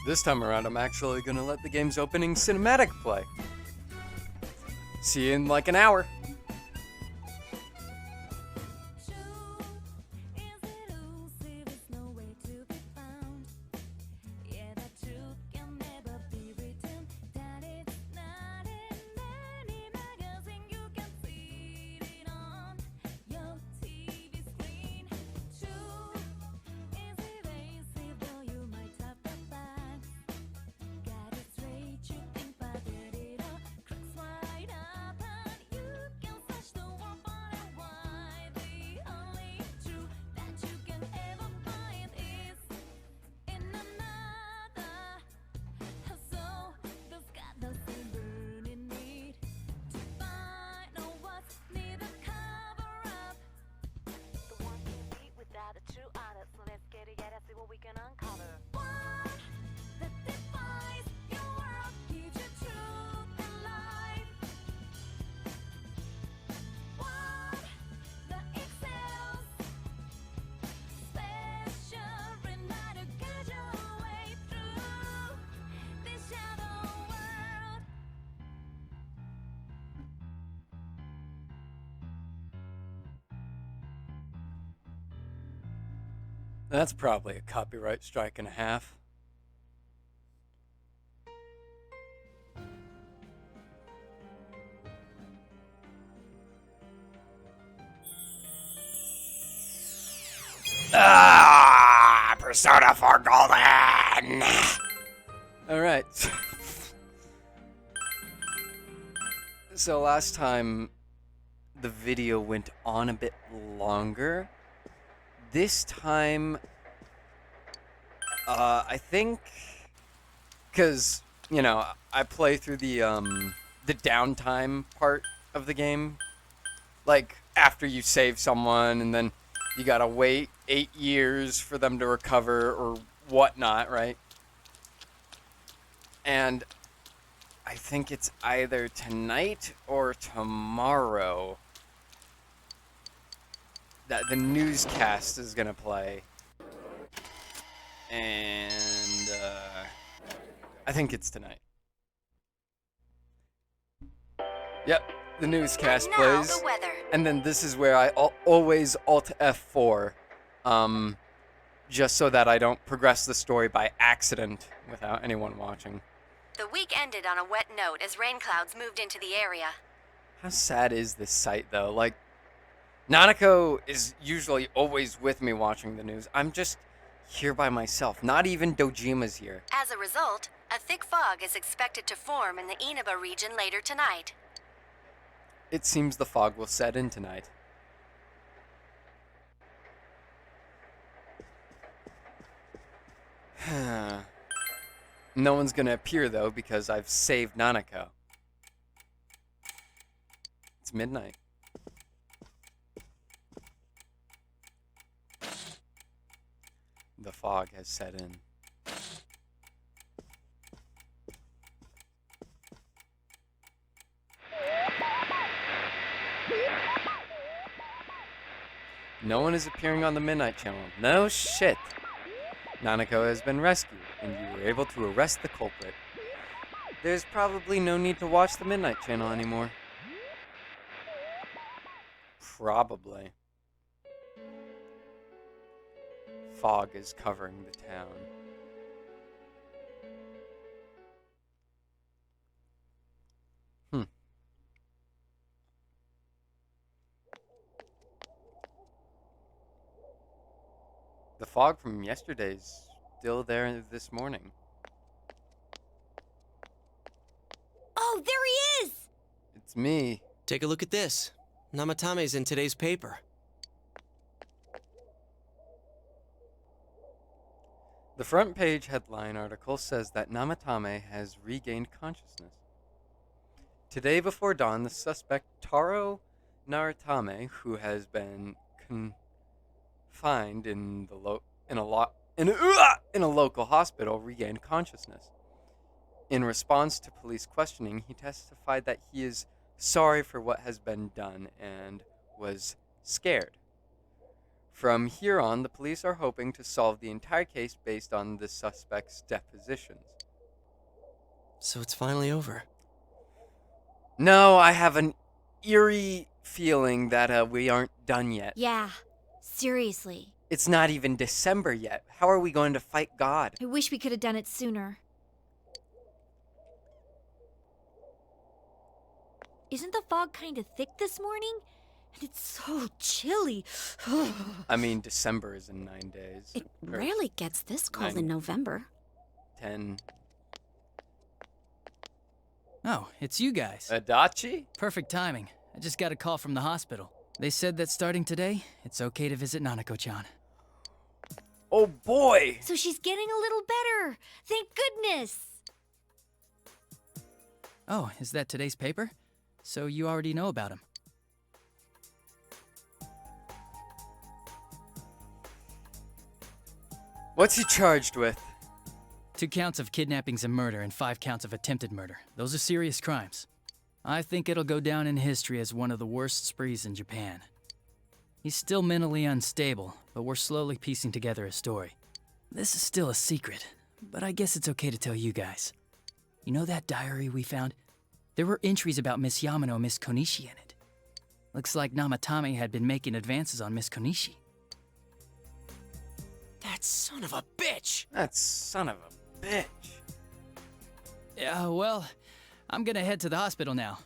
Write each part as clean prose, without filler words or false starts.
This time around, I'm actually gonna let the game's opening cinematic play. See you in like an hour. That's probably a copyright strike and a half. Persona 4 Golden! Alright. So last time, the video went on a bit longer. This time, I think, because, you know, I play through the downtime part of the game. Like, after you save someone, and then you gotta wait 8 years for them to recover, or whatnot, right? And I think it's either tonight or tomorrow that the newscast is gonna play. And, I think it's tonight. Yep, the newscast plays. The weather. And then this is where I always Alt F4, just so that I don't progress the story by accident without anyone watching. The week ended on a wet note as rain clouds moved into the area. How sad is this site, though? Like, Nanako is usually always with me watching the news. I'm just here by myself. Not even Dojima's here. As a result, a thick fog is expected to form in the Inaba region later tonight. It seems the fog will set in tonight. No one's gonna appear, though, because I've saved Nanako. It's midnight. The fog has set in. No one is appearing on the Midnight Channel. No shit. Nanako has been rescued, and you were able to arrest the culprit. There's probably no need to watch the Midnight Channel anymore. Probably. Fog is covering the town. The fog from yesterday's still there this morning. Oh, there he is! It's me. Take a look at this. Namatame's in today's paper. The front page headline article says that Namatame has regained consciousness. Today before dawn, the suspect Taro Naratame, who has been confined in a local hospital, regained consciousness. In response to police questioning, he testified that he is sorry for what has been done and was scared. From here on, the police are hoping to solve the entire case based on the suspect's depositions. So it's finally over. No, I have an eerie feeling that we aren't done yet. Yeah, seriously. It's not even December yet. How are we going to fight God? I wish we could have done it sooner. Isn't the fog kind of thick this morning? And it's so chilly. I mean, December is in 9 days. It Or rarely gets this cold in November. 10. Oh, it's you guys. Adachi? Perfect timing. I just got a call from the hospital. They said that starting today, it's okay to visit Nanako-chan. Oh boy! So she's getting a little better. Thank goodness. Oh, is that today's paper? So you already know about him. What's he charged with? 2 counts of kidnappings and murder and 5 counts of attempted murder. Those are serious crimes. I think it'll go down in history as one of the worst sprees in Japan. He's still mentally unstable, but we're slowly piecing together a story. This is still a secret, but I guess it's okay to tell you guys. You know that diary we found? There were entries about Miss Yamano and Miss Konishi in it. Looks like Namatame had been making advances on Miss Konishi. That son of a bitch! That son of a bitch. Yeah, well, I'm gonna head to the hospital now.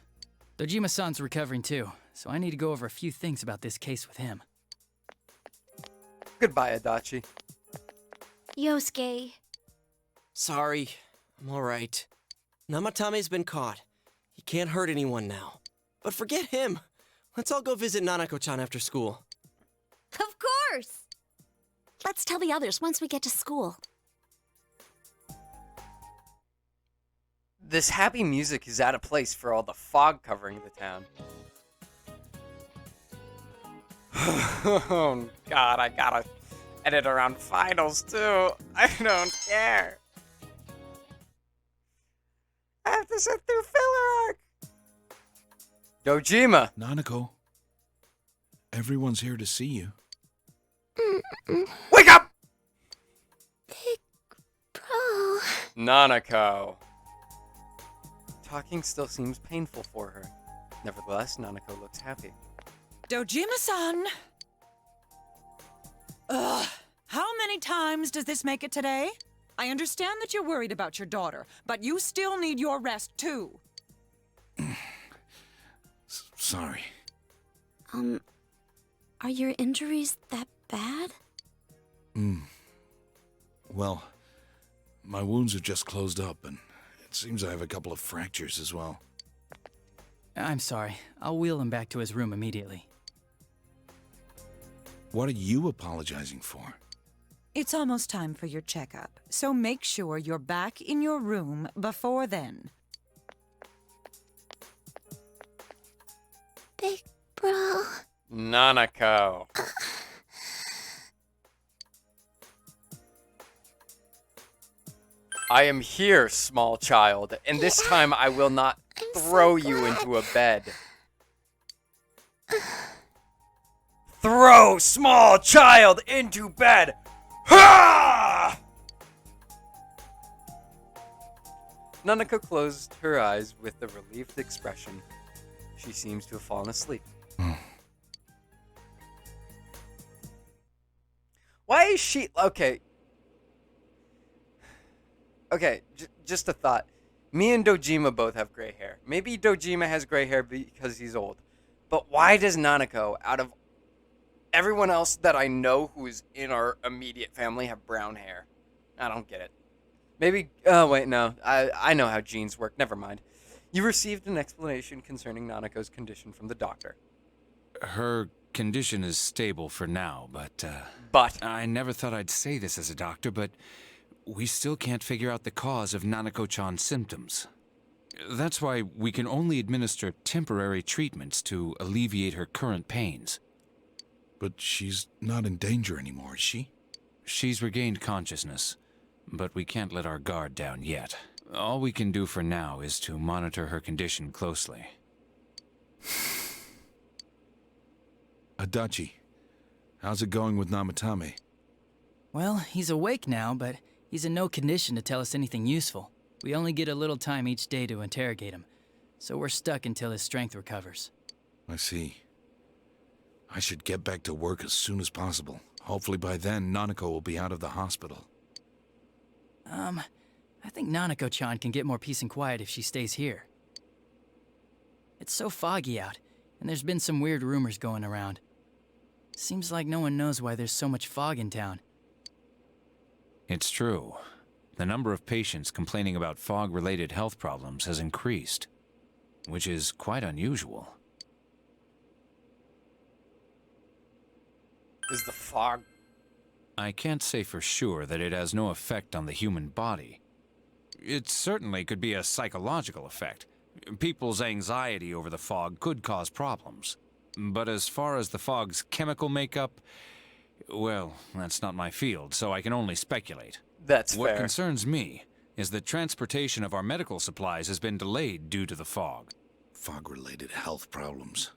Dojima-san's recovering too, so I need to go over a few things about this case with him. Goodbye, Adachi. Yosuke. Sorry, I'm alright. Namatame's been caught. He can't hurt anyone now. But forget him. Let's all go visit Nanako-chan after school. Of course. Let's tell the others once we get to school. This happy music is out of place for all the fog covering the town. Oh god, I gotta edit around finals too. I don't care. I have to sit through filler arc. Dojima. Nanako, everyone's here to see you. Wake up! Bro. Nanako. Talking still seems painful for her. Nevertheless, Nanako looks happy. Dojima-san! Ugh, how many times does this make it today? I understand that you're worried about your daughter, but you still need your rest too. Sorry. Are your injuries that bad? Well, my wounds have just closed up, and it seems I have a couple of fractures as well. I'm sorry. I'll wheel him back to his room immediately. What are you apologizing for? It's almost time for your checkup, so make sure you're back in your room before then. Big bro. Nanako. I am here, small child, and this time I will not throw you into a bed. Throw small child into bed! Ha! Nanako closed her eyes with a relieved expression. She seems to have fallen asleep. Why is she... Okay, just a thought. Me and Dojima both have gray hair. Maybe Dojima has gray hair because he's old. But why does Nanako, out of everyone else that I know who is in our immediate family, have brown hair? I don't get it. Maybe... Oh, wait, no. I know how genes work. Never mind. You received an explanation concerning Nanako's condition from the doctor. Her condition is stable for now, but... But... I never thought I'd say this as a doctor, but... we still can't figure out the cause of Nanako-chan's symptoms. That's why we can only administer temporary treatments to alleviate her current pains. But she's not in danger anymore, is she? She's regained consciousness, but we can't let our guard down yet. All we can do for now is to monitor her condition closely. Adachi, How's it going with Namatame? Well, he's awake now, but he's in no condition to tell us anything useful. We only get a little time each day to interrogate him, so we're stuck until his strength recovers. I see. I should get back to work as soon as possible. Hopefully by then, Nanako will be out of the hospital. I think Nanako-chan can get more peace and quiet if she stays here. It's so foggy out, and there's been some weird rumors going around. Seems like no one knows why there's so much fog in town. It's true. The number of patients complaining about fog-related health problems has increased, which is quite unusual. Is the fog... I can't say for sure that it has no effect on the human body. It certainly could be a psychological effect. People's anxiety over the fog could cause problems. But as far as the fog's chemical makeup, well, that's not my field, so I can only speculate. That's What fair. concerns me is that transportation of our medical supplies has been delayed due to the fog. Fog-related health problems.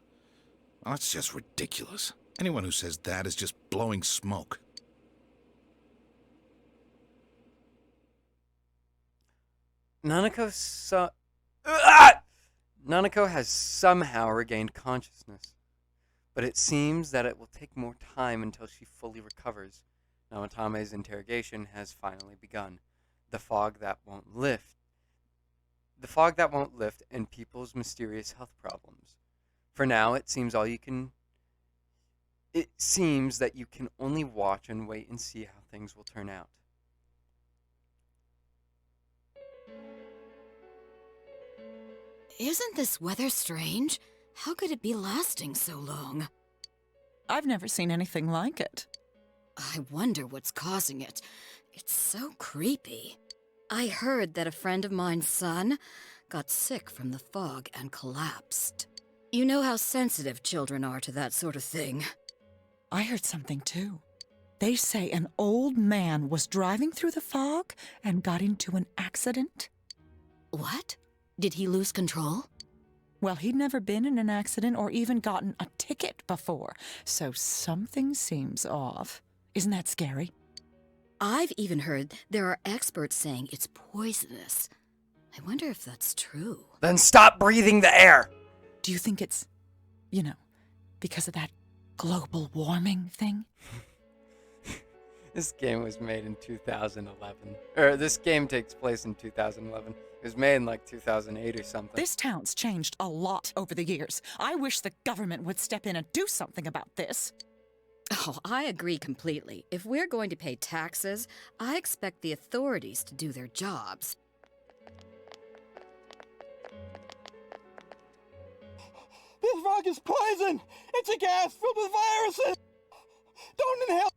Well, that's just ridiculous. Anyone who says that is just blowing smoke. Nanako has somehow regained consciousness, but it seems that it will take more time until she fully recovers. Namatame's interrogation has finally begun. The fog that won't lift. The fog that won't lift and people's mysterious health problems. For now, it seems that you can only watch and wait and see how things will turn out. Isn't this weather strange? How could it be lasting so long? I've never seen anything like it. I wonder what's causing it. It's so creepy. I heard that a friend of mine's son got sick from the fog and collapsed. You know how sensitive children are to that sort of thing. I heard something too. They say an old man was driving through the fog and got into an accident. What? Did he lose control? Well, he'd never been in an accident or even gotten a ticket before, so something seems off. Isn't that scary? I've even heard there are experts saying it's poisonous. I wonder if that's true. Then stop breathing the air! Do you think it's, because of that global warming thing? This game was made in 2011. Or this game takes place in 2011. It was made in like 2008 or something. This town's changed a lot over the years. I wish the government would step in and do something about this. Oh, I agree completely. If we're going to pay taxes, I expect the authorities to do their jobs. This fog is poison! It's a gas filled with viruses! Don't inhale!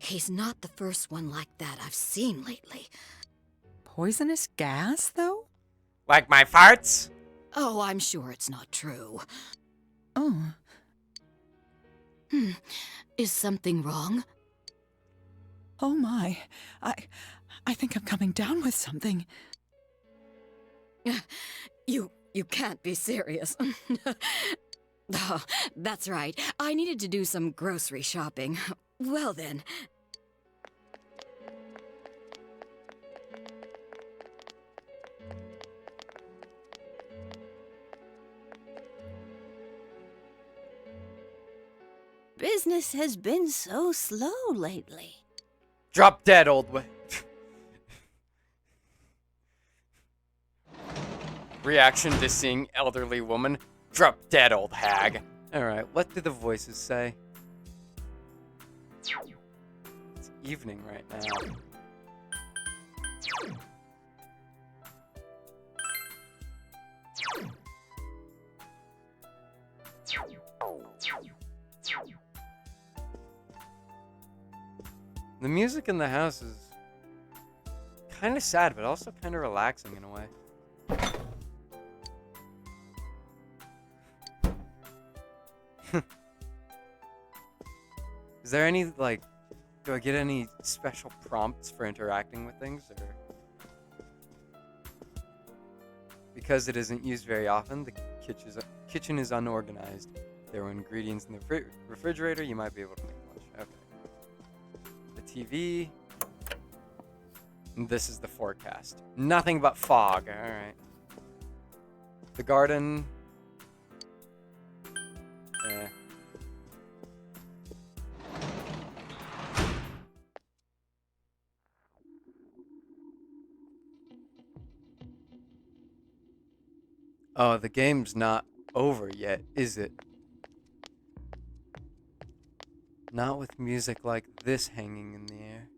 He's not the first one like that I've seen lately. Poisonous gas, though? Like my farts? Oh, I'm sure it's not true. Oh. Is something wrong? Oh my. I think I'm coming down with something. You can't be serious. Oh, that's right. I needed to do some grocery shopping. Well then. Business has been so slow lately. Drop dead, old way. Reaction to seeing elderly woman. Drop dead, old hag. Alright, what do the voices say? It's evening right now. The music in the house is kind of sad, but also kind of relaxing in a way. Is there any, like, do I get any special prompts for interacting with things, or? Because it isn't used very often, the kitchen is unorganized. There were ingredients in the refrigerator. You might be able to make lunch. Okay. The TV. And this is the forecast. Nothing but fog. All right. The garden. Eh. Oh, the game's not over yet, is it? Not with music like this hanging in the air.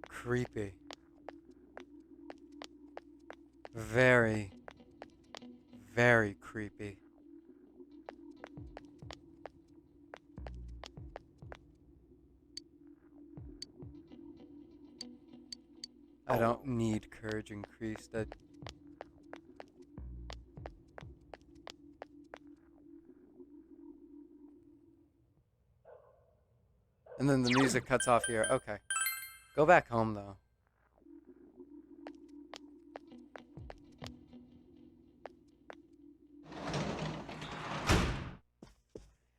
Creepy. Very, very creepy. I don't need courage increased. And then the music cuts off here. Okay. Go back home, though.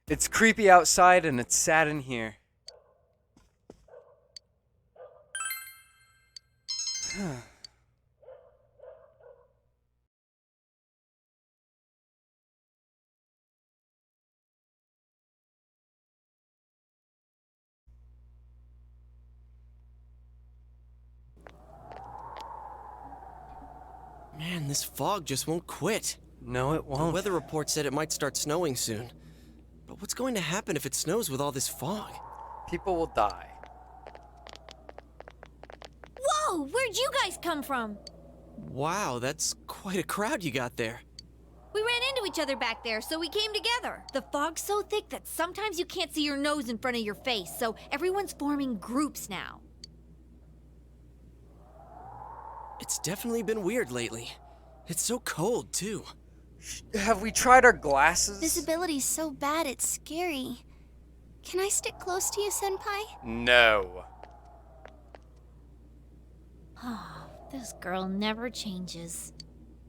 It's creepy outside and it's sad in here. Man, this fog just won't quit. No, it The won't. weather report said it might start snowing soon. But what's going to happen if it snows with all this fog? People will die. Whoa! Where'd you guys come from? Wow, that's quite a crowd you got there. We ran into each other back there, so we came together. The fog's so thick that sometimes you can't see your nose in front of your face, so everyone's forming groups now. It's definitely been weird lately. It's so cold, too. Have we tried our glasses? Visibility's so bad it's scary. Can I stick close to you, Senpai? No. Oh, this girl never changes.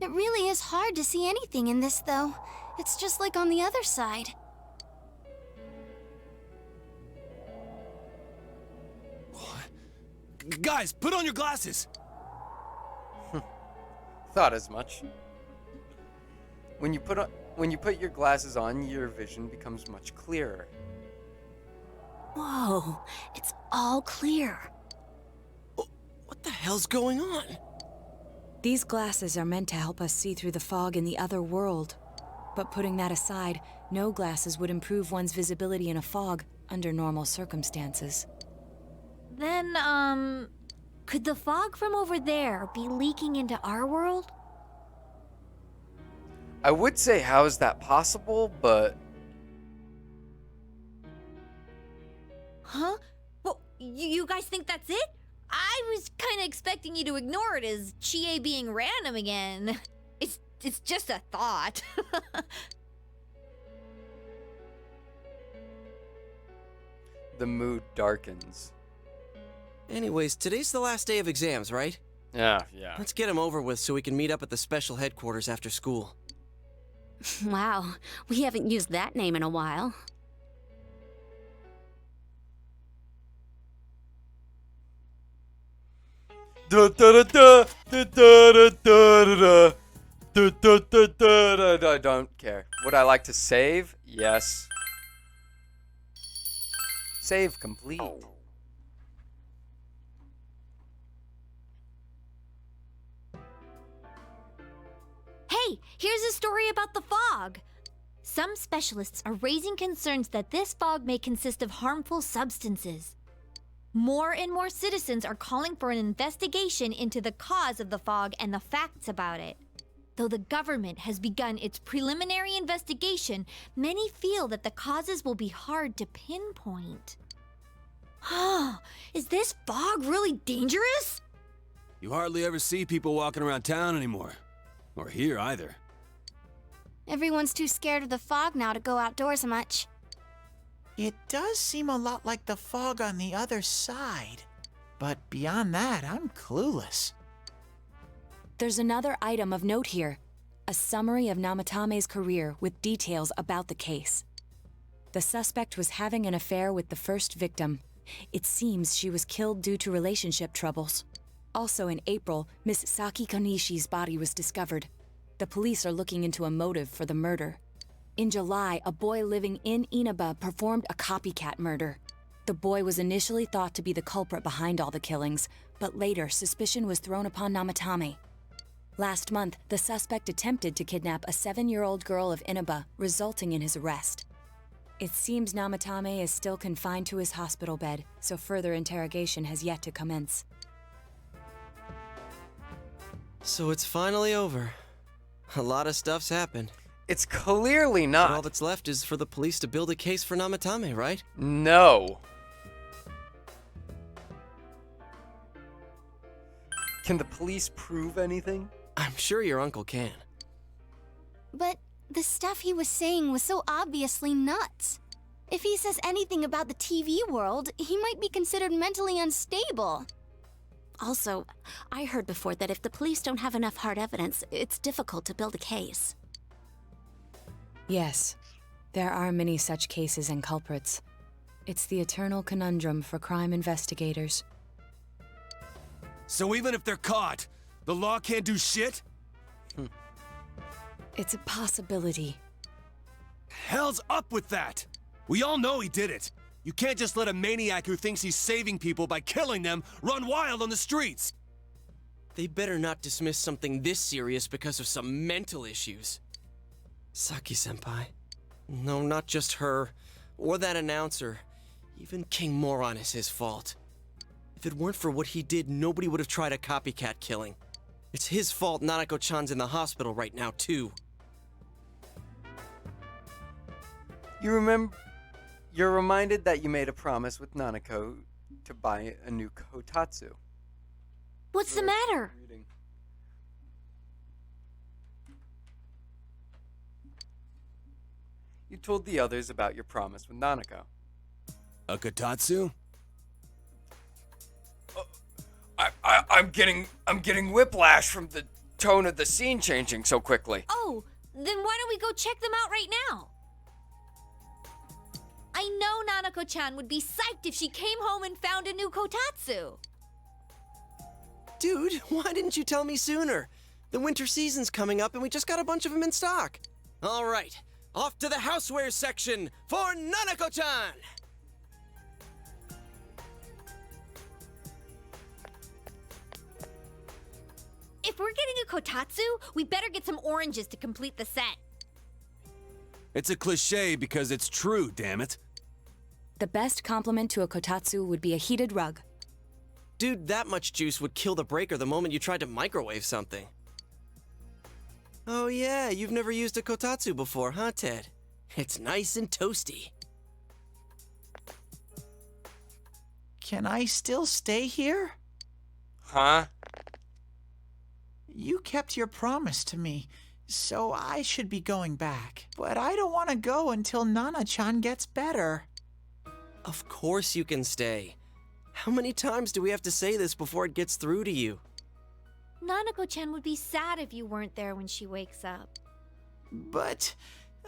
It really is hard to see anything in this, though. It's just like on the other side. Guys, put on your glasses! Thought as much. When you put your glasses on, your vision becomes much clearer. Whoa, it's all clear. What the hell's going on? These glasses are meant to help us see through the fog in the other world. But putting that aside, no glasses would improve one's visibility in a fog under normal circumstances. Then, could the fog from over there be leaking into our world? I would say, how is that possible, but... Huh? Well, you guys think that's it? I was kind of expecting you to ignore it as Chie being random again. It's just a thought. The mood darkens. Anyways, today's the last day of exams, right? Yeah. Let's get them over with so we can meet up at the special headquarters after school. Wow, we haven't used that name in a while. I don't care. Would I like to save? Yes. Save complete. Hey, here's a story about the fog. Some specialists are raising concerns that this fog may consist of harmful substances. More and more citizens are calling for an investigation into the cause of the fog and the facts about it. Though the government has begun its preliminary investigation, many feel that the causes will be hard to pinpoint. Is this fog really dangerous? You hardly ever see people walking around town anymore. Or here either. Everyone's too scared of the fog now to go outdoors much. It does seem a lot like the fog on the other side. But beyond that, I'm clueless. There's another item of note here. A summary of Namatame's career with details about the case. The suspect was having an affair with the first victim. It seems she was killed due to relationship troubles. Also in April, Miss Saki Konishi's body was discovered. The police are looking into a motive for the murder. In July, a boy living in Inaba performed a copycat murder. The boy was initially thought to be the culprit behind all the killings, but later suspicion was thrown upon Namatame. Last month, the suspect attempted to kidnap a 7-year-old girl of Inaba, resulting in his arrest. It seems Namatame is still confined to his hospital bed, so further interrogation has yet to commence. So it's finally over. A lot of stuff's happened. It's clearly But not. all that's left is for the police to build a case for Namatame, right? No. Can the police prove anything? I'm sure your uncle can. But the stuff he was saying was so obviously nuts. If he says anything about the TV world, he might be considered mentally unstable. Also, I heard before that if the police don't have enough hard evidence, it's difficult to build a case. Yes, there are many such cases and culprits. It's the eternal conundrum for crime investigators. So even if they're caught, the law can't do shit? It's a possibility. Hell's up with that! We all know he did it. You can't just let a maniac who thinks he's saving people by killing them run wild on the streets. They better not dismiss something this serious because of some mental issues. Saki-senpai. No, not just her. Or that announcer. Even King Moron is his fault. If it weren't for what he did, nobody would have tried a copycat killing. It's his fault Nanako-chan's in the hospital right now, too. You're reminded that you made a promise with Nanako to buy a new kotatsu. What's the matter? You told the others about your promise with Nanako. A kotatsu? I'm getting whiplash from the tone of the scene changing so quickly. Oh, then why don't we go check them out right now? I know Nanako-chan would be psyched if she came home and found a new kotatsu. Dude, why didn't you tell me sooner? The winter season's coming up and we just got a bunch of them in stock. All right, off to the housewares section for Nanako-chan! If we're getting a kotatsu, we better get some oranges to complete the set. It's a cliche because it's true, damn it. The best compliment to a kotatsu would be a heated rug. Dude, that much juice would kill the breaker the moment you tried to microwave something. Oh yeah, you've never used a kotatsu before, huh, Ted? It's nice and toasty. Can I still stay here? Huh? You kept your promise to me, so I should be going back. But I don't want to go until Nana-chan gets better. Of course you can stay. How many times do we have to say this before it gets through to you? Nanako-chan would be sad if you weren't there when she wakes up. But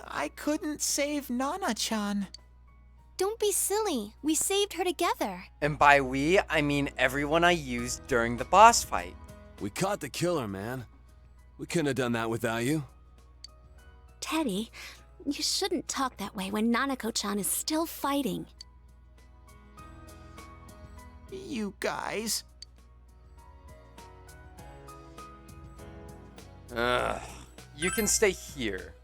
I couldn't save Nana-chan. Don't be silly. We saved her together. And by we, I mean everyone I used during the boss fight. We caught the killer, man. We couldn't have done that without you. Teddy, you shouldn't talk that way when Nanako-chan is still fighting. You guys. You can stay here.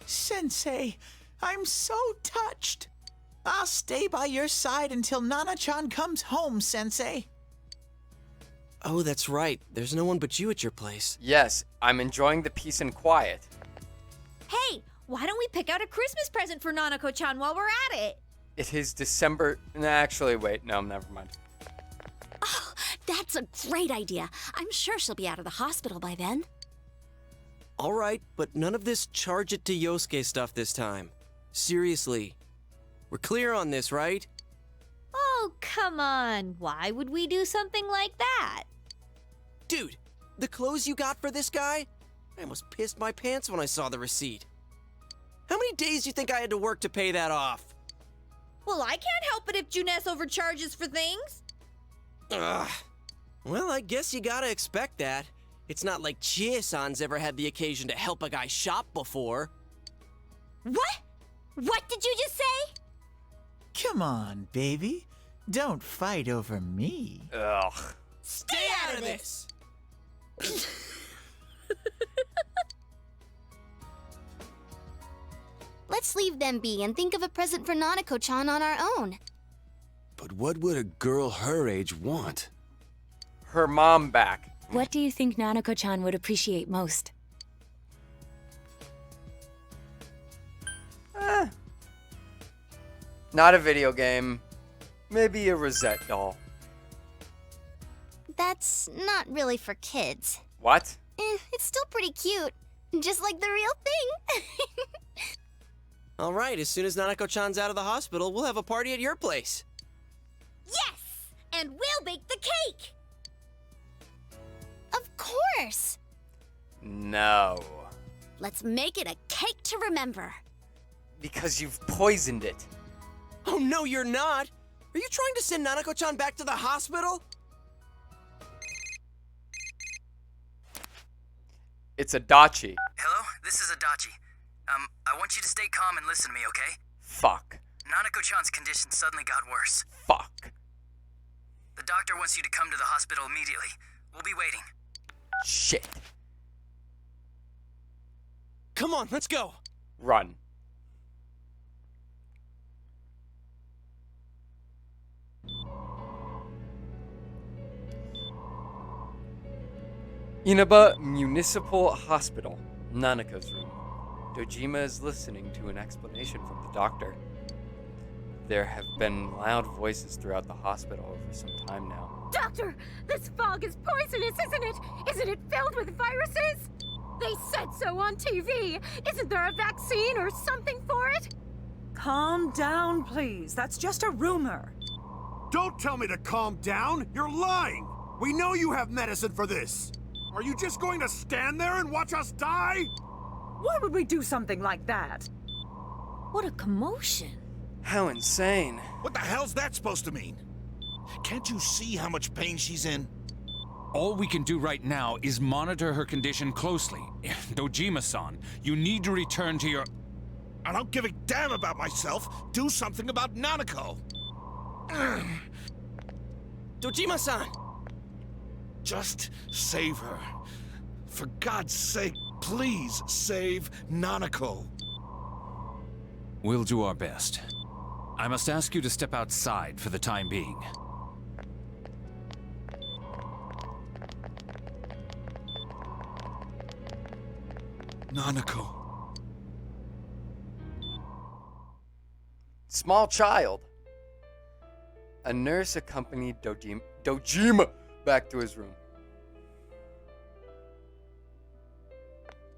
Sensei, I'm so touched. I'll stay by your side until Nana-chan comes home, Sensei. Oh, that's right. There's no one but you at your place. Yes, I'm enjoying the peace and quiet. Hey, why don't we pick out a Christmas present for Nanako-chan while we're at it? It is December. Actually, wait, no, never mind. Oh, that's a great idea. I'm sure she'll be out of the hospital by then. Alright, but none of this charge it to Yosuke stuff this time. Seriously. We're clear on this, right? Oh, come on. Why would we do something like that? Dude, the clothes you got for this guy? I almost pissed my pants when I saw the receipt. How many days do you think I had to work to pay that off? Well, I can't help it if Junes overcharges for things. Ugh. Well, I guess you gotta expect that. It's not like Chie-san's ever had the occasion to help a guy shop before. What? What did you just say? Come on, baby. Don't fight over me. Ugh. Stay out of this! Let's leave them be and think of a present for Nanako-chan on our own. But what would a girl her age want? Her mom back. What do you think Nanako-chan would appreciate most? Not a video game. Maybe a Rosette doll. That's not really for kids. What? It's still pretty cute. Just like the real thing. Alright, as soon as Nanako-chan's out of the hospital, we'll have a party at your place. Yes! And we'll bake the cake! Of course. No. Let's make it a cake to remember. Because you've poisoned it. Oh no, you're not! Are you trying to send Nanako-chan back to the hospital? It's Adachi. Hello, this is Adachi. I want you to stay calm and listen to me, okay? Fuck. Nanako-chan's condition suddenly got worse. Fuck. The doctor wants you to come to the hospital immediately. We'll be waiting. Shit. Come on, let's go! Run. Inaba Municipal Hospital, Nanako's room. Dojima is listening to an explanation from the doctor. There have been loud voices throughout the hospital over some time now. Doctor, this fog is poisonous, isn't it? Isn't it filled with viruses? They said so on TV. Isn't there a vaccine or something for it? Calm down, please. That's just a rumor. Don't tell me to calm down! You're lying! We know you have medicine for this! Are you just going to stand there and watch us die? Why would we do something like that? What a commotion. How insane. What the hell's that supposed to mean? Can't you see how much pain she's in? All we can do right now is monitor her condition closely. Dojima-san, you need to return to your... I don't give a damn about myself. Do something about Nanako. Dojima-san! Just save her. For God's sake, please save Nanako. We'll do our best. I must ask you to step outside for the time being. Nanako. Small child. A nurse accompanied Dojima back to his room.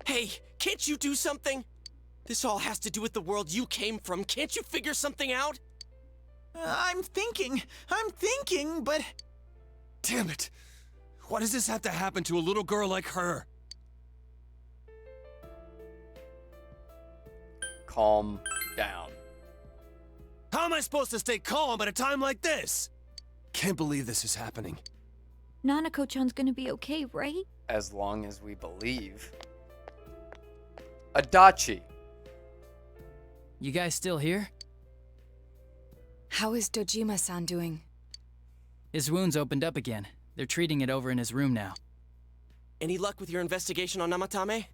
Hey, can't you do something? This all has to do with the world you came from. Can't you figure something out? I'm thinking, but... Damn it! Why does this have to happen to a little girl like her? Calm down. How am I supposed to stay calm at a time like this? Can't believe this is happening. Nanako-chan's gonna be okay, right? As long as we believe. Adachi. You guys still here? How is Dojima-san doing? His wounds opened up again. They're treating it over in his room now. Any luck with your investigation on Namatame?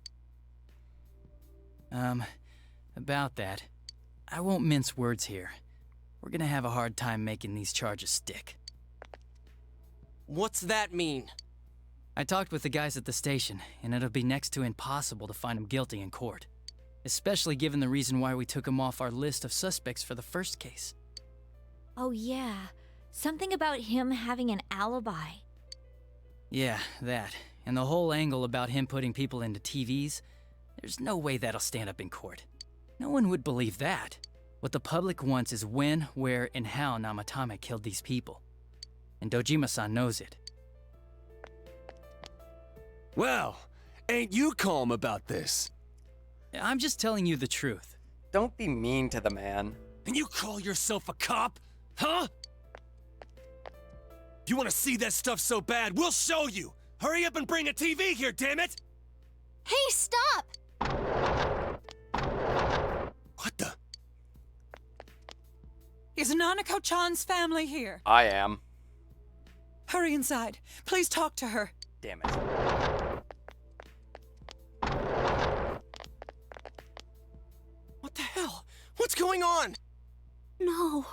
About that. I won't mince words here. We're gonna have a hard time making these charges stick. What's that mean? I talked with the guys at the station, and it'll be next to impossible to find him guilty in court. Especially given the reason why we took him off our list of suspects for the first case. Oh yeah, something about him having an alibi. Yeah, that. And the whole angle about him putting people into TVs. There's no way that'll stand up in court. No one would believe that. What the public wants is when, where, and how Namatame killed these people. And Dojima-san knows it. Well, ain't you calm about this? I'm just telling you the truth. Don't be mean to the man. And you call yourself a cop? Huh? You want to see that stuff so bad, we'll show you! Hurry up and bring a TV here, damn it! Hey, stop! What the? Is Nanako-chan's family here? I am. Hurry inside. Please talk to her. Damn it. What the hell? What's going on? No.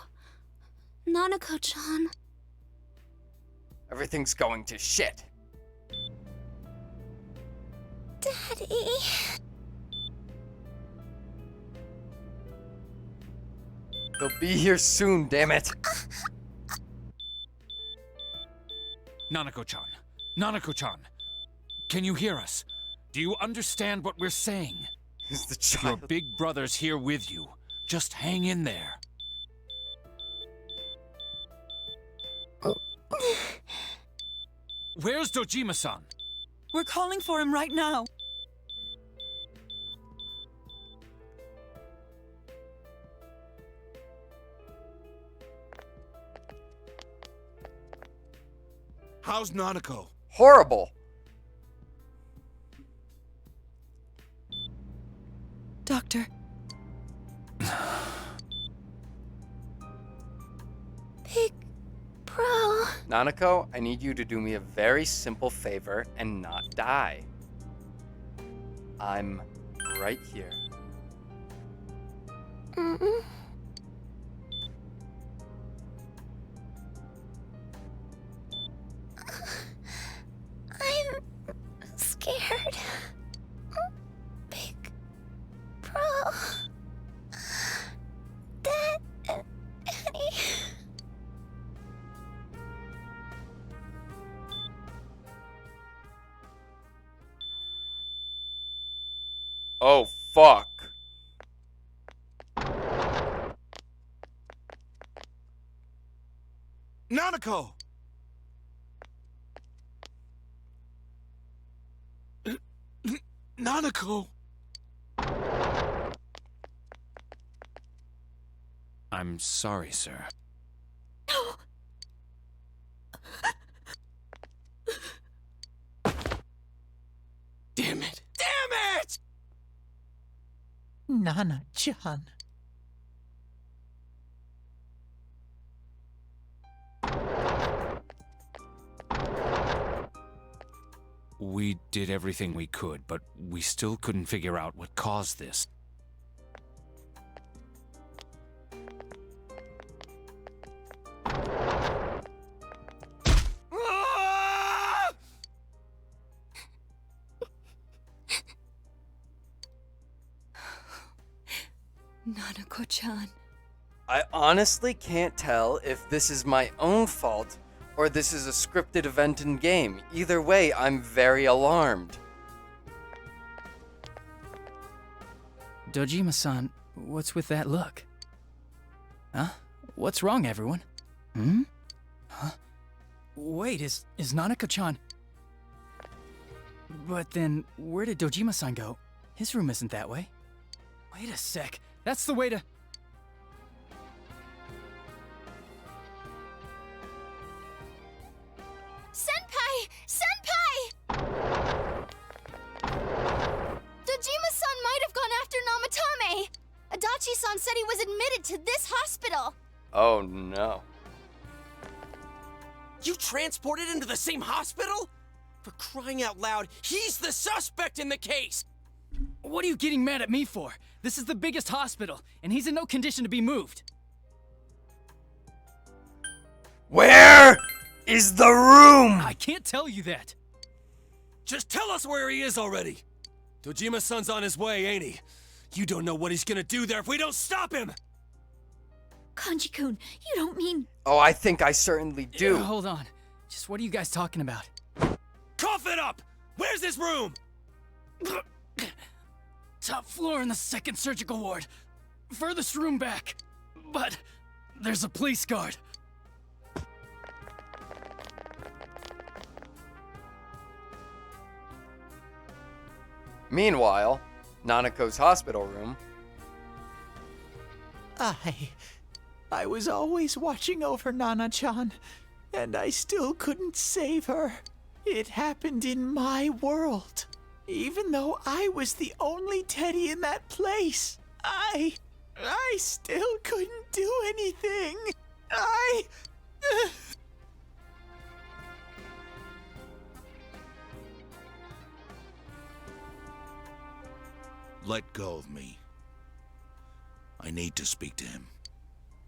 Nanako-chan. Everything's going to shit. Daddy. They'll be here soon, damn it. Nanako-chan. Nanako-chan. Can you hear us? Do you understand what we're saying? Is the Your child... big brother's here with you. Just hang in there. Where's Dojima-san? We're calling for him right now. How's Nanako? Horrible. Doctor. Big bro. Nanako, I need you to do me a very simple favor and not die. I'm right here. Mm-mm. I'm scared. Big bro. Daddy. Oh, fuck. Nanako! Nanako! I'm sorry, sir. Damn it! Damn it! Nana-chan. We did everything we could, but we still couldn't figure out what caused this. Nanako-chan. I honestly can't tell if this is my own fault or this is a scripted event in game. Either way, I'm very alarmed. Dojima-san, what's with that look? Huh? What's wrong, everyone? Hmm? Huh? Wait, is Nanako-chan... But then, where did Dojima-san go? His room isn't that way. Wait a sec. That's the way to... Senpai! Senpai! Dojima-san might have gone after Namatame! Adachi-san said he was admitted to this hospital! Oh no. You transported him to the same hospital? For crying out loud, he's the suspect in the case! What are you getting mad at me for? This is the biggest hospital, and he's in no condition to be moved. Where is the room? I can't tell you that. Just tell us where he is already! Dojima-san's on his way, ain't he? You don't know what he's gonna do there if we don't stop him! Kanji-kun, you don't mean... Oh, I think I certainly do. Hold on. Just what are you guys talking about? Cough it up! Where's his room? Top floor in the second surgical ward. Furthest room back. But there's a police guard. Meanwhile, Nanako's hospital room. I was always watching over Nana-chan, and I still couldn't save her. It happened in my world. Even though I was the only teddy in that place, I still couldn't do anything. Let go of me. I need to speak to him.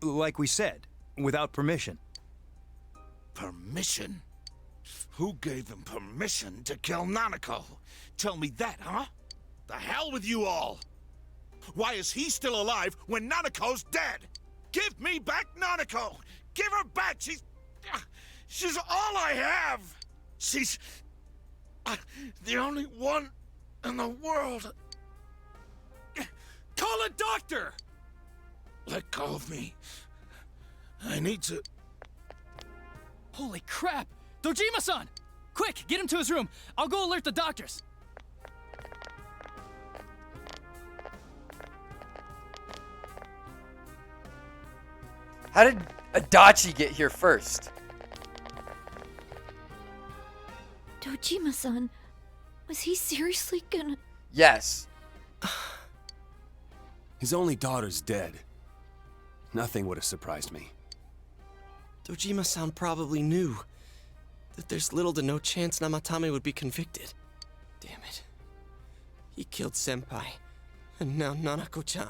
Like we said, without permission. Permission? Who gave him permission to kill Nanako? Tell me that, huh? The hell with you all! Why is he still alive when Nanako's dead? Give me back Nanako! Give her back! She's all I have! She's the only one in the world. Call a doctor! Let go of me. I need to... Holy crap! Dojima-san! Quick, get him to his room. I'll go alert the doctors. How did Adachi get here first? Dojima-san, was he seriously gonna... Yes. His only daughter's dead. Nothing would have surprised me. Dojima-san probably knew that there's little to no chance Namatame would be convicted. Damn it. He killed Senpai, and now Nanako-chan.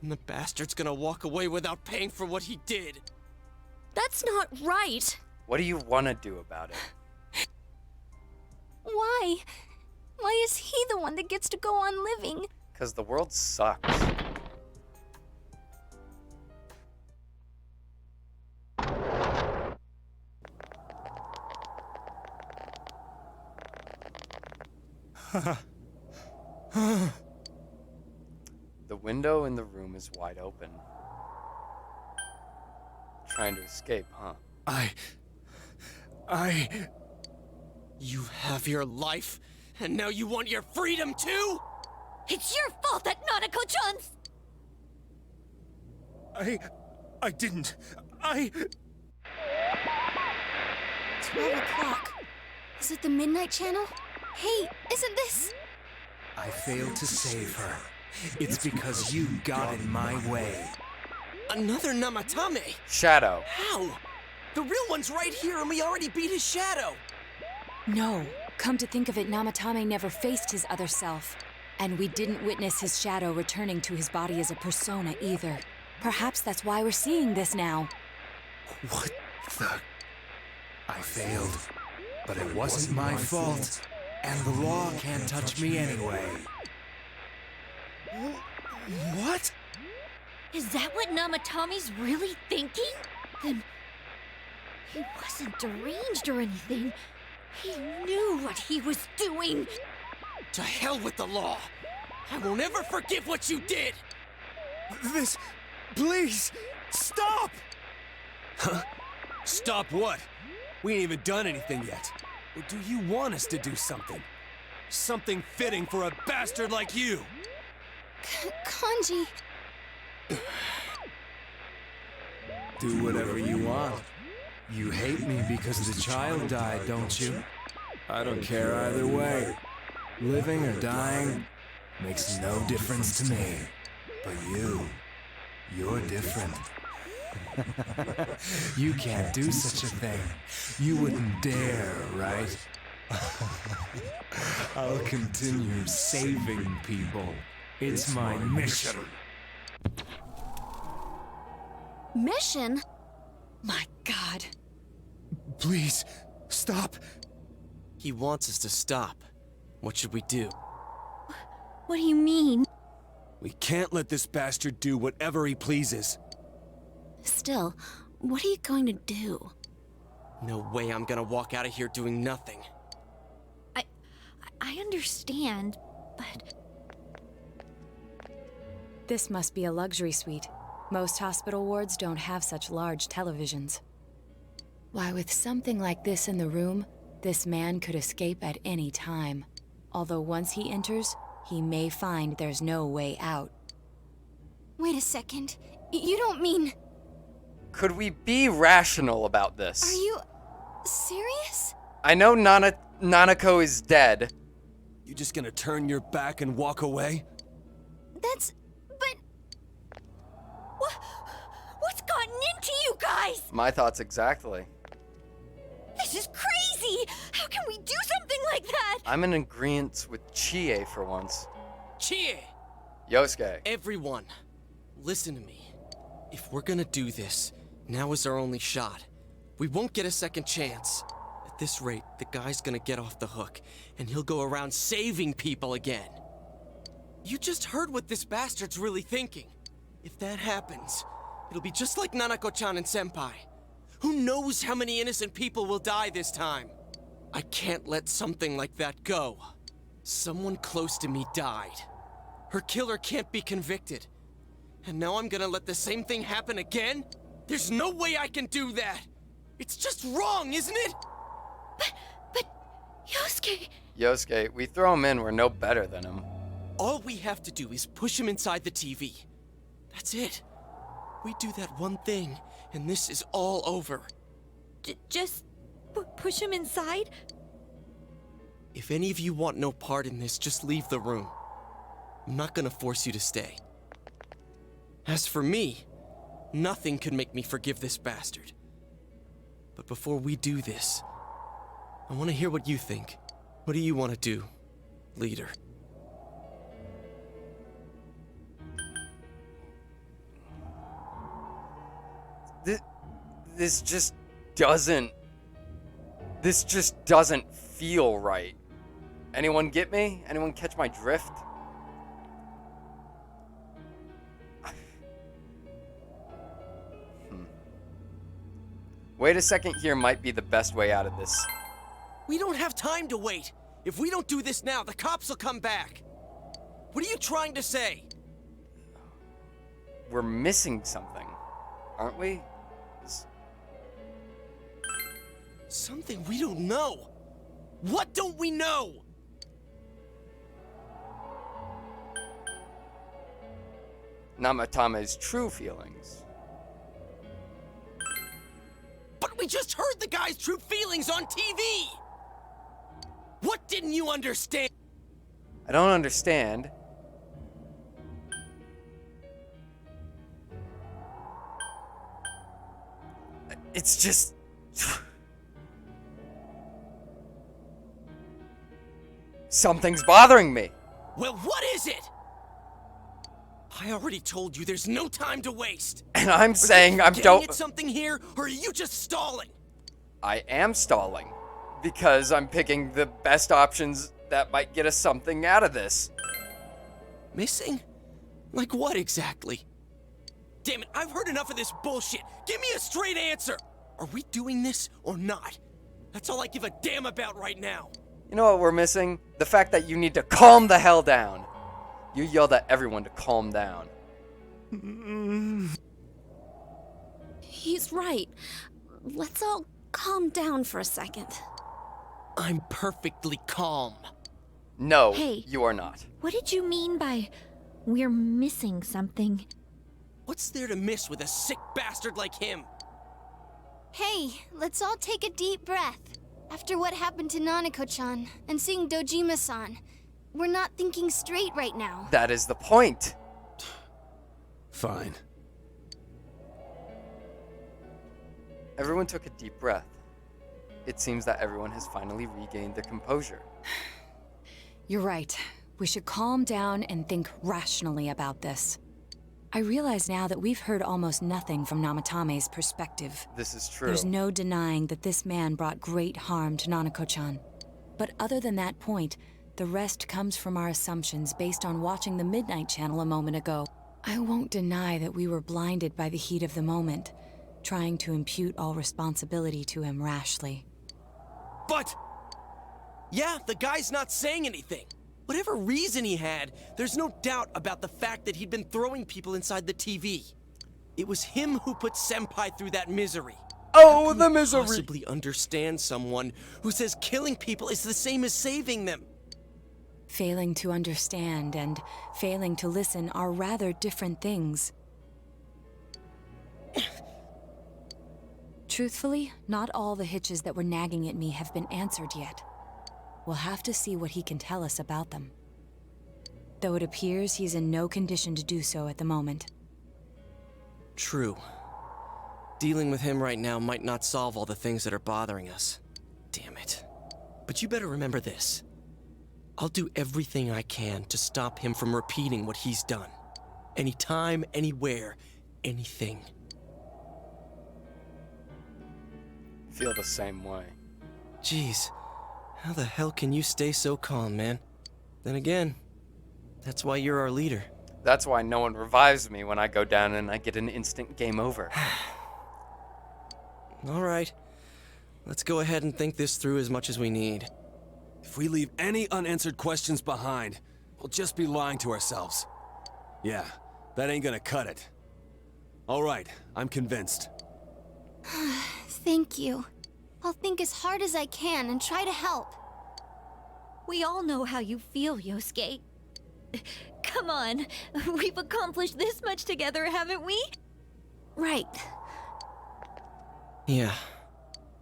And the bastard's gonna walk away without paying for what he did. That's not right. What do you want to do about it? Why? Why is he the one that gets to go on living? Because the world sucks. The window in the room is wide open. Trying to escape, huh? You have your life, and now you want your freedom too? It's your fault that Nanako-chan's... I didn't. 12 o'clock. Is it the Midnight Channel? Hey, isn't this... I failed to save her. It's because you got in my way. Another Namatame? Shadow. How? The real one's right here and we already beat his shadow. No. Come to think of it, Namatame never faced his other self. And we didn't witness his shadow returning to his body as a persona either. Perhaps that's why we're seeing this now. What the... I failed. But it wasn't my fault. And the law can't touch me anyway. What? Is that what Namatame's really thinking? Then... he wasn't deranged or anything. He knew what he was doing. To hell with the law! I won't ever forgive what you did! This... please! Stop! Huh? Stop what? We ain't even done anything yet. Or do you want us to do something? Something fitting for a bastard like you! Kanji... Do whatever you want. You hate me because the child died, don't you? I don't care either way. Living or dying makes no difference to me. But you're different. You can't do such a thing. You wouldn't dare, right? I'll continue saving people. It's my mission. Mission? My God. Please, stop. He wants us to stop. What should we do? What do you mean? We can't let this bastard do whatever he pleases. Still, what are you going to do? No way I'm gonna walk out of here doing nothing. I understand, but... This must be a luxury suite. Most hospital wards don't have such large televisions. Why, with something like this in the room, this man could escape at any time. Although once he enters, he may find there's no way out. Wait a second. You don't mean... Could we be rational about this? Are you... serious? I know Nanako is dead. You just gonna turn your back and walk away? But... What's gotten into you guys? My thoughts exactly. This is crazy! How can we do something like that? I'm in agreement with Chie for once. Chie! Yosuke. Everyone, listen to me. If we're gonna do this, now is our only shot. We won't get a second chance. At this rate, the guy's gonna get off the hook, and he'll go around saving people again. You just heard what this bastard's really thinking. If that happens, it'll be just like Nanako-chan and Senpai. Who knows how many innocent people will die this time? I can't let something like that go. Someone close to me died. Her killer can't be convicted. And now I'm gonna let the same thing happen again? There's no way I can do that! It's just wrong, isn't it? But... Yosuke... Yosuke, we throw him in, we're no better than him. All we have to do is push him inside the TV. That's it. We do that one thing, and this is all over. Just... push him inside? If any of you want no part in this, just leave the room. I'm not gonna force you to stay. As for me, nothing could make me forgive this bastard. But before we do this, I want to hear what you think. What do you want to do, leader? This just doesn't feel right. Anyone get me? Anyone catch my drift? Wait a second here might be the best way out of this. We don't have time to wait. If we don't do this now, the cops will come back. What are you trying to say? We're missing something, aren't we? Something we don't know. What don't we know? Namatame's true feelings. But we just heard the guy's true feelings on TV! What didn't you understand? I don't understand. It's just... Something's bothering me. Well, what is it? I already told you there's no time to waste. And I'm saying I'm don't. At something here, or are you just stalling? I am stalling because I'm picking the best options that might get us something out of this. Missing? Like what exactly? Damn it, I've heard enough of this bullshit. Give me a straight answer. Are we doing this or not? That's all I give a damn about right now. You know what we're missing? The fact that you need to calm the hell down. You yelled at everyone to calm down. He's right. Let's all calm down for a second. I'm perfectly calm. No, Hey. you are not. What did you mean by we're missing something? What's there to miss with a sick bastard like him? Hey, let's all take a deep breath. After what happened to Nanako-chan and seeing Dojima-san, we're not thinking straight right now. That is the point. Fine. Everyone took a deep breath. It seems that everyone has finally regained their composure. You're right. We should calm down and think rationally about this. I realize now that we've heard almost nothing from Namatame's perspective. This is true. There's no denying that this man brought great harm to Nanako-chan. But other than that point, the rest comes from our assumptions based on watching the Midnight Channel a moment ago. I won't deny that we were blinded by the heat of the moment, trying to impute all responsibility to him rashly. But... yeah, the guy's not saying anything. Whatever reason he had, there's no doubt about the fact that he'd been throwing people inside the TV. It was him who put Senpai through that misery. Oh, the misery! Possibly understand someone who says killing people is the same as saving them. Failing to understand and failing to listen are rather different things. Truthfully, not all the hitches that were nagging at me have been answered yet. We'll have to see what he can tell us about them. Though it appears he's in no condition to do so at the moment. True. Dealing with him right now might not solve all the things that are bothering us. Damn it. But you better remember this. I'll do everything I can to stop him from repeating what he's done. Anytime, anywhere, anything. Feel the same way. Jeez, how the hell can you stay so calm, man? Then again, that's why you're our leader. That's why no one revives me when I go down and I get an instant game over. All right. Let's go ahead and think this through as much as we need. If we leave any unanswered questions behind, we'll just be lying to ourselves. Yeah, that ain't gonna cut it. All right, I'm convinced. Thank you. I'll think as hard as I can and try to help. We all know how you feel, Yosuke. Come on, we've accomplished this much together, haven't we? Right. Yeah.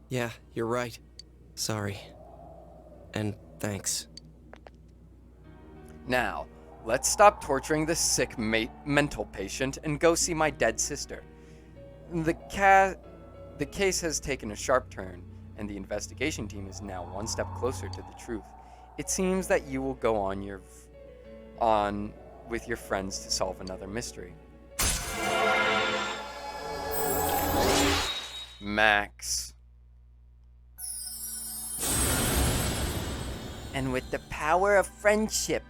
Yeah, you're right. Sorry. And thanks. Now, let's stop torturing this sick mental patient and go see my dead sister. The case has taken a sharp turn, and the investigation team is now one step closer to the truth. It seems that you will go on with your friends to solve another mystery. Max. And with the power of friendship.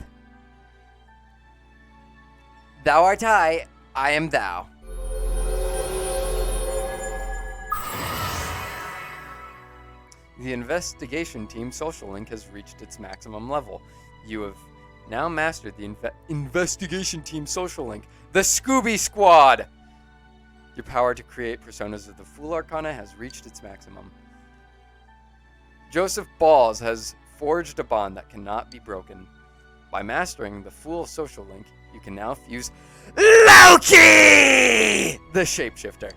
Thou art I am thou. The investigation team social link has reached its maximum level. You have now mastered the investigation team social link, the Scooby Squad! Your power to create personas of the Fool Arcana has reached its maximum. Joseph Balls has forged a bond that cannot be broken. By mastering the Fool social link, you can now fuse Loki, the shapeshifter.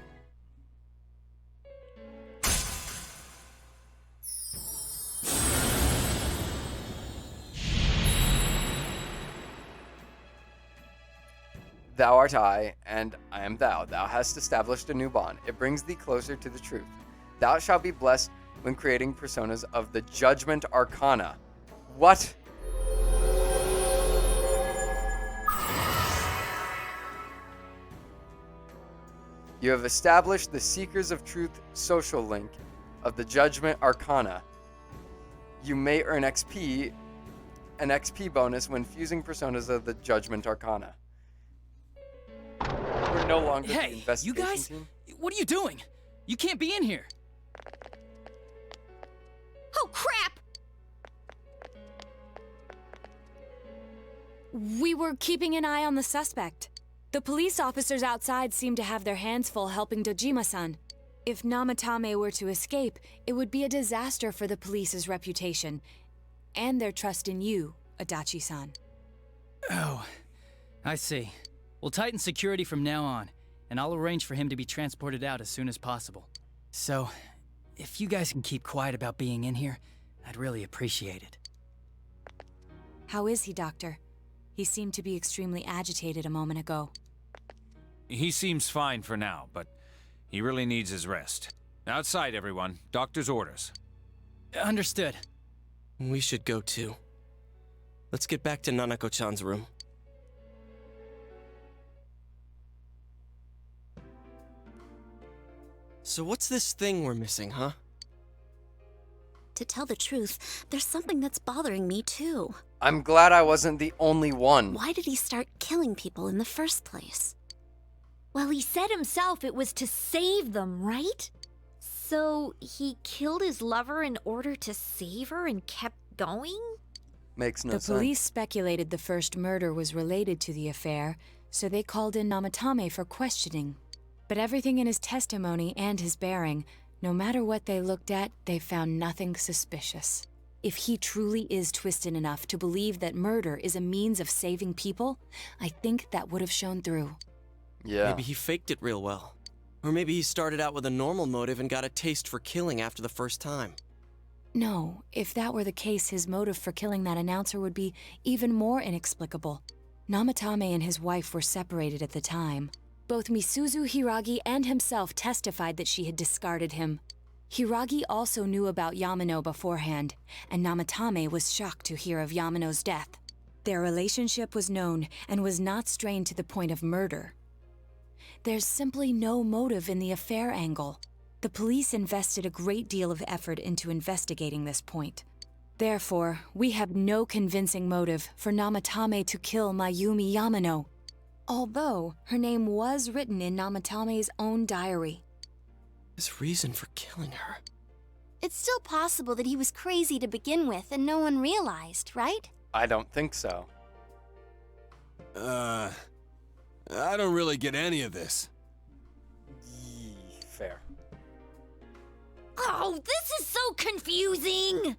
Thou art I, and I am thou. Thou hast established a new bond. It brings thee closer to the truth. Thou shalt be blessed when creating personas of the Judgment Arcana. What? You have established the Seekers of Truth social link of the Judgment Arcana. You may earn an XP bonus when fusing personas of the Judgment Arcana. We're no longer the Hey, investigation you guys? team. What are you doing? You can't be in here. Oh, crap! We were keeping an eye on the suspect. The police officers outside seem to have their hands full helping Dojima-san. If Namatame were to escape, it would be a disaster for the police's reputation. And their trust in you, Adachi-san. Oh, I see. We'll tighten security from now on, and I'll arrange for him to be transported out as soon as possible. So, if you guys can keep quiet about being in here, I'd really appreciate it. How is he, Doctor? He seemed to be extremely agitated a moment ago. He seems fine for now, but he really needs his rest. Outside, everyone. Doctor's orders. Understood. We should go too. Let's get back to Nanako-chan's room. So what's this thing we're missing, huh? To tell the truth, there's something that's bothering me too. I'm glad I wasn't the only one. Why did he start killing people in the first place? Well, he said himself it was to save them, right? So he killed his lover in order to save her and kept going? Makes no The sense. police speculated the first murder was related to the affair, so they called in Namatame for questioning. But everything in his testimony and his bearing, no matter what they looked at, they found nothing suspicious. If he truly is twisted enough to believe that murder is a means of saving people, I think that would have shown through. Yeah. Maybe he faked it real well. Or maybe he started out with a normal motive and got a taste for killing after the first time. No, if that were the case, his motive for killing that announcer would be even more inexplicable. Namatame and his wife were separated at the time. Both Misuzu Hiragi and himself testified that she had discarded him. Hiragi also knew about Yamano beforehand, and Namatame was shocked to hear of Yamano's death. Their relationship was known and was not strained to the point of murder. There's simply no motive in the affair angle. The police invested a great deal of effort into investigating this point. Therefore, we have no convincing motive for Namatame to kill Mayumi Yamano, although her name was written in Namatame's own diary. His reason for killing her. It's still possible that he was crazy to begin with and no one realized, right? I don't think so. I don't really get any of this. Fair. Oh, this is so confusing!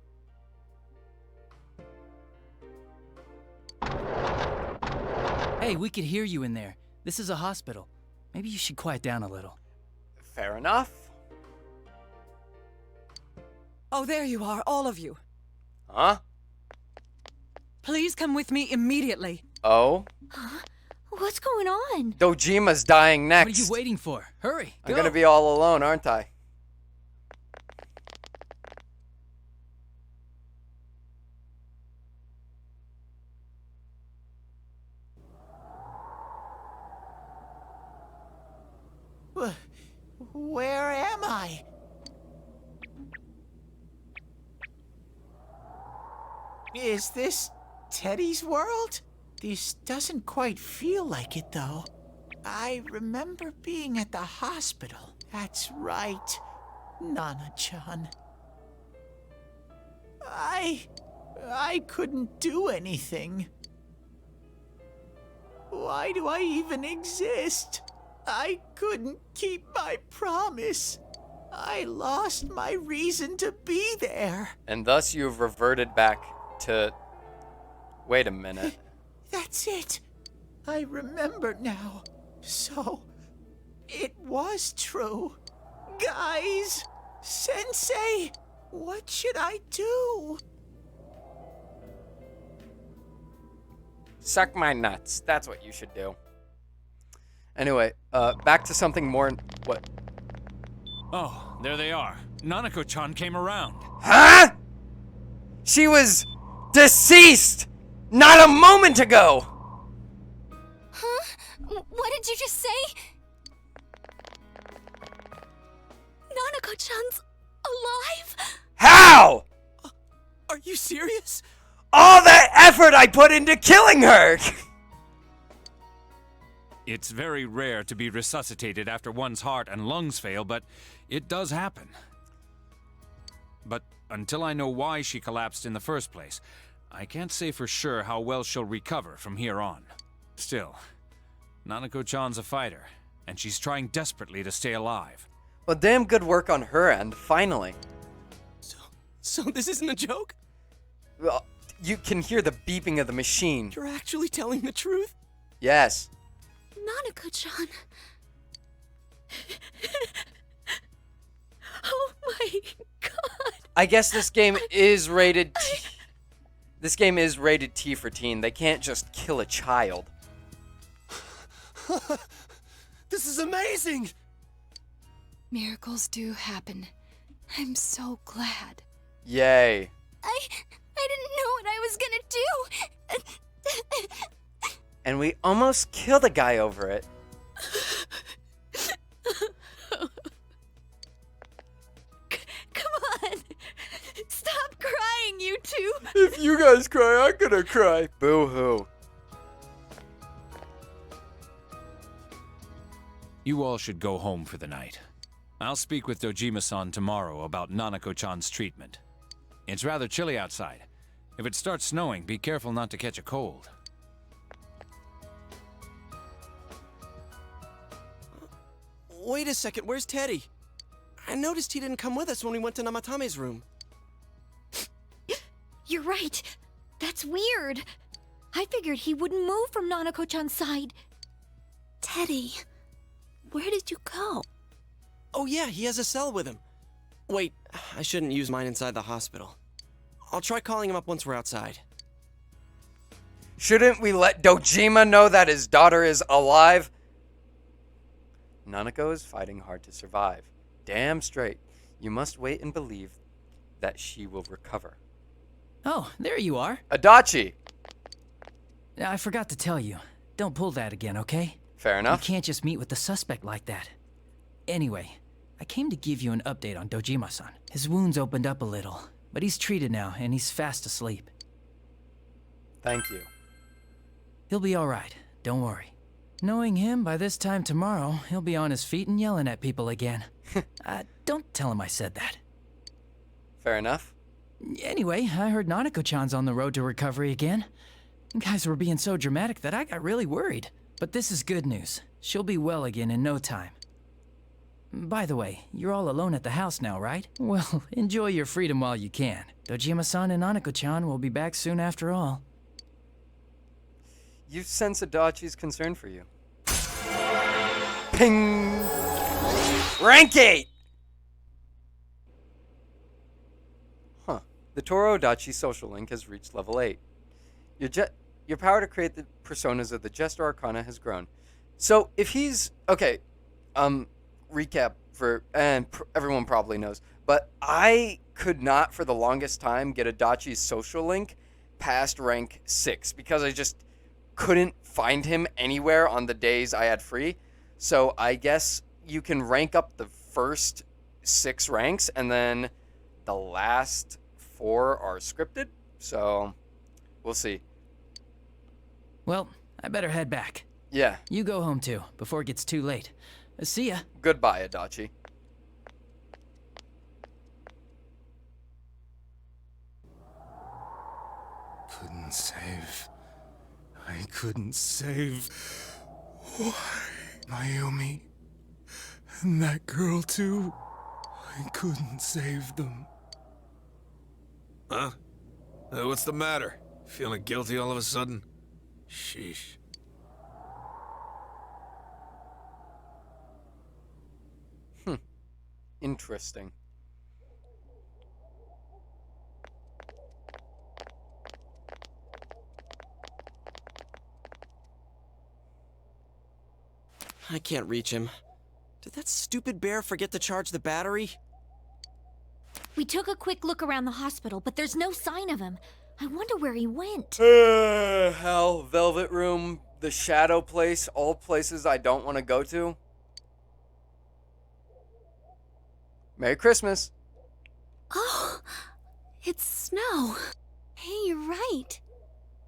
Hey, we could hear you in there. This is a hospital. Maybe you should quiet down a little. Fair enough. Oh, there you are, all of you. Huh? Please come with me immediately. Oh? Huh? What's going on? Dojima's dying next. What are you waiting for? Hurry, I'm go. gonna be all alone, aren't I? Where am I? Is this Teddy's world? This doesn't quite feel like it, though. I remember being at the hospital. That's right, Nana-chan. I couldn't do anything. Why do I even exist? I couldn't keep my promise. I lost my reason to be there. And thus you have reverted back to... Wait a minute. That's it. I remember now. So, it was true. Guys! Sensei! What should I do? Suck my nuts. That's what you should do. Anyway, back to something more... What? Oh, there they are. Nanako-chan came around. Huh? She was deceased not a moment ago! Huh? What did you just say? Nanako-chan's alive? How? Are you serious? All that effort I put into killing her! It's very rare to be resuscitated after one's heart and lungs fail, but it does happen. But until I know why she collapsed in the first place, I can't say for sure how well she'll recover from here on. Still, Nanako-chan's a fighter, and she's trying desperately to stay alive. Well, damn good work on her end, finally. So this isn't a joke? Well, you can hear the beeping of the machine. You're actually telling the truth? Yes. Nanako-chan. Oh my god. I guess this game is rated T. This game is rated T for teen. They can't just kill a child. This is amazing! Miracles do happen. I'm so glad. Yay. I didn't know what I was gonna do. And we almost killed a guy over it. Come on! Stop crying, you two! If you guys cry, I'm gonna cry. Boo-hoo. You all should go home for the night. I'll speak with Dojima-san tomorrow about Nanako-chan's treatment. It's rather chilly outside. If it starts snowing, be careful not to catch a cold. Wait a second, where's Teddy? I noticed he didn't come with us when we went to Namatame's room. You're right. That's weird. I figured he wouldn't move from Nanako-chan's side. Teddy, where did you go? Oh yeah, he has a cell with him. Wait, I shouldn't use mine inside the hospital. I'll try calling him up once we're outside. Shouldn't we let Dojima know that his daughter is alive? Nanako is fighting hard to survive. Damn straight. You must wait and believe that she will recover. Oh, there you are. Adachi! I forgot to tell you. Don't pull that again, okay? Fair enough. You can't just meet with the suspect like that. Anyway, I came to give you an update on Dojima-san. His wounds opened up a little, but he's treated now and he's fast asleep. Thank you. He'll be alright, don't worry. Knowing him, by this time tomorrow, he'll be on his feet and yelling at people again. Don't tell him I said that. Fair enough. Anyway, I heard Nanako-chan's on the road to recovery again. You guys were being so dramatic that I got really worried. But this is good news. She'll be well again in no time. By the way, you're all alone at the house now, right? Well, enjoy your freedom while you can. Dojima-san and Nanako-chan will be back soon after all. You sense Adachi's concern for you. Ping! Rank 8! Huh. The Toro Adachi social link has reached level 8. Your power to create the personas of the Jester Arcana has grown. So, if he's... Okay, recap for... And everyone probably knows. But I could not, for the longest time, get Adachi's social link past rank 6. Because I just couldn't find him anywhere on the days I had free. So, I guess you can rank up the first 6 ranks, and then the last 4 are scripted. So, we'll see. Well, I better head back. Yeah. You go home too, before it gets too late. See ya. Goodbye, Adachi. Couldn't save. I couldn't save. Why? Mayumi. And that girl too. I couldn't save them. Huh? What's the matter? Feeling guilty all of a sudden? Sheesh. Interesting. I can't reach him. Did that stupid bear forget to charge the battery? We took a quick look around the hospital, but there's no sign of him. I wonder where he went. Hell, Velvet Room, the Shadow Place, all places I don't want to go to. Merry Christmas. Oh, it's snow. Hey, you're right.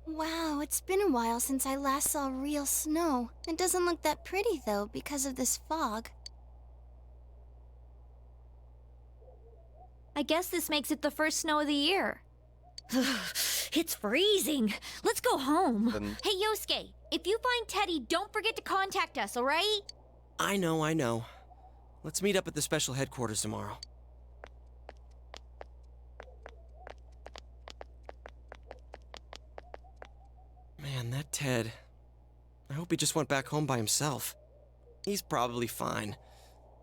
Wow, it's been a while since I last saw real snow. It doesn't look that pretty, though, because of this fog. I guess this makes it the first snow of the year. It's freezing. Let's go home. Hey, Yosuke, if you find Teddy, don't forget to contact us, all right? I know. Let's meet up at the special headquarters tomorrow. Man, that Ted. I hope he just went back home by himself. He's probably fine.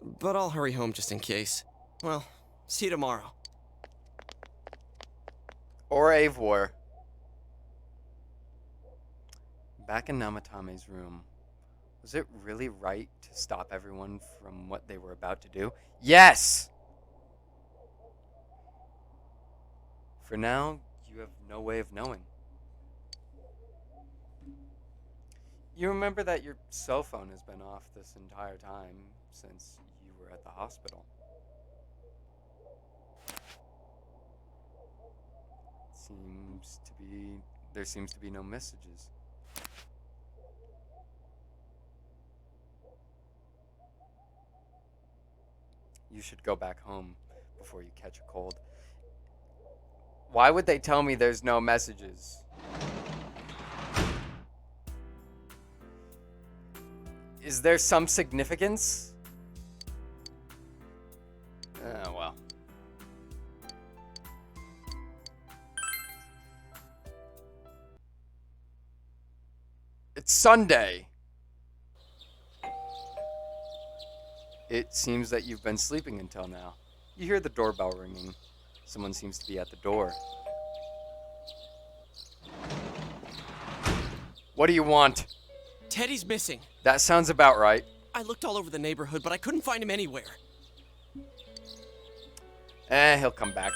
But I'll hurry home just in case. Well, see you tomorrow. Au revoir. Back in Namatame's room. Was it really right to stop everyone from what they were about to do? Yes! For now, you have no way of knowing. You remember that your cell phone has been off this entire time since you were at the hospital. There seems to be no messages. You should go back home before you catch a cold. Why would they tell me there's no messages? Is there some significance? Well. It's Sunday. It seems that you've been sleeping until now. You hear the doorbell ringing. Someone seems to be at the door. What do you want? Teddy's missing. That sounds about right. I looked all over the neighborhood, but I couldn't find him anywhere. He'll come back.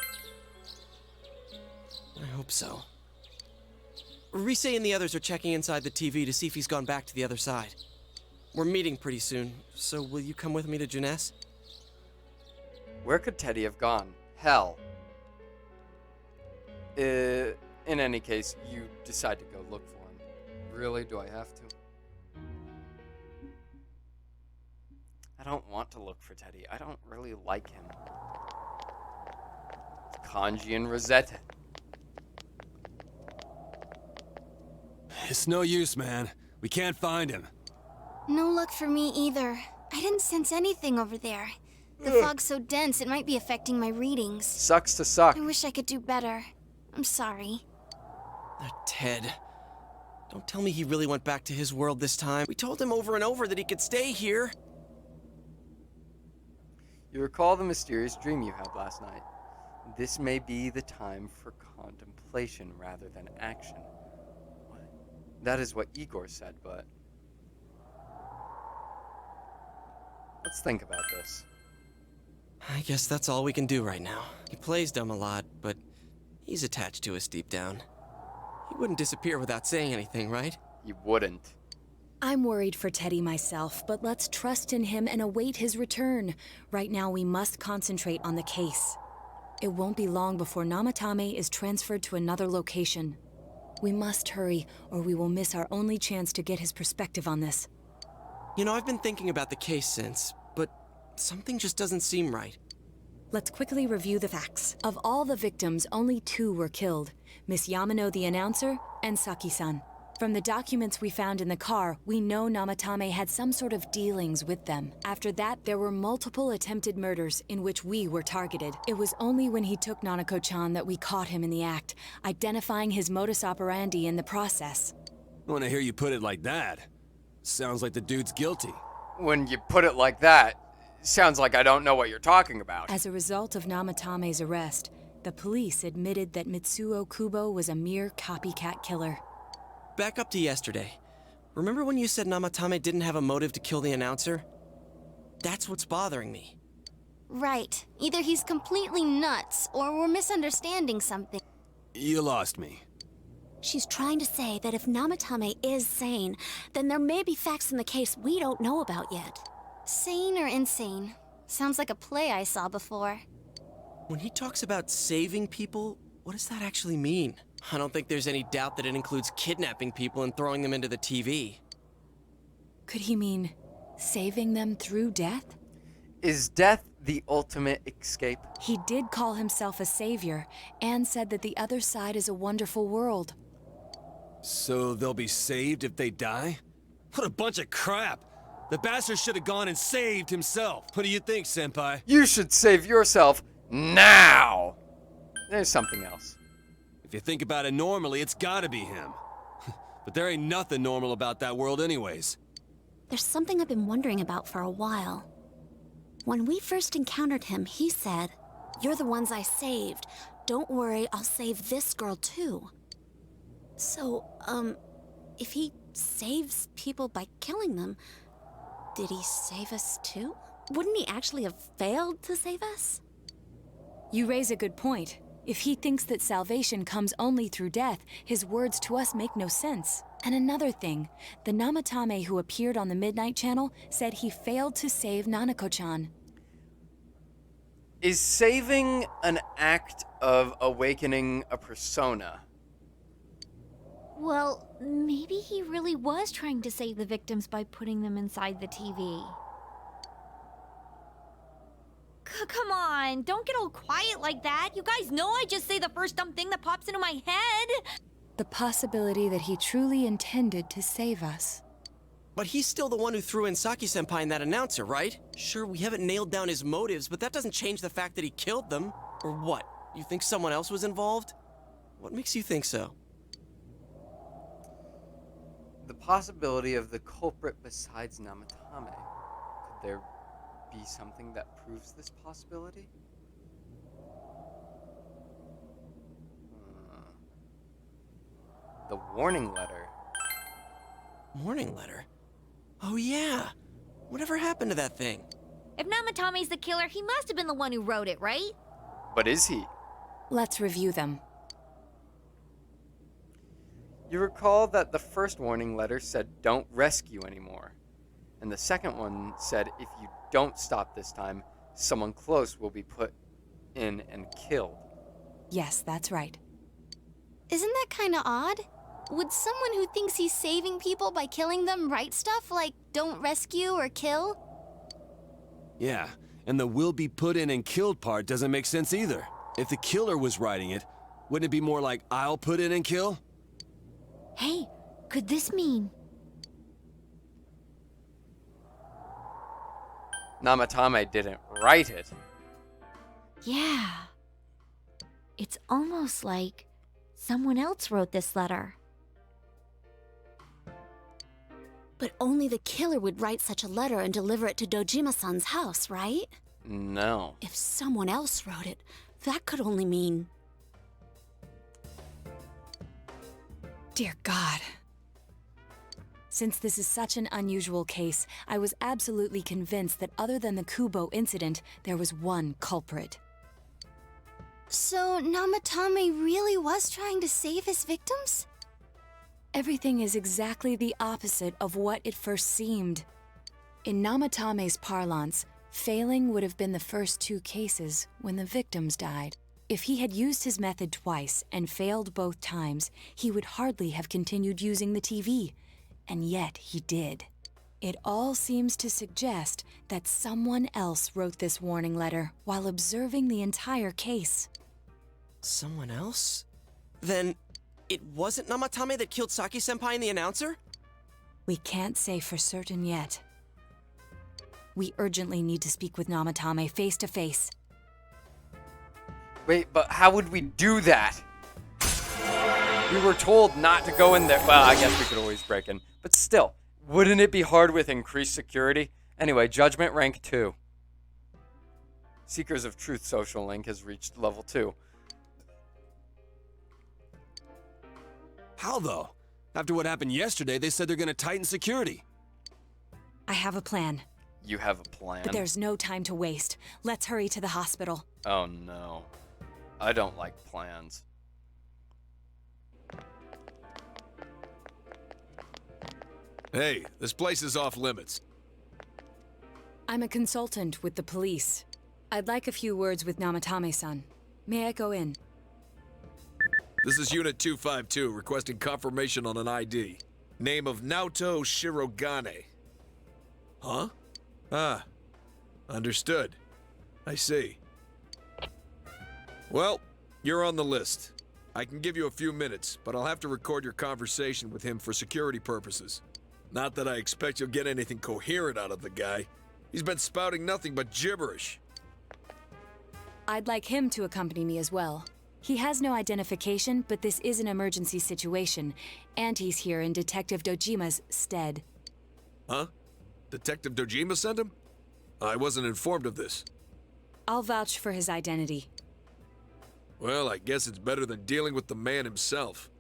I hope so. Rise and the others are checking inside the TV to see if he's gone back to the other side. We're meeting pretty soon, so will you come with me to Jeunesse? Where could Teddy have gone? Hell. In any case, you decide to go look for him. Really? Do I have to? I don't want to look for Teddy. I don't really like him. Kanji and Rosetta. It's no use, man. We can't find him. No luck for me either. I didn't sense anything over there. The fog's so dense, it might be affecting my readings. Sucks to suck. I wish I could do better. I'm sorry. That Ted. Don't tell me he really went back to his world this time. We told him over and over that he could stay here. You recall the mysterious dream you had last night. This may be the time for contemplation rather than action. What? That is what Igor said, but... let's think about this. I guess that's all we can do right now. He plays dumb a lot, but he's attached to us deep down. He wouldn't disappear without saying anything, right? He wouldn't. I'm worried for Teddy myself, but let's trust in him and await his return. Right now, we must concentrate on the case. It won't be long before Namatame is transferred to another location. We must hurry, or we will miss our only chance to get his perspective on this. You know, I've been thinking about the case since, but something just doesn't seem right. Let's quickly review the facts. Of all the victims, only 2 were killed. Miss Yamano the announcer, and Saki-san. From the documents we found in the car, we know Namatame had some sort of dealings with them. After that, there were multiple attempted murders in which we were targeted. It was only when he took Nanako-chan that we caught him in the act, identifying his modus operandi in the process. When I hear you put it like that, sounds like the dude's guilty. When you put it like that, sounds like I don't know what you're talking about. As a result of Namatame's arrest, the police admitted that Mitsuo Kubo was a mere copycat killer. Back up to yesterday. Remember when you said Namatame didn't have a motive to kill the announcer? That's what's bothering me. Right. Either he's completely nuts, or we're misunderstanding something. You lost me. She's trying to say that if Namatame is sane, then there may be facts in the case we don't know about yet. Sane or insane? Sounds like a play I saw before. When he talks about saving people, what does that actually mean? I don't think there's any doubt that it includes kidnapping people and throwing them into the TV. Could he mean saving them through death? Is death the ultimate escape? He did call himself a savior and said that the other side is a wonderful world. So they'll be saved if they die? What a bunch of crap! The bastard should have gone and saved himself. What do you think, Senpai? You should save yourself now! There's something else. If you think about it normally, it's gotta be him. But there ain't nothing normal about that world anyways. There's something I've been wondering about for a while. When we first encountered him, he said, "You're the ones I saved. Don't worry, I'll save this girl too." So, if he saves people by killing them, did he save us too? Wouldn't he actually have failed to save us? You raise a good point. If he thinks that salvation comes only through death, his words to us make no sense. And another thing, the Namatame who appeared on the Midnight Channel said he failed to save Nanako-chan. Is saving an act of awakening a persona? Well, maybe he really was trying to save the victims by putting them inside the TV. Come on, don't get all quiet like that. You guys know I just say the first dumb thing that pops into my head. The possibility that he truly intended to save us. But he's still the one who threw in Saki-senpai and that announcer, right? Sure, we haven't nailed down his motives, but that doesn't change the fact that he killed them. Or what? You think someone else was involved? What makes you think so? The possibility of the culprit besides Namatame. Could there be something that proves this possibility? The warning letter. Warning letter? Oh yeah! Whatever happened to that thing? If Namatame's the killer, he must have been the one who wrote it, right? But is he? Let's review them. You recall that the first warning letter said, "Don't rescue anymore." And the second one said, "If you don't stop this time, someone close will be put in and killed." Yes, that's right. Isn't that kind of odd? Would someone who thinks he's saving people by killing them write stuff like don't rescue or kill? Yeah, and the will be put in and killed part doesn't make sense either. If the killer was writing it, wouldn't it be more like I'll put in and kill? Hey, could this mean... Namatame didn't write it. Yeah. It's almost like someone else wrote this letter. But only the killer would write such a letter and deliver it to Dojima-san's house, right? No. If someone else wrote it, that could only mean... Dear God. Since this is such an unusual case, I was absolutely convinced that other than the Kubo incident, there was one culprit. So Namatame really was trying to save his victims? Everything is exactly the opposite of what it first seemed. In Namatame's parlance, failing would have been the first two cases when the victims died. If he had used his method twice and failed both times, he would hardly have continued using the TV. And yet he did. It all seems to suggest that someone else wrote this warning letter while observing the entire case. Someone else? Then, it wasn't Namatame that killed Saki-senpai and the announcer? We can't say for certain yet. We urgently need to speak with Namatame face to face. Wait, but how would we do that? We were told not to go in there. Well, I guess we could always break in. But still, wouldn't it be hard with increased security? Anyway, Judgment rank 2. Seekers of Truth social link has reached level 2. How though? After what happened yesterday, they said they're gonna tighten security. I have a plan. You have a plan? But there's no time to waste. Let's hurry to the hospital. Oh no. I don't like plans. Hey, this place is off limits. I'm a consultant with the police. I'd like a few words with Namatame-san. May I go in? This is Unit 252, requesting confirmation on an ID. Name of Naoto Shirogane. Huh? Ah. Understood. I see. Well, you're on the list. I can give you a few minutes, but I'll have to record your conversation with him for security purposes. Not that I expect you'll get anything coherent out of the guy. He's been spouting nothing but gibberish. I'd like him to accompany me as well. He has no identification, but this is an emergency situation, and he's here in Detective Dojima's stead. Huh? Detective Dojima sent him? I wasn't informed of this. I'll vouch for his identity. Well, I guess it's better than dealing with the man himself.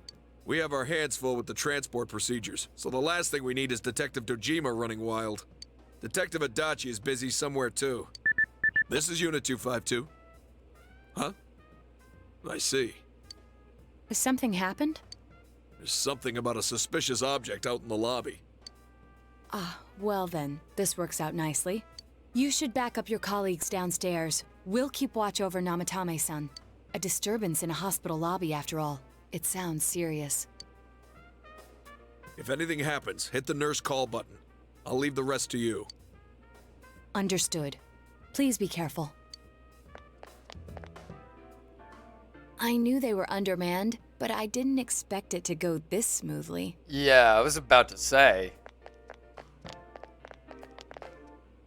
We have our hands full with the transport procedures, so the last thing we need is Detective Dojima running wild. Detective Adachi is busy somewhere too. This is Unit 252. Huh? I see. Has something happened? There's something about a suspicious object out in the lobby. Ah, well then, this works out nicely. You should back up your colleagues downstairs. We'll keep watch over Namatame-san. A disturbance in a hospital lobby, after all. It sounds serious. If anything happens, hit the nurse call button. I'll leave the rest to you. Understood. Please be careful. I knew they were undermanned, but I didn't expect it to go this smoothly. Yeah, I was about to say.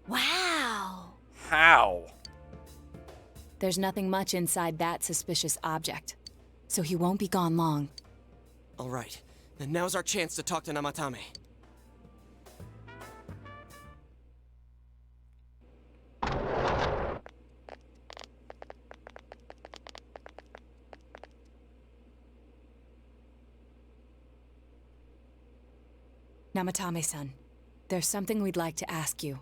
Wow. How? There's nothing much inside that suspicious object, so he won't be gone long. All right, then now's our chance to talk to Namatame. Namatame-san, there's something we'd like to ask you.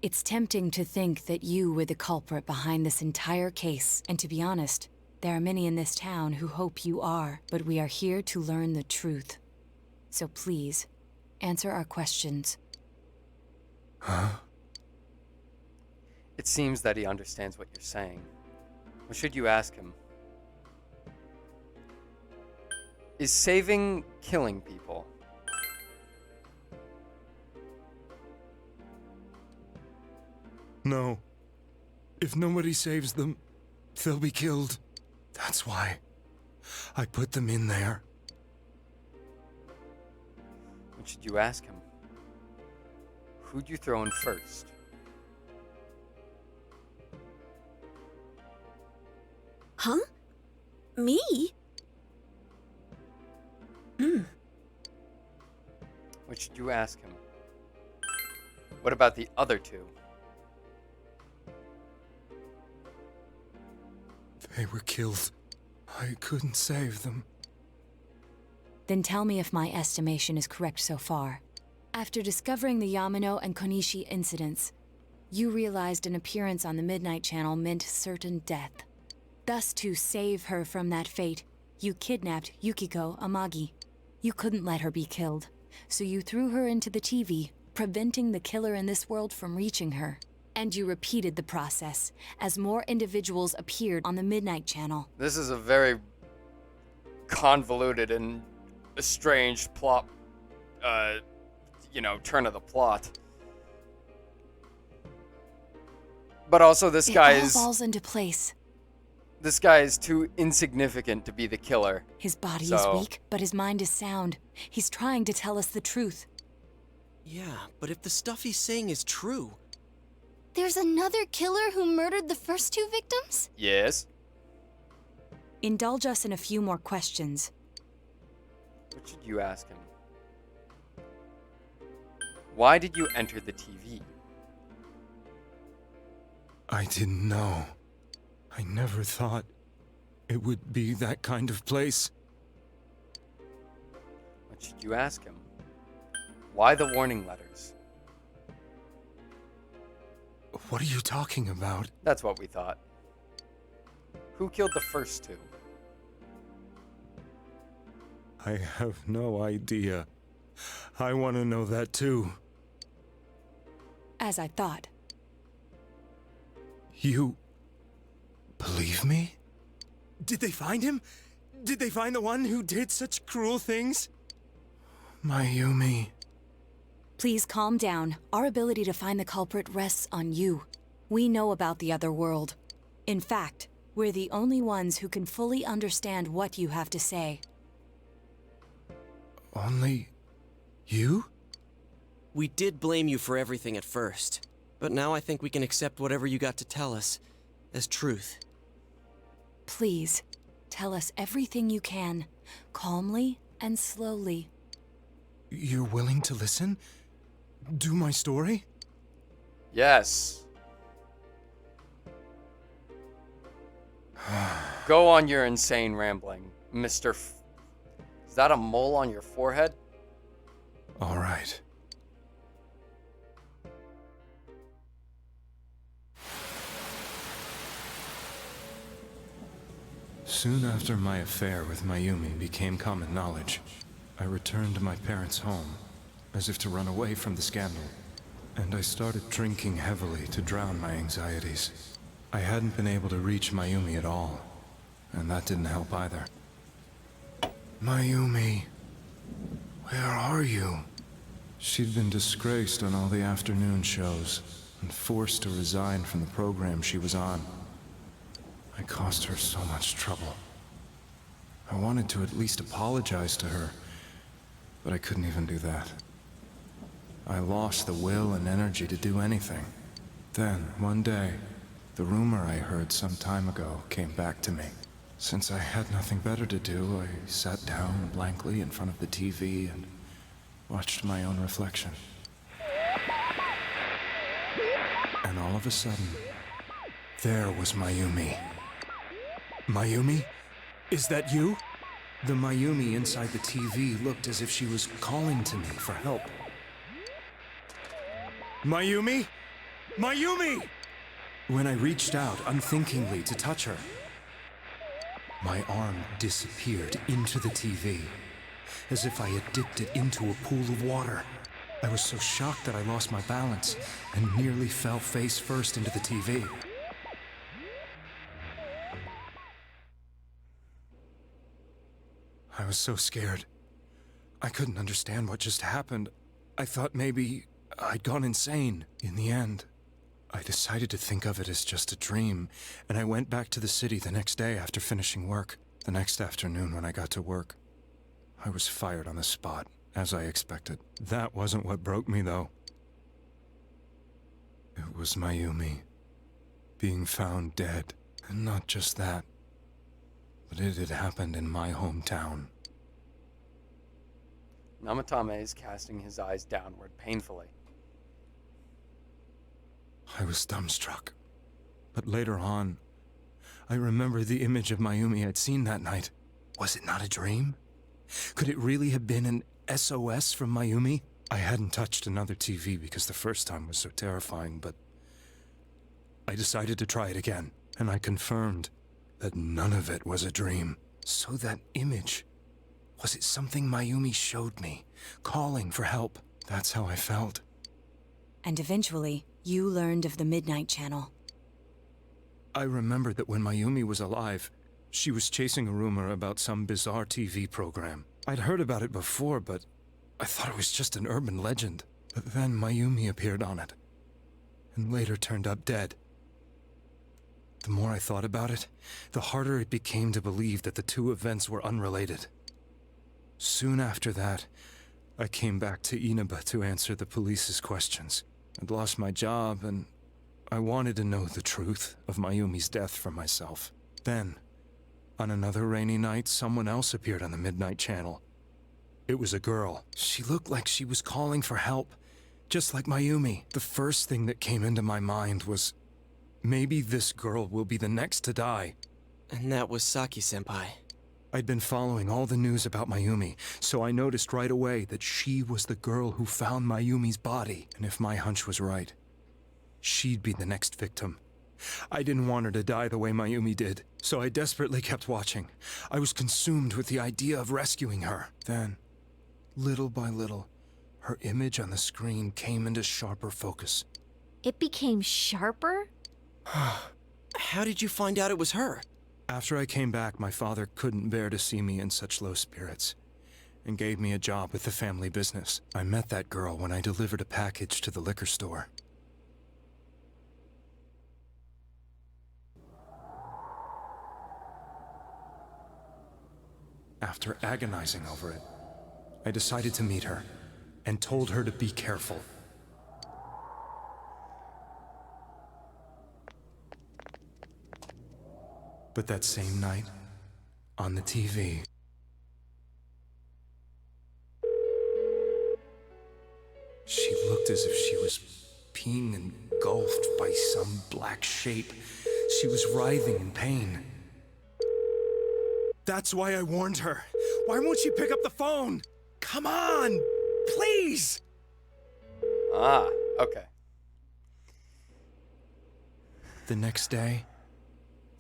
It's tempting to think that you were the culprit behind this entire case, and to be honest, there are many in this town who hope you are, but we are here to learn the truth. So please, answer our questions. Huh? It seems that he understands what you're saying. What should you ask him? Is saving killing people? No. If nobody saves them, they'll be killed. That's why I put them in there. What should you ask him? Who'd you throw in first? Huh? Me? What should you ask him? What about the other two? They were killed. I couldn't save them. Then tell me if my estimation is correct so far. After discovering the Yamano and Konishi incidents, you realized an appearance on the Midnight Channel meant certain death. Thus, to save her from that fate, you kidnapped Yukiko Amagi. You couldn't let her be killed, so you threw her into the TV, preventing the killer in this world from reaching her. And you repeated the process, as more individuals appeared on the Midnight Channel. This is a very convoluted and strange plot, turn of the plot. But also this guy It all is... falls into place. This guy is too insignificant to be the killer. His body So- is weak, but his mind is sound. He's trying to tell us the truth. Yeah, but if the stuff he's saying is true... There's another killer who murdered the first two victims? Yes? Indulge us in a few more questions. What should you ask him? Why did you enter the TV? I didn't know. I never thought it would be that kind of place. What should you ask him? Why the warning letters? What are you talking about? That's what we thought. Who killed the first two? I have no idea. I want to know that too. As I thought. You... believe me? Did they find him? Did they find the one who did such cruel things? Mayumi... Please calm down. Our ability to find the culprit rests on you. We know about the other world. In fact, we're the only ones who can fully understand what you have to say. Only... you? We did blame you for everything at first, but now I think we can accept whatever you got to tell us as truth. Please, tell us everything you can, calmly and slowly. You're willing to listen? Do my story? Yes. Go on your insane rambling, Mr. Is that a mole on your forehead? All right. Soon after my affair with Mayumi became common knowledge, I returned to my parents' home, as if to run away from the scandal. And I started drinking heavily to drown my anxieties. I hadn't been able to reach Mayumi at all, and that didn't help either. Mayumi, where are you? She'd been disgraced on all the afternoon shows. and forced to resign from the program she was on. I caused her so much trouble. I wanted to at least apologize to her, but I couldn't even do that. I lost the will and energy to do anything. Then, one day, the rumor I heard some time ago came back to me. Since I had nothing better to do, I sat down blankly in front of the TV and watched my own reflection. And all of a sudden, there was Mayumi. Mayumi? Is that you? The Mayumi inside the TV looked as if she was calling to me for help. Mayumi? Mayumi! When I reached out unthinkingly to touch her, my arm disappeared into the TV, as if I had dipped it into a pool of water. I was so shocked that I lost my balance and nearly fell face first into the TV. I was so scared. I couldn't understand what just happened. I thought maybe I'd gone insane. In the end, I decided to think of it as just a dream, and I went back to the city the next day after finishing work. The next afternoon when I got to work, I was fired on the spot, as I expected. That wasn't what broke me, though. It was Mayumi being found dead. And not just that, but it had happened in my hometown. Namatame is casting his eyes downward painfully. I was dumbstruck. But later on, I remembered the image of Mayumi I'd seen that night. Was it not a dream? Could it really have been an SOS from Mayumi? I hadn't touched another TV because the first time was so terrifying, but I decided to try it again, and I confirmed that none of it was a dream. So that image, was it something Mayumi showed me, calling for help? That's how I felt. And eventually, you learned of the Midnight Channel. I remembered that when Mayumi was alive, she was chasing a rumor about some bizarre TV program. I'd heard about it before, but I thought it was just an urban legend. But then Mayumi appeared on it, and later turned up dead. The more I thought about it, the harder it became to believe that the two events were unrelated. Soon after that, I came back to Inaba to answer the police's questions. I'd lost my job, and I wanted to know the truth of Mayumi's death for myself. Then, on another rainy night, someone else appeared on the Midnight Channel. It was a girl. She looked like she was calling for help, just like Mayumi. The first thing that came into my mind was, maybe this girl will be the next to die. And that was Saki-senpai. I'd been following all the news about Mayumi, so I noticed right away that she was the girl who found Mayumi's body. And if my hunch was right, she'd be the next victim. I didn't want her to die the way Mayumi did, so I desperately kept watching. I was consumed with the idea of rescuing her. Then, little by little, her image on the screen came into sharper focus. It became sharper? How did you find out it was her? After I came back, my father couldn't bear to see me in such low spirits, and gave me a job with the family business. I met that girl when I delivered a package to the liquor store. After agonizing over it, I decided to meet her, and told her to be careful. But that same night, on the TV, she looked as if she was being engulfed by some black shape. She was writhing in pain. That's why I warned her. Why won't she pick up the phone? Come on, please! Ah, okay. The next day,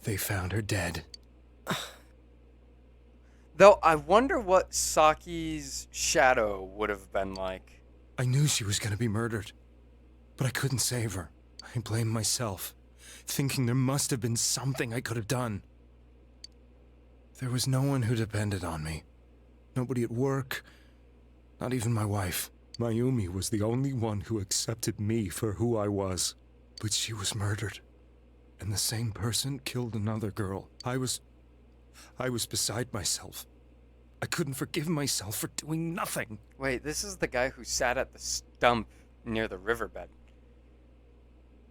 they found her dead. Though I wonder what Saki's shadow would have been like. I knew she was going to be murdered, but I couldn't save her. I blamed myself, thinking there must have been something I could have done. There was no one who depended on me. Nobody at work, not even my wife. Mayumi was the only one who accepted me for who I was. But she was murdered. And the same person killed another girl. I was beside myself. I couldn't forgive myself for doing nothing. Wait, this is the guy who sat at the stump near the riverbed.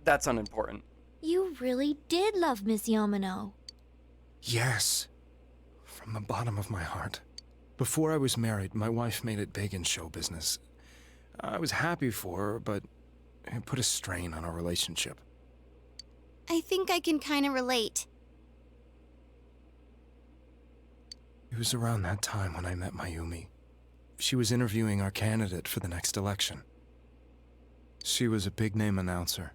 That's unimportant. You really did love Miss Yamano. Yes. From the bottom of my heart. Before I was married, my wife made it big in show business. I was happy for her, but it put a strain on our relationship. I think I can kind of relate. It was around that time when I met Mayumi. She was interviewing our candidate for the next election. She was a big-name announcer,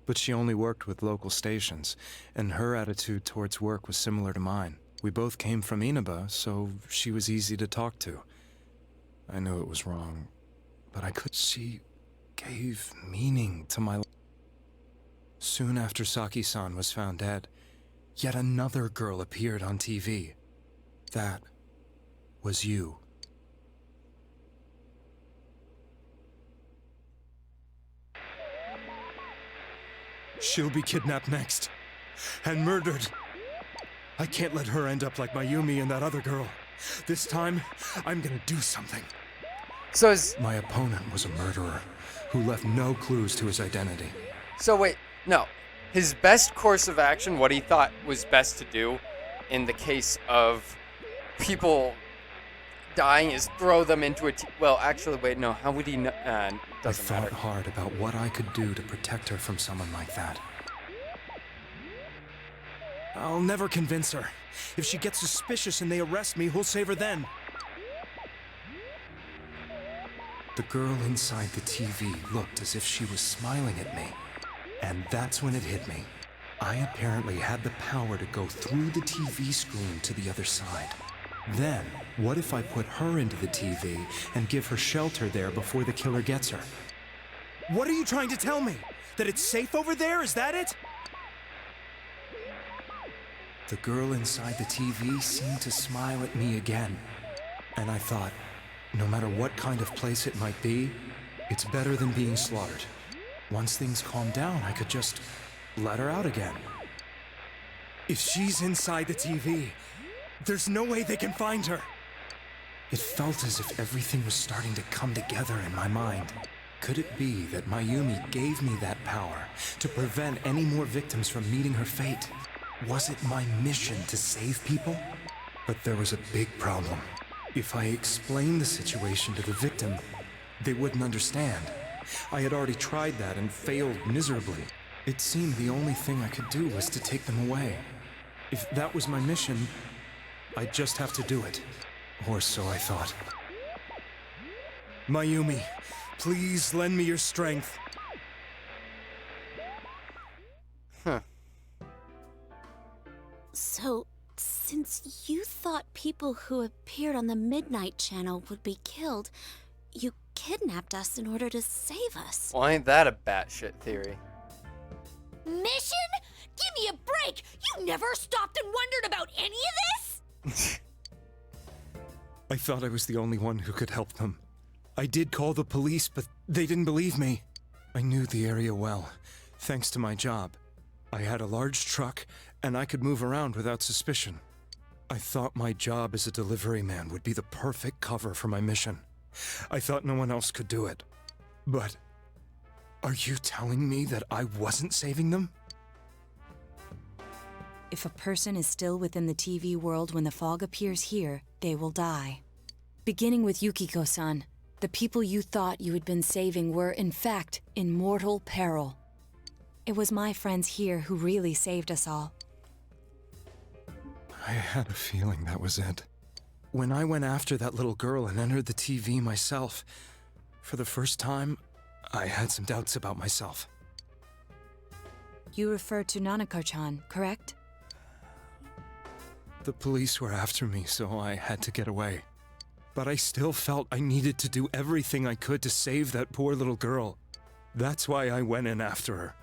but she only worked with local stations, and her attitude towards work was similar to mine. We both came from Inaba, so she was easy to talk to. I knew it was wrong, but I could see gave meaning to my life. Soon after Saki-san was found dead, yet another girl appeared on TV. That was you. She'll be kidnapped next, and murdered. I can't let her end up like Mayumi and that other girl. This time, I'm gonna do something. So is... My opponent was a murderer who left no clues to his identity. So wait, no. His best course of action, what he thought was best to do in the case of people dying, is throw them into a... Well, actually, wait, no. How would he know? I thought hard about what I could do to protect her from someone like that. I'll never convince her. If she gets suspicious and they arrest me, who'll save her then? The girl inside the TV looked as if she was smiling at me. And that's when it hit me. I apparently had the power to go through the TV screen to the other side. Then, what if I put her into the TV and give her shelter there before the killer gets her? What are you trying to tell me? That it's safe over there? Is that it? The girl inside the TV seemed to smile at me again. And I thought, no matter what kind of place it might be, it's better than being slaughtered. Once things calm down, I could just let her out again. If she's inside the TV, there's no way they can find her. It felt as if everything was starting to come together in my mind. Could it be that Mayumi gave me that power to prevent any more victims from meeting her fate? Was it my mission to save people? But there was a big problem. If I explained the situation to the victim, they wouldn't understand. I had already tried that and failed miserably. It seemed the only thing I could do was to take them away. If that was my mission, I'd just have to do it. Or so I thought. Mayumi, please lend me your strength. Huh. So, since you thought people who appeared on the Midnight Channel would be killed, you kidnapped us in order to save us. Well, ain't that a batshit theory? Mission? Give me a break! You never stopped and wondered about any of this? I thought I was the only one who could help them. I did call the police, but they didn't believe me. I knew the area well, thanks to my job. I had a large truck, and I could move around without suspicion. I thought my job as a delivery man would be the perfect cover for my mission. I thought no one else could do it. But are you telling me that I wasn't saving them? If a person is still within the TV world when the fog appears here, they will die. Beginning with Yukiko-san, the people you thought you had been saving were, in fact, in mortal peril. It was my friends here who really saved us all. I had a feeling that was it. When I went after that little girl and entered the TV myself, for the first time, I had some doubts about myself. You refer to Nanako-chan, correct? The police were after me, so I had to get away. But I still felt I needed to do everything I could to save that poor little girl. That's why I went in after her.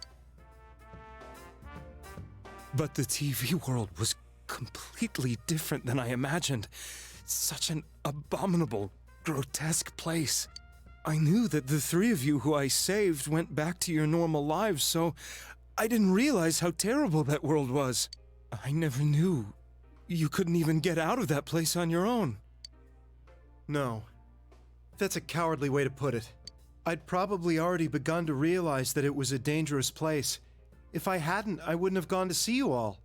But the TV world was completely different than I imagined. Such an abominable, grotesque place. I knew that the three of you who I saved went back to your normal lives, so I didn't realize how terrible that world was. I never knew you couldn't even get out of that place on your own. No, that's a cowardly way to put it. I'd probably already begun to realize that it was a dangerous place. If I hadn't, I wouldn't have gone to see you all.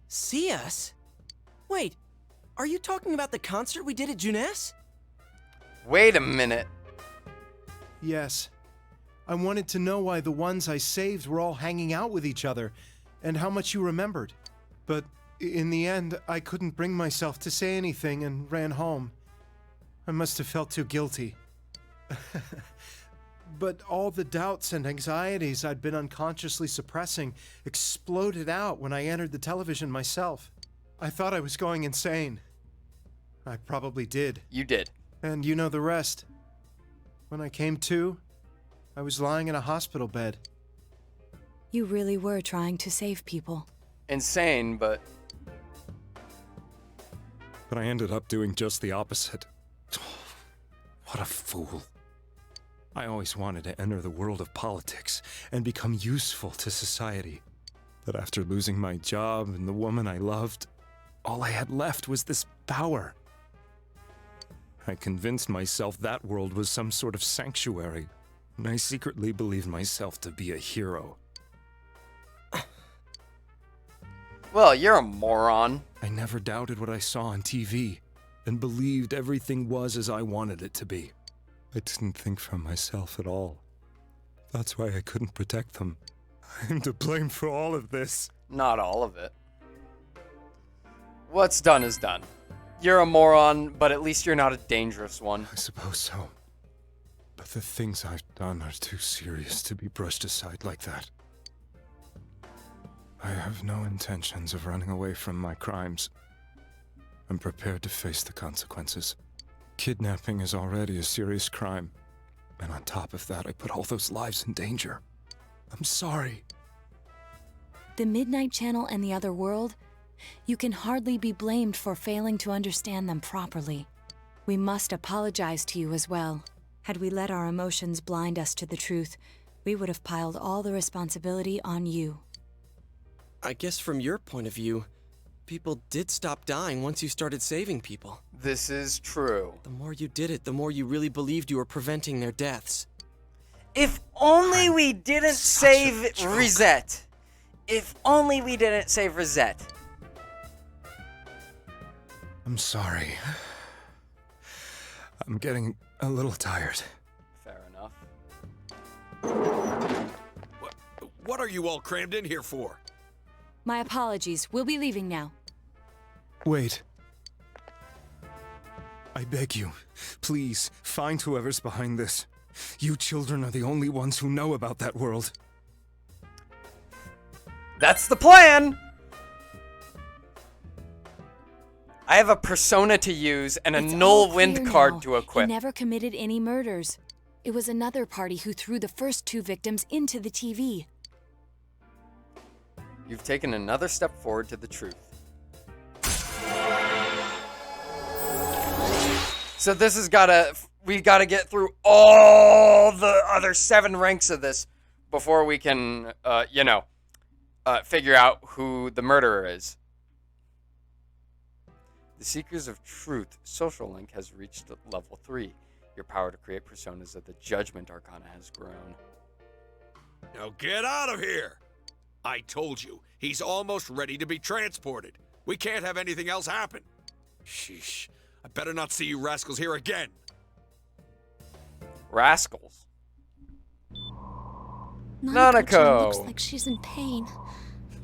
See us? Wait, are you talking about the concert we did at Juness? Wait a minute. Yes. I wanted to know why the ones I saved were all hanging out with each other, and how much you remembered. But in the end, I couldn't bring myself to say anything and ran home. I must have felt too guilty. But all the doubts and anxieties I'd been unconsciously suppressing exploded out when I entered the television myself. I thought I was going insane. I probably did. You did. And you know the rest. When I came to, I was lying in a hospital bed. You really were trying to save people. Insane, but... But I ended up doing just the opposite. What a fool. I always wanted to enter the world of politics and become useful to society. But after losing my job and the woman I loved, all I had left was this power. I convinced myself that world was some sort of sanctuary, and I secretly believed myself to be a hero. Well, you're a moron. I never doubted what I saw on TV, and believed everything was as I wanted it to be. I didn't think for myself at all. That's why I couldn't protect them. I'm to blame for all of this. Not all of it. What's done is done. You're a moron, but at least you're not a dangerous one. I suppose so. But the things I've done are too serious to be brushed aside like that. I have no intentions of running away from my crimes. I'm prepared to face the consequences. Kidnapping is already a serious crime, and on top of that, I put all those lives in danger. I'm sorry. The Midnight Channel and the other world, you can hardly be blamed for failing to understand them properly. We must apologize to you as well. Had we let our emotions blind us to the truth, we would have piled all the responsibility on you. I guess from your point of view, people did stop dying once you started saving people. This is true. The more you did it, the more you really believed you were preventing their deaths. If only we didn't save Rosette. If only we didn't save Rosette. I'm sorry. I'm getting a little tired. Fair enough. What are you all crammed in here for? My apologies. We'll be leaving now. Wait. I beg you, please, find whoever's behind this. You children are the only ones who know about that world. That's the plan! I have a persona to use and a It's null all wind clear card now. to equip. He never committed any murders. It was another party who threw the first two victims into the TV. You've taken another step forward to the truth. So this has we gotta get through all the other 7 ranks of this before we can, figure out who the murderer is. The Seekers of Truth social link has reached level 3. Your power to create personas of the Judgment Arcana has grown. Now get out of here! I told you, he's almost ready to be transported. We can't have anything else happen. Sheesh. I better not see you rascals here again. Rascals? Nanako looks like she's in pain.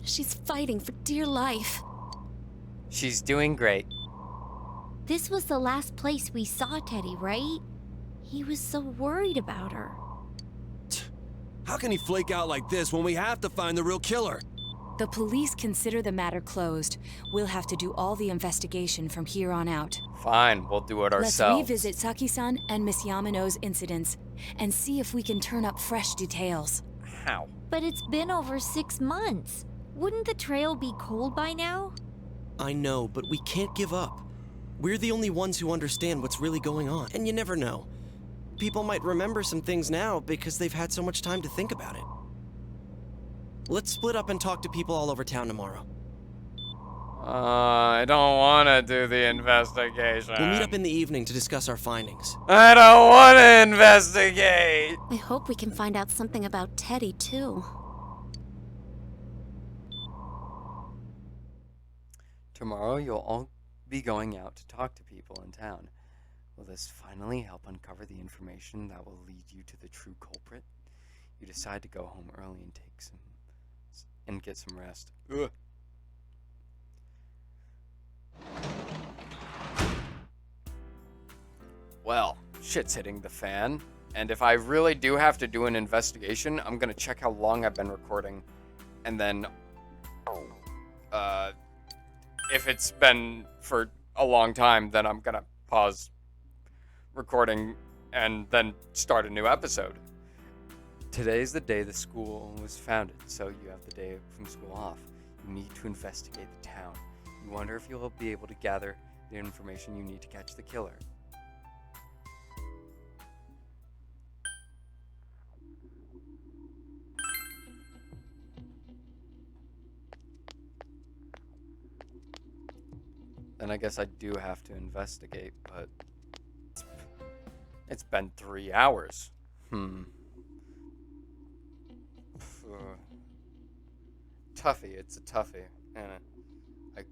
She's fighting for dear life. She's doing great. This was the last place we saw Teddy, right? He was so worried about her. How can he flake out like this when we have to find the real killer? The police consider the matter closed. We'll have to do all the investigation from here on out. Fine, we'll do it Let's ourselves. revisit Saki-san and Miss Yamano's incidents and see if we can turn up fresh details. How? But it's been over 6 months. Wouldn't the trail be cold by now? I know, but we can't give up. We're the only ones who understand what's really going on, and you never know. people might remember some things now because they've had so much time to think about it. Let's split up and talk to people all over town tomorrow. I don't want to do the investigation. We'll meet up in the evening to discuss our findings. I don't want to investigate. I hope we can find out something about Teddy, too. Tomorrow you'll all be going out to talk to people in town. Will this finally help uncover the information that will lead you to the true culprit? You decide to go home early and get some rest. Ugh. Well, shit's hitting the fan, and if I really do have to do an investigation, I'm gonna check how long I've been recording, and then, if it's been for a long time, then I'm gonna pause recording and then start a new episode. Today's the day the school was founded, so you have the day from school off. You need to investigate the town. You wonder if you'll be able to gather the information you need to catch the killer. Then I guess I do have to investigate, but it's been 3 hours. Toughie, it's a toughie. And I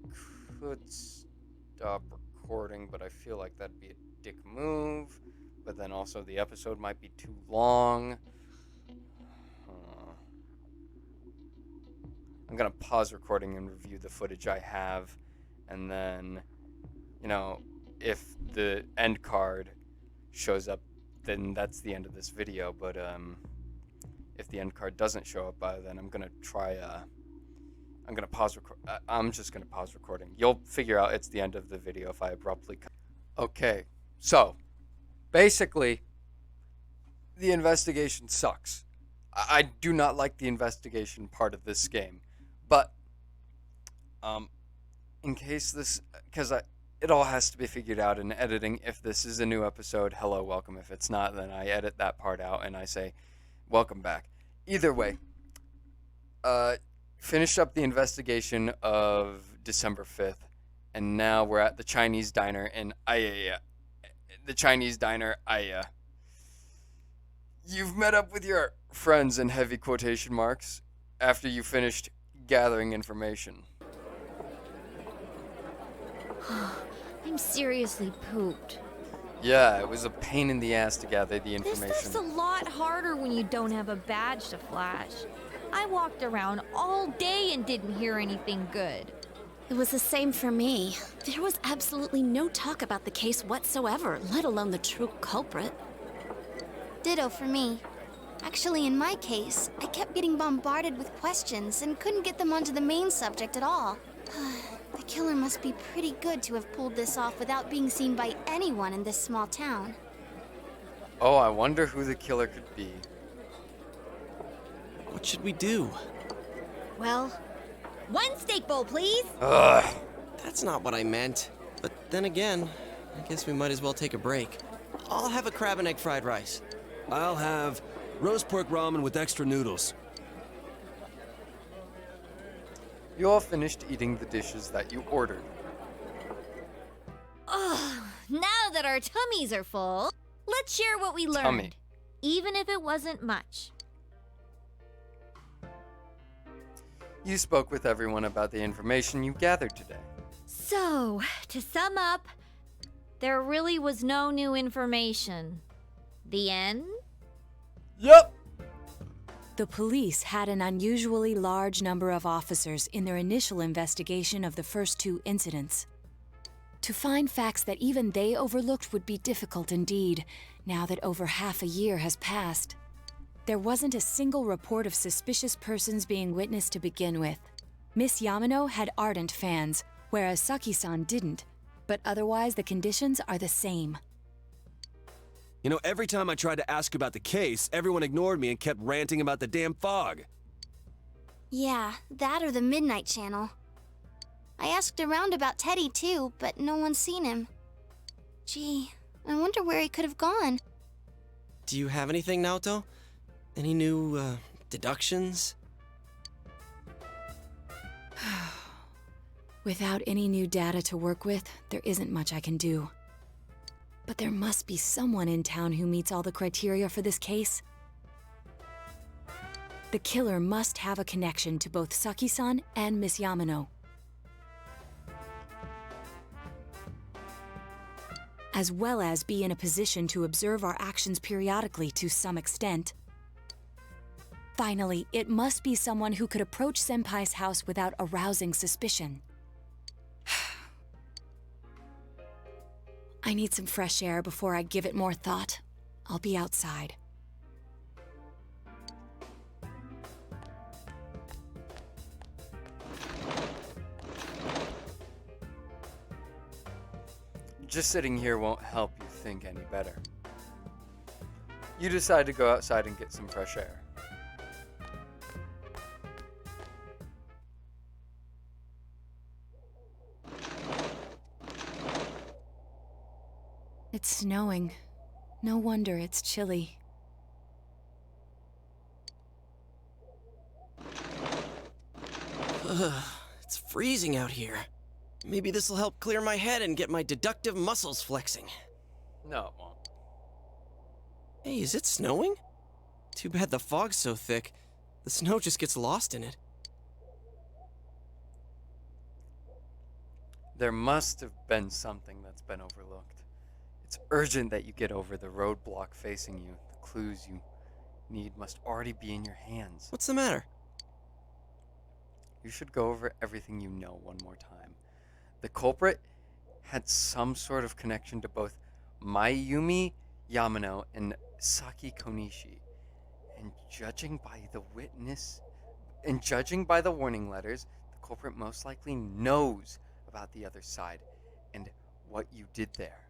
could stop recording, but I feel like that'd be a dick move. But then also the episode might be too long. I'm gonna pause recording and review the footage I have. And then, if the end card shows up, then that's the end of this video. But if the end card doesn't show up by then, I'm gonna try. I'm gonna pause record. I'm just gonna pause recording. You'll figure out it's the end of the video if I abruptly cut. Okay, so basically, the investigation sucks. I do not like the investigation part of this game, but in case this, because it all has to be figured out in editing. If this is a new episode, hello, welcome. If it's not, then I edit that part out and I say, welcome back. Either way, finished up the investigation of December 5th, and now we're at the Chinese diner in Ayaya. The Chinese diner, Ayaya. You've met up with your friends in heavy quotation marks after you finished gathering information. I'm seriously pooped. Yeah, it was a pain in the ass to gather the information. This stuff's a lot harder when you don't have a badge to flash. I walked around all day and didn't hear anything good. It was the same for me. There was absolutely no talk about the case whatsoever, let alone the true culprit. Ditto for me. Actually, in my case, I kept getting bombarded with questions and couldn't get them onto the main subject at all. The killer must be pretty good to have pulled this off without being seen by anyone in this small town. Oh, I wonder who the killer could be. What should we do? Well, one steak bowl, please. Ugh. That's not what I meant. But then again, I guess we might as well take a break. I'll have a crab and egg fried rice. I'll have roast pork ramen with extra noodles. You all finished eating the dishes that you ordered. Oh, now that our tummies are full, let's share what we learned. Tummy. Even if it wasn't much. You spoke with everyone about the information you gathered today. So, to sum up, there really was no new information. The end? Yep. The police had an unusually large number of officers in their initial investigation of the first two incidents. To find facts that even they overlooked would be difficult indeed, now that over half a year has passed. There wasn't a single report of suspicious persons being witnessed to begin with. Miss Yamano had ardent fans, whereas Saki-san didn't, but otherwise the conditions are the same. You know, every time I tried to ask about the case, everyone ignored me and kept ranting about the damn fog. Yeah, that or the Midnight Channel. I asked around about Teddy too, but no one's seen him. Gee, I wonder where he could have gone. Do you have anything, Naoto? Any new, deductions? Without any new data to work with, there isn't much I can do. But there must be someone in town who meets all the criteria for this case. The killer must have a connection to both Saki-san and Miss Yamano, as well as be in a position to observe our actions periodically to some extent. Finally, it must be someone who could approach Senpai's house without arousing suspicion. I need some fresh air before I give it more thought. I'll be outside. Just sitting here won't help you think any better. You decide to go outside and get some fresh air. It's snowing. No wonder it's chilly. Ugh, it's freezing out here. Maybe this'll help clear my head and get my deductive muscles flexing. No, it won't. Hey, is it snowing? Too bad the fog's so thick. The snow just gets lost in it. There must have been something that's been overlooked. It's urgent that you get over the roadblock facing you. The clues you need must already be in your hands. What's the matter? You should go over everything you know one more time. The culprit had some sort of connection to both Mayumi Yamano and Saki Konishi. And judging by the warning letters, the culprit most likely knows about the other side and what you did there.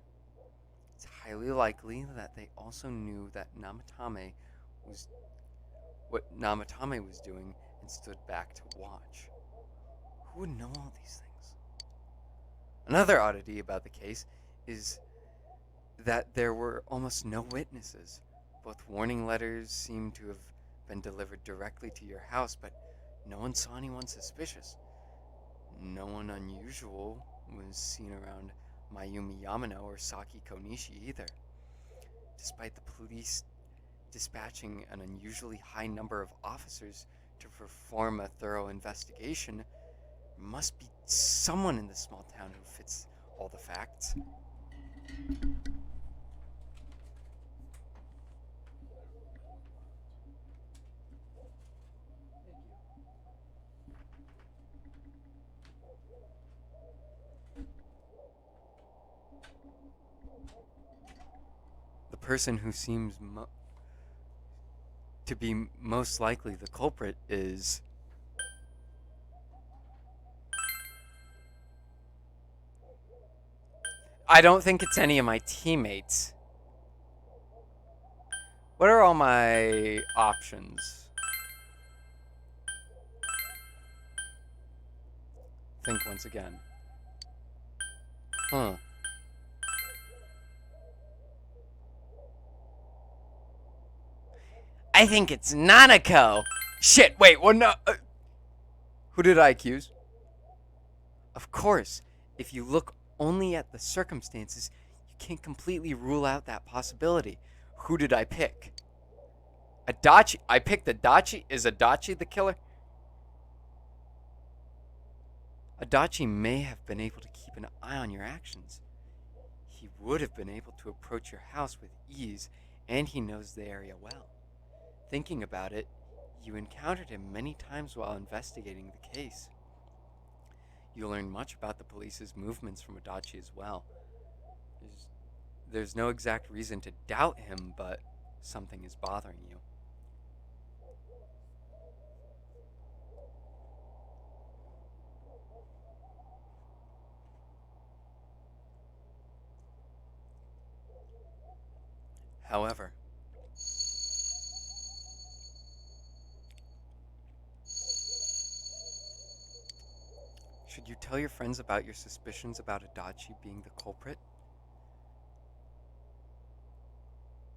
It's highly likely that they also knew that what Namatame was doing and stood back to watch. Who would know all these things? Another oddity about the case is that there were almost no witnesses. Both warning letters seem to have been delivered directly to your house, but no one saw anyone suspicious. No one unusual was seen around Mayumi Yamano or Saki Konishi either. Despite the police dispatching an unusually high number of officers to perform a thorough investigation, there must be someone in this small town who fits all the facts. The person who seems to be most likely the culprit is I don't think it's any of my teammates. What are all my options? Think once again. I think it's Nanako. Shit, wait, what? No. Who did I accuse? Of course, if you look only at the circumstances, you can't completely rule out that possibility. Who did I pick? Adachi. I picked Adachi. Is Adachi the killer? Adachi may have been able to keep an eye on your actions. He would have been able to approach your house with ease, and he knows the area well. Thinking about it, you encountered him many times while investigating the case. You'll learn much about the police's movements from Adachi as well. There's no exact reason to doubt him, but something is bothering you. However, should you tell your friends about your suspicions about Adachi being the culprit?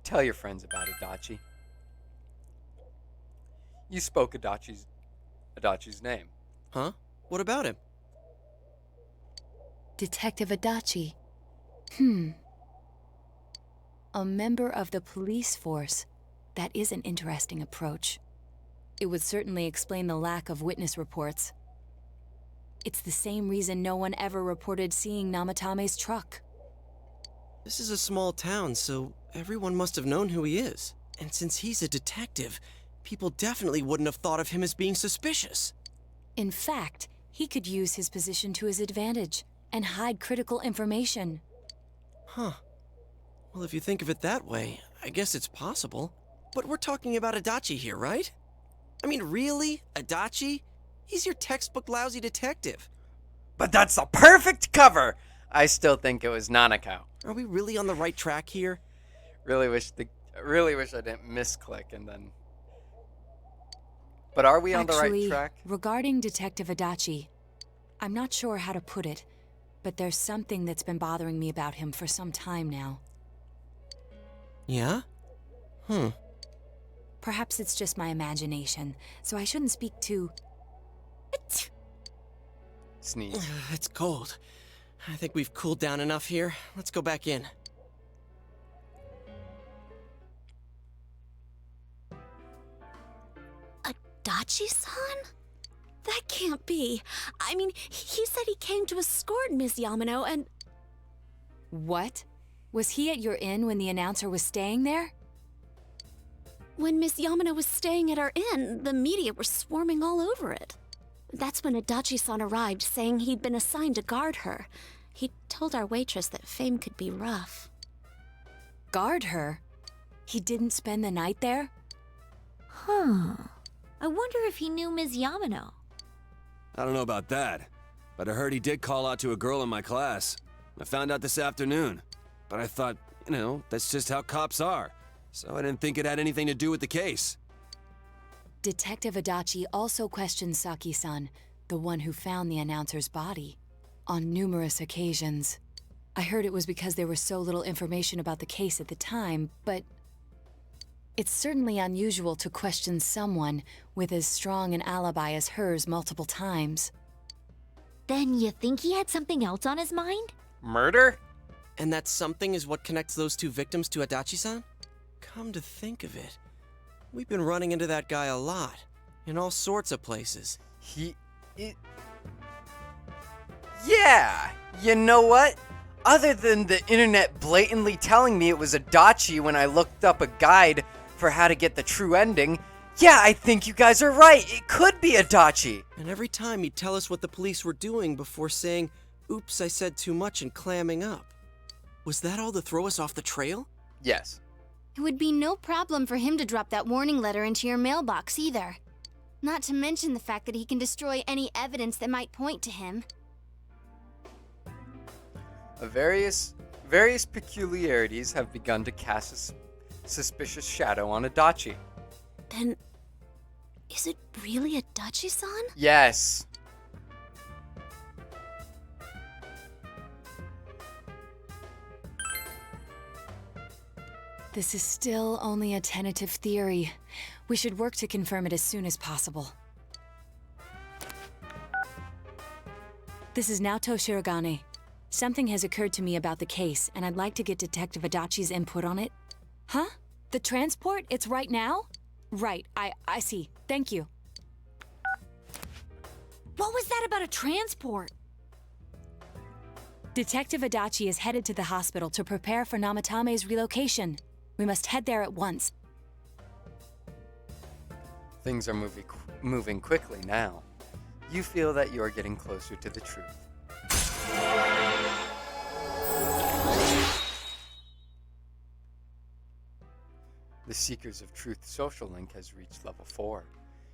Tell your friends about Adachi. You spoke Adachi's name. Huh? What about him? Detective Adachi. A member of the police force. That is an interesting approach. It would certainly explain the lack of witness reports. It's the same reason no one ever reported seeing Namatame's truck. This is a small town, so everyone must have known who he is. And since he's a detective, people definitely wouldn't have thought of him as being suspicious. In fact, he could use his position to his advantage and hide critical information. Huh. Well, if you think of it that way, I guess it's possible. But we're talking about Adachi here, right? I mean, really? Adachi? He's your textbook lousy detective. But that's the perfect cover! I still think it was Nanako. Are we really on the right track here? Really wish I didn't misclick and then... But are we on the right track? Regarding Detective Adachi, I'm not sure how to put it, but there's something that's been bothering me about him for some time now. Yeah? Perhaps it's just my imagination, so I shouldn't speak too... Sneeze. It's cold. I think we've cooled down enough here. Let's go back in. Adachi-san? That can't be. I mean, he said he came to escort Miss Yamano and... What? Was he at your inn when the announcer was staying there? When Miss Yamano was staying at our inn, the media were swarming all over it. That's when Adachi-san arrived, saying he'd been assigned to guard her. He told our waitress that fame could be rough. Guard her? He didn't spend the night there? I wonder if he knew Ms. Yamano. I don't know about that, but I heard he did call out to a girl in my class. I found out this afternoon, but I thought, that's just how cops are. So I didn't think it had anything to do with the case. Detective Adachi also questioned Saki-san, the one who found the announcer's body, on numerous occasions. I heard it was because there was so little information about the case at the time, but it's certainly unusual to question someone with as strong an alibi as hers multiple times. Then you think he had something else on his mind? Murder? And that something is what connects those two victims to Adachi-san? Come to think of it, we've been running into that guy a lot, in all sorts of places. Yeah! You know what? Other than the internet blatantly telling me it was Adachi when I looked up a guide for how to get the true ending, yeah, I think you guys are right. It could be Adachi. And every time he'd tell us what the police were doing before saying, "Oops, I said too much," and clamming up. Was that all to throw us off the trail? Yes. It would be no problem for him to drop that warning letter into your mailbox either. Not to mention the fact that he can destroy any evidence that might point to him. Various peculiarities have begun to cast a suspicious shadow on Adachi. Then, is it really Adachi-san? Yes. This is still only a tentative theory. We should work to confirm it as soon as possible. This is Naoto Shirogane. Something has occurred to me about the case, and I'd like to get Detective Adachi's input on it. Huh? The transport? It's right now? Right, I see. Thank you. What was that about a transport? Detective Adachi is headed to the hospital to prepare for Namatame's relocation. We must head there at once. Things are moving quickly now. You feel that you are getting closer to the truth. The Seekers of Truth social link has reached level 4.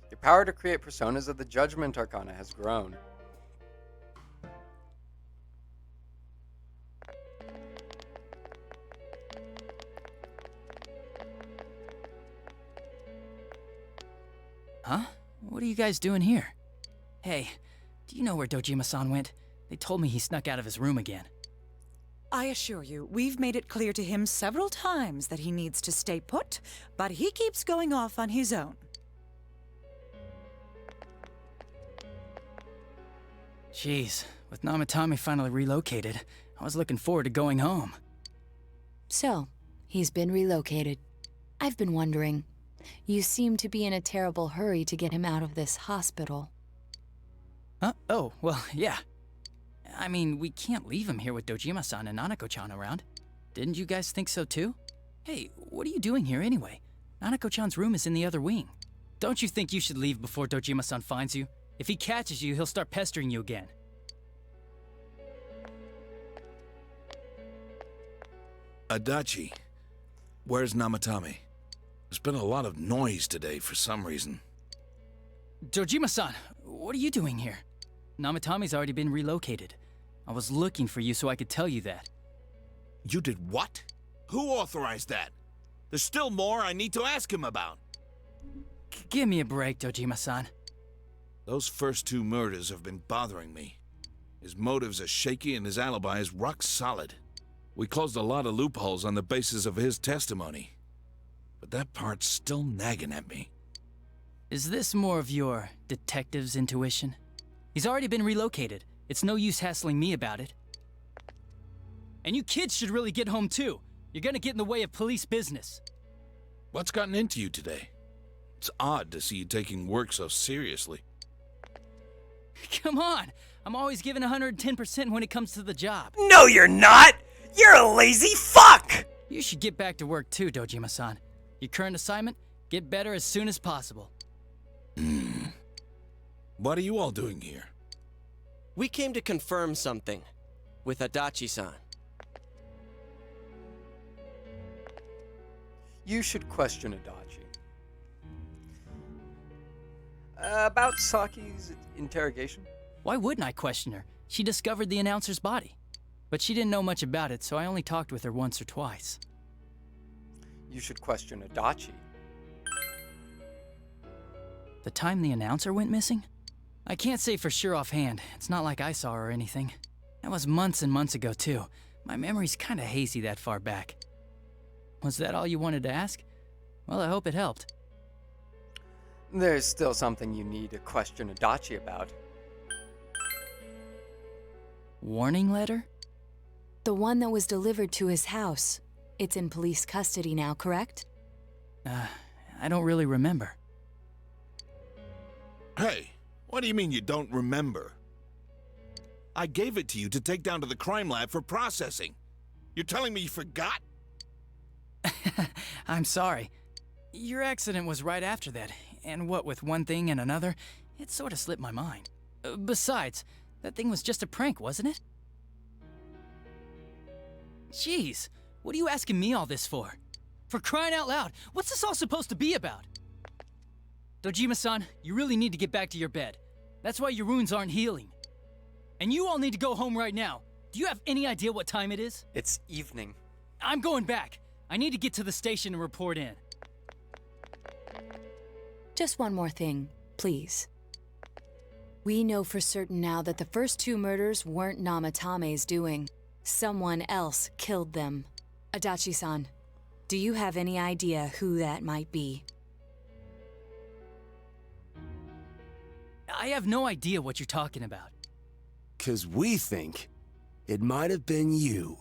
Your power to create personas of the Judgment Arcana has grown. Huh? What are you guys doing here? Hey, do you know where Dojima-san went? They told me he snuck out of his room again. I assure you, we've made it clear to him several times that he needs to stay put, but he keeps going off on his own. Jeez, with Namatame finally relocated, I was looking forward to going home. So, he's been relocated. I've been wondering. You seem to be in a terrible hurry to get him out of this hospital. Huh? Oh, well, yeah. I mean, we can't leave him here with Dojima-san and Nanako-chan around. Didn't you guys think so too? Hey, what are you doing here anyway? Nanako-chan's room is in the other wing. Don't you think you should leave before Dojima-san finds you? If he catches you, he'll start pestering you again. Adachi, where's Namatame? There's been a lot of noise today for some reason. Dojima-san, what are you doing here? Namatame's already been relocated. I was looking for you so I could tell you that. You did what? Who authorized that? There's still more I need to ask him about. Give me a break, Dojima-san. Those first 2 murders have been bothering me. His motives are shaky and his alibi is rock solid. We closed a lot of loopholes on the basis of his testimony. But that part's still nagging at me. Is this more of your detective's intuition? He's already been relocated. It's no use hassling me about it. And you kids should really get home too. You're gonna get in the way of police business. What's gotten into you today? It's odd to see you taking work so seriously. Come on! I'm always giving 110% when it comes to the job. No, you're not! You're a lazy fuck! You should get back to work too, Dojima-san. Your current assignment, get better as soon as possible. What are you all doing here? We came to confirm something with Adachi-san. You should question Adachi. About Saki's interrogation? Why wouldn't I question her? She discovered the announcer's body. But she didn't know much about it, so I only talked with her once or twice. You should question Adachi. The time the announcer went missing? I can't say for sure offhand. It's not like I saw her or anything. That was months and months ago, too. My memory's kinda hazy that far back. Was that all you wanted to ask? Well, I hope it helped. There's still something you need to question Adachi about. Warning letter? The one that was delivered to his house. It's in police custody now, correct? I don't really remember. Hey, what do you mean you don't remember? I gave it to you to take down to the crime lab for processing. You're telling me you forgot? I'm sorry. Your accident was right after that, and what with one thing and another, it sort of slipped my mind. Besides, that thing was just a prank, wasn't it? Jeez, what are you asking me all this for? For crying out loud, what's this all supposed to be about? Dojima-san, you really need to get back to your bed. That's why your wounds aren't healing. And you all need to go home right now. Do you have any idea what time it is? It's evening. I'm going back. I need to get to the station and report in. Just one more thing, please. We know for certain now that the first 2 murders weren't Namatame's doing. Someone else killed them. Adachi-san, do you have any idea who that might be? I have no idea what you're talking about. 'Cause we think it might have been you.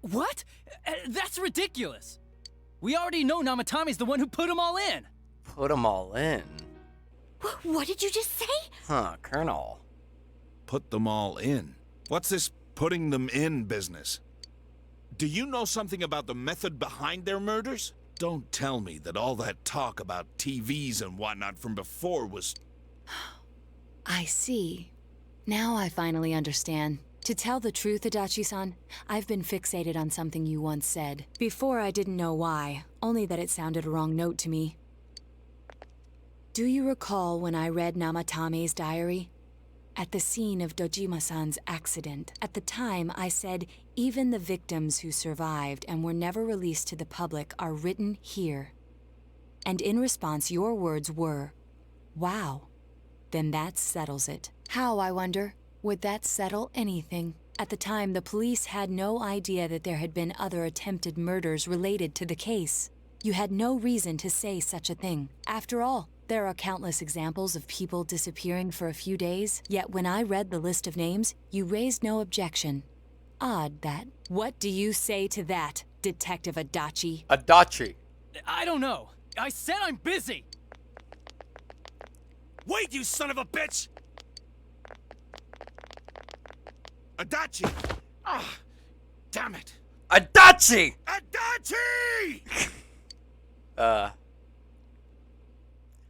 What? That's ridiculous! We already know Namatame's the one who put them all in! Put them all in? What did you just say? Huh, Colonel. Put them all in? What's this putting them in business? Do you know something about the method behind their murders? Don't tell me that all that talk about TVs and whatnot from before was... I see. Now I finally understand. To tell the truth, Adachi-san, I've been fixated on something you once said. Before I didn't know why, only that it sounded a wrong note to me. Do you recall when I read Namatame's diary? At the scene of Dojima-san's accident, at the time I said, even the victims who survived and were never released to the public are written here. And in response, your words were, wow. Then that settles it. How, I wonder? Would that settle anything? At the time, the police had no idea that there had been other attempted murders related to the case. You had no reason to say such a thing. After all, there are countless examples of people disappearing for a few days, yet when I read the list of names, you raised no objection. Odd that. What do you say to that, Detective Adachi? Adachi. I don't know. I said I'm busy! Wait, you son of a bitch! Adachi! Ah, damn it! Adachi! Adachi!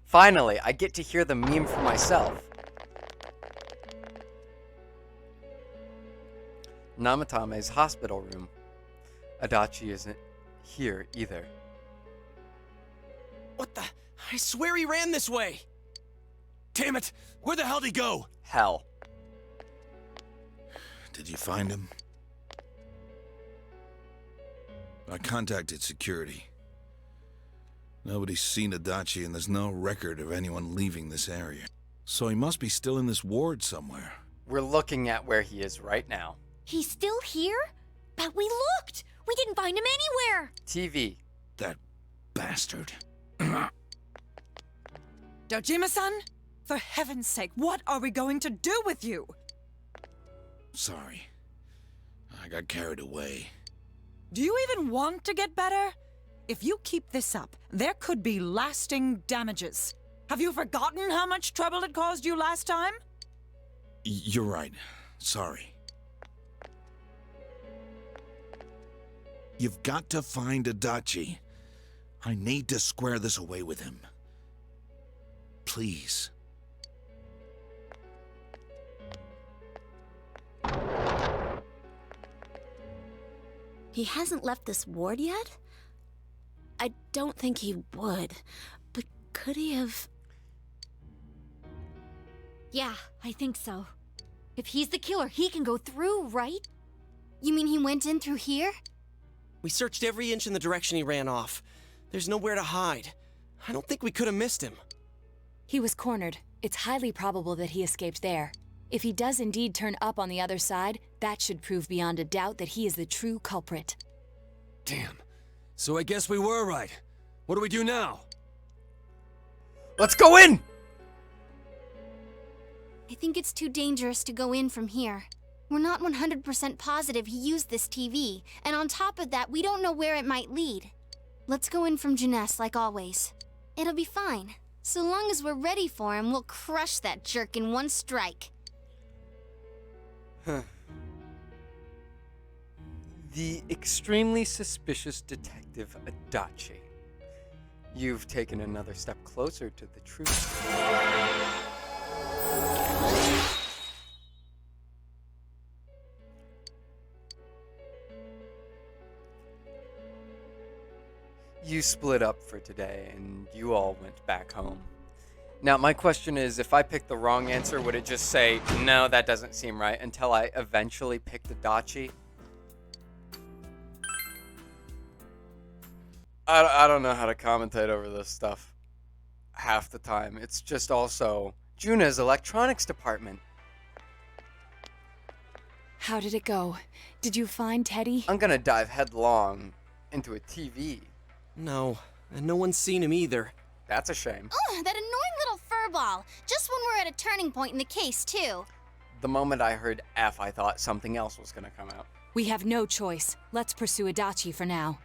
Finally, I get to hear the meme for myself. Namatame's hospital room. Adachi isn't here either. What the? I swear he ran this way! Damn it! Where the hell did he go? Hell. Did you find him? I contacted security. Nobody's seen Adachi, and there's no record of anyone leaving this area. So he must be still in this ward somewhere. We're looking at where he is right now. He's still here? But we looked! We didn't find him anywhere! TV. That bastard. Dojima-san, for heaven's sake, what are we going to do with you? Sorry. I got carried away. Do you even want to get better? If you keep this up, there could be lasting damages. Have you forgotten how much trouble it caused you last time? You're right. Sorry. You've got to find Adachi. I need to square this away with him. Please. He hasn't left this ward yet? I don't think he would, but could he have... Yeah, I think so. If he's the killer, he can go through, right? You mean he went in through here? We searched every inch in the direction he ran off. There's nowhere to hide. I don't think we could have missed him. He was cornered. It's highly probable that he escaped there. If he does indeed turn up on the other side, that should prove beyond a doubt that he is the true culprit. Damn. So I guess we were right. What do we do now? Let's go in! I think it's too dangerous to go in from here. We're not 100% positive he used this TV, and on top of that, we don't know where it might lead. Let's go in from Jeunesse like always. It'll be fine. So long as we're ready for him, we'll crush that jerk in one strike. The extremely suspicious detective Adachi. You've taken another step closer to the truth. You split up for today, and you all went back home. Now, my question is, if I picked the wrong answer, would it just say, no, that doesn't seem right, until I eventually picked Adachi? I don't know how to commentate over this stuff half the time. It's just also Juna's electronics department. How did it go? Did you find Teddy? I'm gonna dive headlong into a TV. No, and no one's seen him either. That's a shame. Ugh, that annoying little furball. Just when we're at a turning point in the case, too. The moment I heard F, I thought something else was gonna come out. We have no choice. Let's pursue Adachi for now.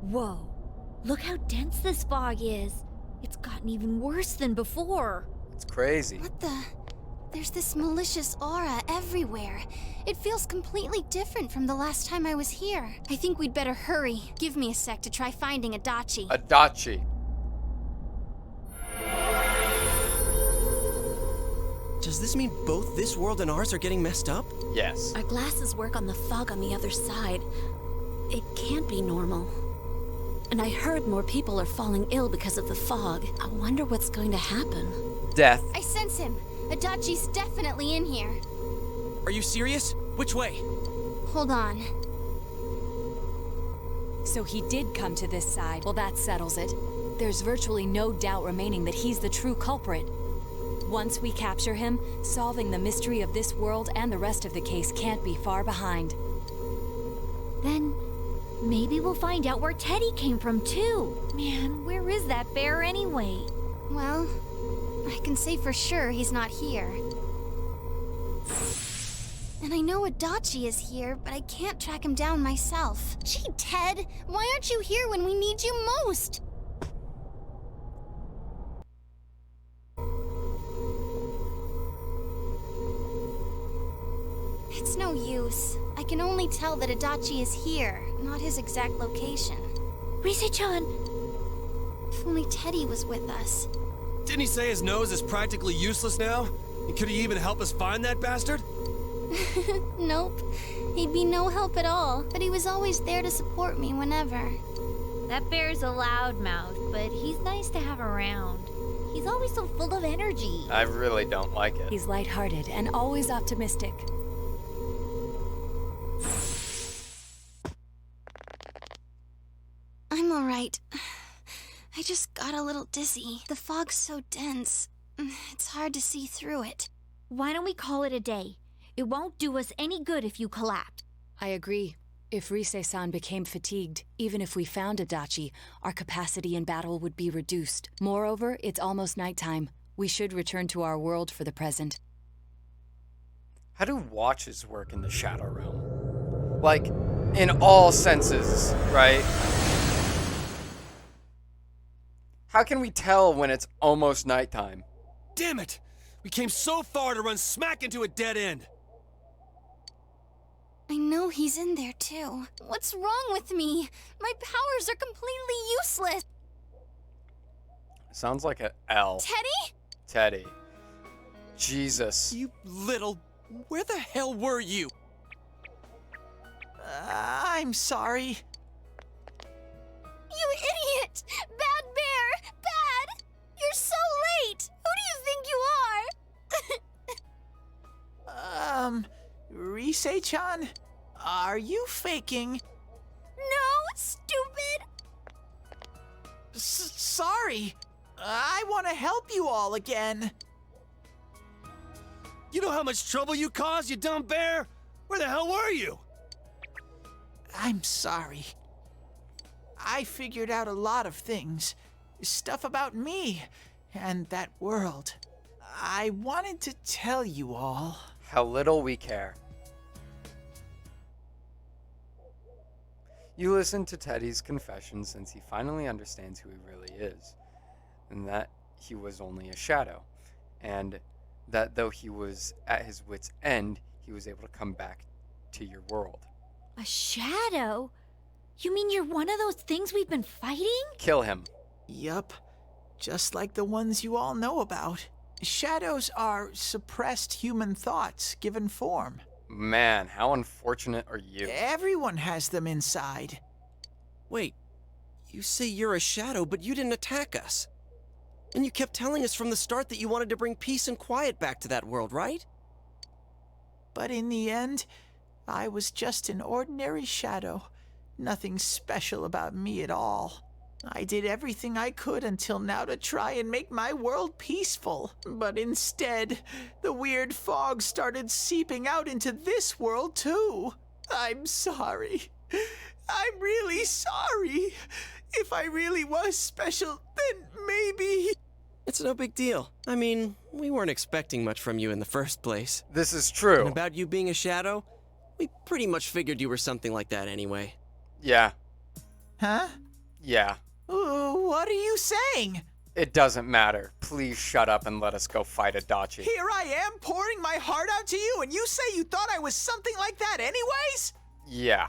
Whoa. Look how dense this fog is. It's gotten even worse than before. It's crazy. What the? There's this malicious aura everywhere. It feels completely different from the last time I was here. I think we'd better hurry. Give me a sec to try finding Adachi. Adachi. Does this mean both this world and ours are getting messed up? Yes. Our glasses work on the fog on the other side. It can't be normal. And I heard more people are falling ill because of the fog. I wonder what's going to happen. Death. I sense him. Adachi's definitely in here. Are you serious? Which way? Hold on. So he did come to this side. Well, that settles it. There's virtually no doubt remaining that he's the true culprit. Once we capture him, solving the mystery of this world and the rest of the case can't be far behind. Then maybe we'll find out where Teddy came from too. Man, where is that bear anyway? Well, I can say for sure he's not here. And I know Adachi is here, but I can't track him down myself. Gee, Ted, why aren't you here when we need you most? It's no use. I can only tell that Adachi is here, not his exact location. Rise-chan! If only Teddy was with us. Didn't he say his nose is practically useless now? And could he even help us find that bastard? Nope. He'd be no help at all, but he was always there to support me whenever. That bear's a loudmouth, but he's nice to have around. He's always so full of energy. I really don't like it. He's lighthearted and always optimistic. I'm alright. I just got a little dizzy. The fog's so dense. It's hard to see through it. Why don't we call it a day? It won't do us any good if you collapse. I agree. If Rise-san became fatigued, even if we found Adachi, our capacity in battle would be reduced. Moreover, it's almost nighttime. We should return to our world for the present. How do watches work in the Shadow Realm? Like, in all senses, right? How can we tell when it's almost nighttime? Damn it! We came so far to run smack into a dead end. I know he's in there too. What's wrong with me? My powers are completely useless. Sounds like a L. Teddy? Teddy. Jesus. You little... Where the hell were you? I'm sorry. You idiot! Bad bear! Bad! You're so late! Who do you think you are? Rise-chan? Are you faking? No, stupid! Sorry. I want to help you all again. You know how much trouble you caused, you dumb bear? Where the hell were you? I'm sorry. I figured out a lot of things. Stuff about me and that world. I wanted to tell you all. How little we care. You listen to Teddy's confession since he finally understands who he really is, and that he was only a shadow, and that though he was at his wit's end, he was able to come back to your world. A shadow? You mean you're one of those things we've been fighting? Kill him. Yup. Just like the ones you all know about. Shadows are suppressed human thoughts given form. Man, how unfortunate are you? Everyone has them inside. Wait, you say you're a shadow, but you didn't attack us. And you kept telling us from the start that you wanted to bring peace and quiet back to that world, right? But in the end, I was just an ordinary shadow. Nothing special about me at all. I did everything I could until now to try and make my world peaceful. But instead, the weird fog started seeping out into this world too. I'm sorry. I'm really sorry. If I really was special, then maybe... It's no big deal. I mean, we weren't expecting much from you in the first place. This is true. And about you being a shadow, we pretty much figured you were something like that anyway. Yeah. Huh? Yeah. What are you saying? It doesn't matter. Please shut up and let us go fight Adachi. Here I am pouring my heart out to you, and you say you thought I was something like that anyways? Yeah.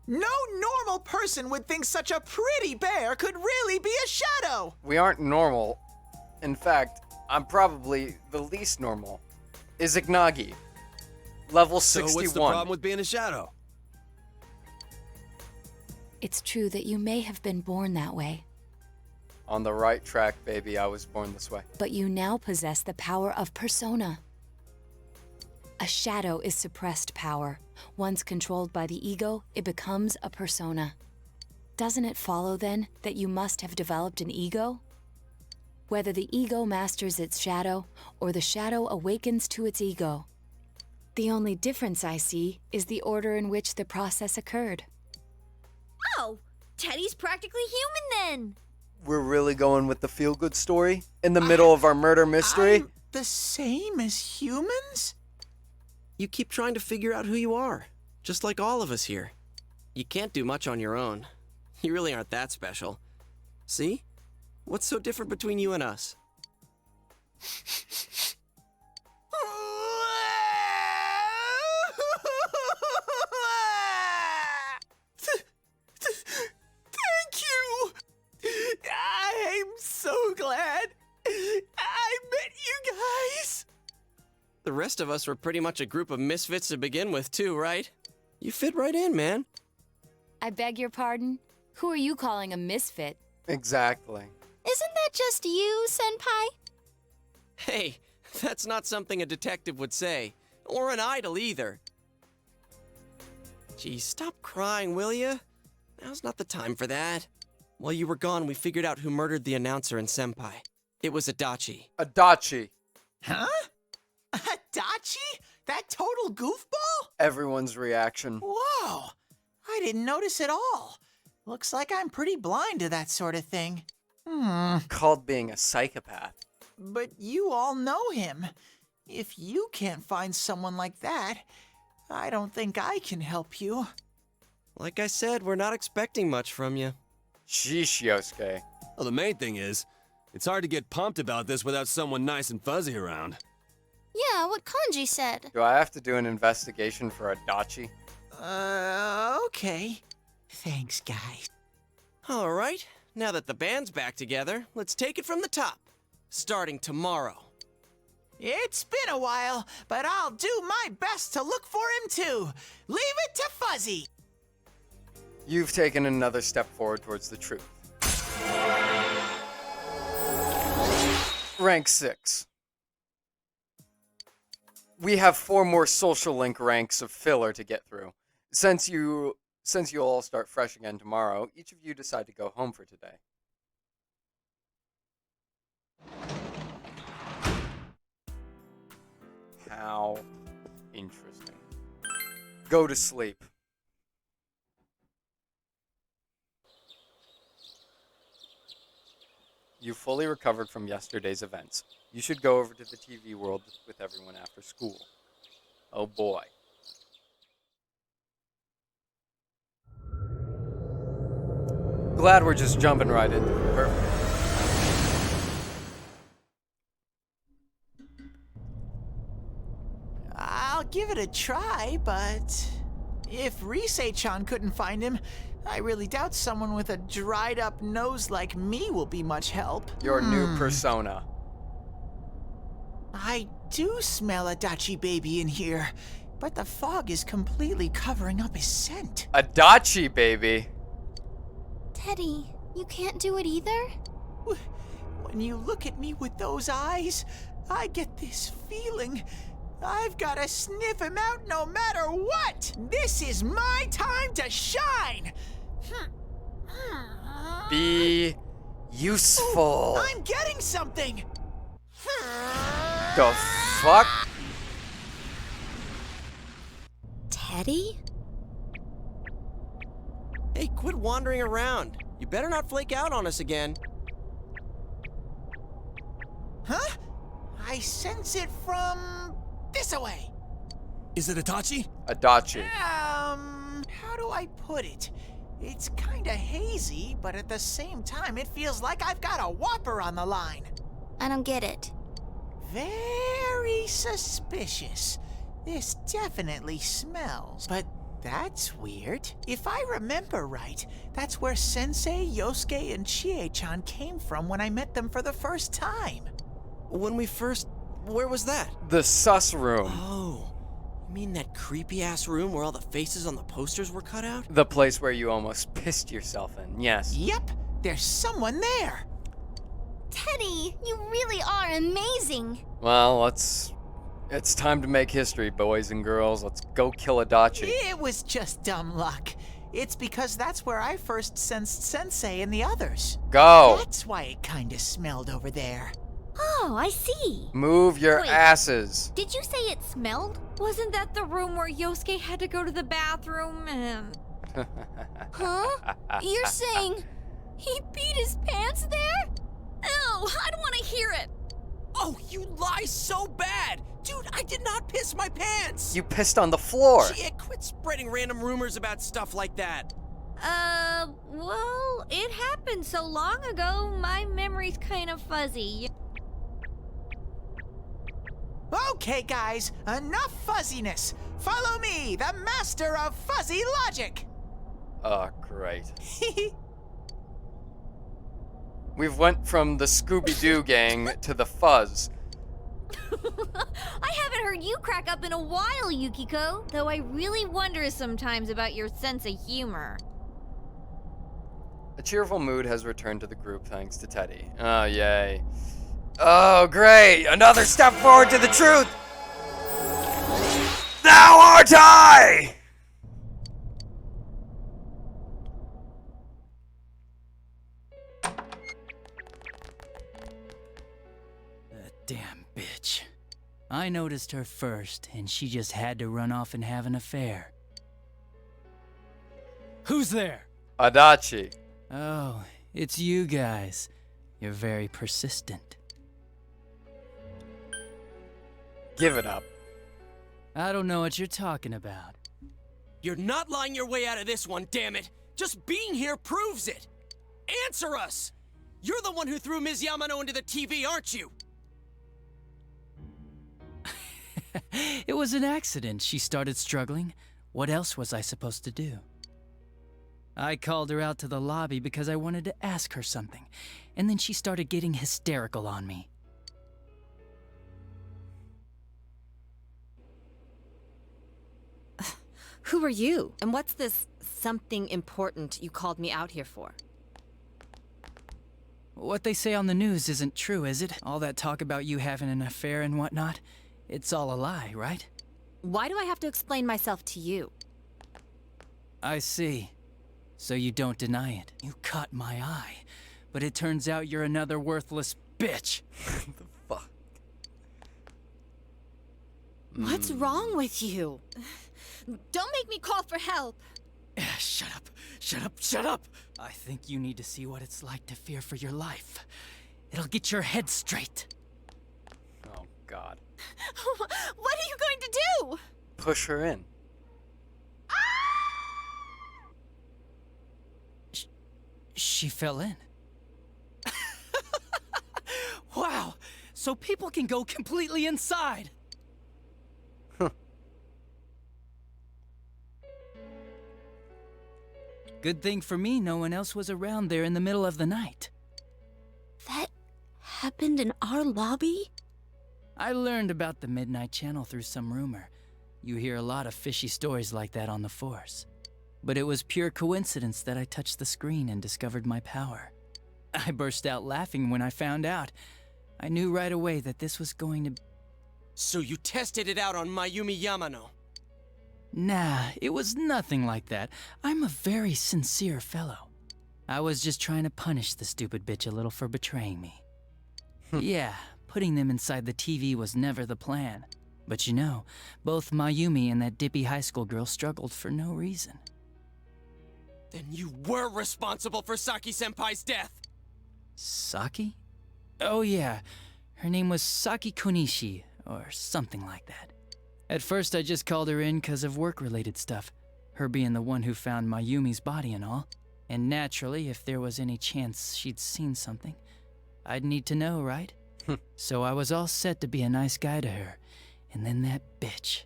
No normal person would think such a pretty bear could really be a shadow. We aren't normal. In fact, I'm probably the least normal. Izanagi. Level 61. So what's the problem with being a shadow? It's true that you may have been born that way. On the right track, baby. I was born this way. But you now possess the power of persona. A shadow is suppressed power. Once controlled by the ego, it becomes a persona. Doesn't it follow, then, that you must have developed an ego? Whether the ego masters its shadow, or the shadow awakens to its ego. The only difference I see is the order in which the process occurred. Oh, Teddy's practically human then. We're really going with the feel-good story in the middle of our murder mystery? I'm the same as humans? You keep trying to figure out who you are, just like all of us here. You can't do much on your own. You really aren't that special. See? What's so different between you and us? Thank you! I'm so glad I met you guys! The rest of us were pretty much a group of misfits to begin with, too, right? You fit right in, man. I beg your pardon? Who are you calling a misfit? Exactly. Isn't that just you, Senpai? Hey, that's not something a detective would say. Or an idol, either. Gee, stop crying, will ya? Now's not the time for that. While you were gone, we figured out who murdered the announcer and Senpai. It was Adachi. Adachi. Huh? Adachi? That total goofball? Everyone's reaction. Whoa! I didn't notice at all. Looks like I'm pretty blind to that sort of thing. Called being a psychopath. But you all know him. If you can't find someone like that, I don't think I can help you. Like I said, we're not expecting much from you. Sheesh, Yosuke. Well, the main thing is, it's hard to get pumped about this without someone nice and fuzzy around. Yeah, what Kanji said. Do I have to do an investigation for Adachi? Okay. Thanks, guys. All right, now that the band's back together, let's take it from the top. Starting tomorrow. It's been a while, but I'll do my best to look for him too. Leave it to Fuzzy. You've taken another step forward towards the truth. Rank 6. We have 4 more social link ranks of filler to get through. Since you'll all start fresh again tomorrow, each of you decide to go home for today. How interesting. Go to sleep. You fully recovered from yesterday's events. You should go over to the TV world with everyone after school. Oh boy. Glad we're just jumping right into it. Perfect. I'll give it a try, but if Risei-chan couldn't find him, I really doubt someone with a dried up nose like me will be much help. Your new persona. I do smell Adachi baby in here, but the fog is completely covering up his scent. Adachi, baby. Teddy, you can't do it either? When you look at me with those eyes, I get this feeling. I've got to sniff him out no matter what! This is my time to shine! Be useful. I'm getting something! The fuck? Teddy? Hey, quit wandering around. You better not flake out on us again. Huh? I sense it from this away. Is it Adachi? Adachi. How do I put it? It's kinda hazy, but at the same time, it feels like I've got a whopper on the line. I don't get it. Very suspicious. This definitely smells, but that's weird. If I remember right, that's where Sensei, Yosuke, and Chie-chan came from when I met them for the first time. Where was that? The sus room. Oh, you mean that creepy-ass room where all the faces on the posters were cut out? The place where you almost pissed yourself in, yes. Yep, there's someone there. Teddy, you really are amazing. Well, let's It's time to make history, boys and girls. Let's go kill Adachi. It was just dumb luck. It's because that's where I first sensed Sensei and the others. Go! That's why it kinda smelled over there. Oh, I see. Move your Wait, asses. Did you say it smelled? Wasn't that the room where Yosuke had to go to the bathroom and... Huh? You're saying he peed his pants there? Ew, I don't want to hear it. Oh, you lie so bad! Dude, I did not piss my pants! You pissed on the floor. Shit, quit spreading random rumors about stuff like that. Well, it happened so long ago, my memory's kind of fuzzy. Okay, guys, enough fuzziness. Follow me, the master of fuzzy logic. Oh, great. We've went from the Scooby-Doo gang to the Fuzz. I haven't heard you crack up in a while, Yukiko, though I really wonder sometimes about your sense of humor. A cheerful mood has returned to the group thanks to Teddy. Oh, yay. Oh, great! Another step forward to the truth! Thou art I! Damn bitch. I noticed her first, and she just had to run off and have an affair. Who's there? Adachi. Oh, it's you guys. You're very persistent. Give it up. I don't know what you're talking about. You're not lying your way out of this one, damn it! Just being here proves it! Answer us! You're the one who threw Ms. Yamano into the TV, aren't you? It was an accident. She started struggling. What else was I supposed to do? I called her out to the lobby because I wanted to ask her something, and then she started getting hysterical on me. Who are you? And what's this something important you called me out here for? What they say on the news isn't true, is it? All that talk about you having an affair and whatnot? It's all a lie, right? Why do I have to explain myself to you? I see. So you don't deny it. You caught my eye. But it turns out you're another worthless bitch. The fuck? What's wrong with you? Don't make me call for help. Shut up. Shut up. Shut up. I think you need to see what it's like to fear for your life. It'll get your head straight. Oh, God. What are you going to do? Push her in. She fell in. Wow, so people can go completely inside. Good thing for me, no one else was around there in the middle of the night. That happened in our lobby? I learned about the Midnight Channel through some rumor. You hear a lot of fishy stories like that on the force. But it was pure coincidence that I touched the screen and discovered my power. I burst out laughing when I found out. I knew right away that this was going to... So you tested it out on Mayumi Yamano? Nah, it was nothing like that. I'm a very sincere fellow. I was just trying to punish the stupid bitch a little for betraying me. Yeah, putting them inside the TV was never the plan. But you know, both Mayumi and that dippy high school girl struggled for no reason. Then you were responsible for Saki-senpai's death! Saki? Oh yeah, her name was Saki Konishi, or something like that. At first I just called her in because of work-related stuff, her being the one who found Mayumi's body and all. And naturally, if there was any chance she'd seen something, I'd need to know, right? So I was all set to be a nice guy to her, and then that bitch.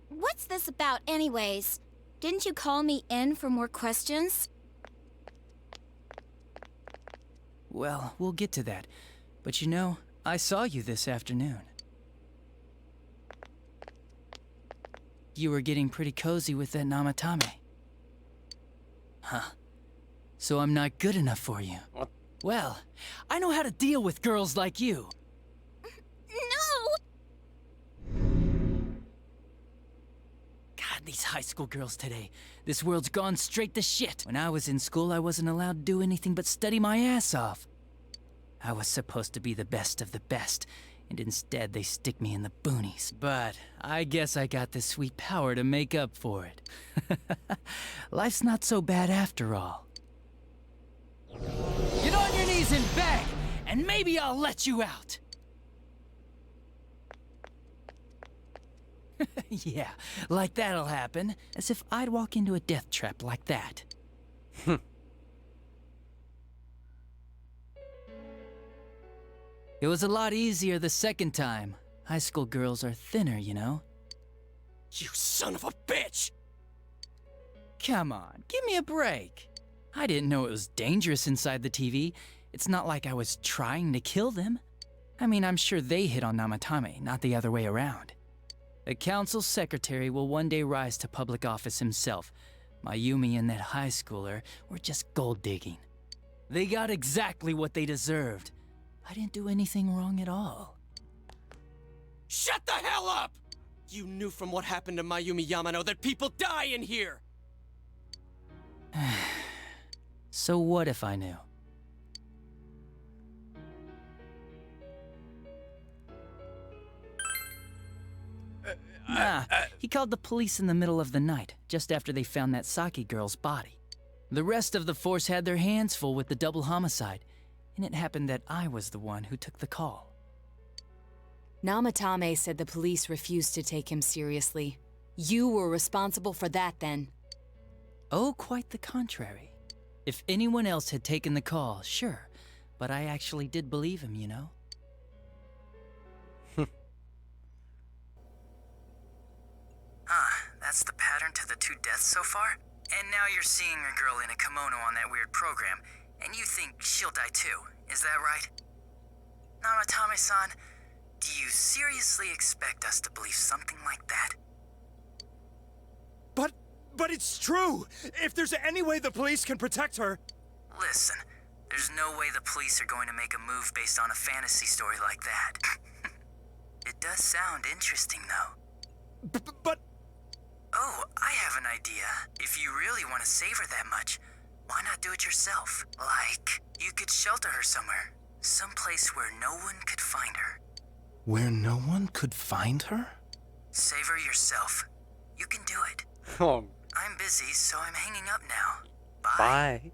What's this about anyways? Didn't you call me in for more questions? Well, we'll get to that. But you know, I saw you this afternoon. You were getting pretty cozy with that Namatame. Huh. So I'm not good enough for you. What Well, I know how to deal with girls like you. No! God, these high school girls today. This world's gone straight to shit. When I was in school, I wasn't allowed to do anything but study my ass off. I was supposed to be the best of the best, and instead they stick me in the boonies. But I guess I got the sweet power to make up for it. Life's not so bad after all. Get on your knees and beg, and maybe I'll let you out. Yeah, like that'll happen. As if I'd walk into a death trap like that. It was a lot easier the second time. High school girls are thinner, you know? You son of a bitch! Come on, give me a break. I didn't know it was dangerous inside the TV. It's not like I was trying to kill them. I mean, I'm sure they hit on Namatame, not the other way around. The council secretary will one day rise to public office himself. Mayumi and that high schooler were just gold digging. They got exactly what they deserved. I didn't do anything wrong at all. Shut the hell up! You knew from what happened to Mayumi Yamano that people die in here! So what if I knew? He called the police in the middle of the night, just after they found that Saki girl's body. The rest of the force had their hands full with the double homicide, and it happened that I was the one who took the call. Namatame said the police refused to take him seriously. You were responsible for that then. Oh, quite the contrary. If anyone else had taken the call, sure, but I actually did believe him, you know? That's the pattern to the 2 deaths so far? And now you're seeing a girl in a kimono on that weird program, and you think she'll die too, is that right? Namatame-san, do you seriously expect us to believe something like that? But it's true! If there's any way the police can protect her... Listen, there's no way the police are going to make a move based on a fantasy story like that. It does sound interesting, though. But... Oh, I have an idea. If you really want to save her that much, why not do it yourself? Like, you could shelter her somewhere. Someplace where no one could find her. Where no one could find her? Save her yourself. You can do it. Oh. I'm busy, so I'm hanging up now. Bye.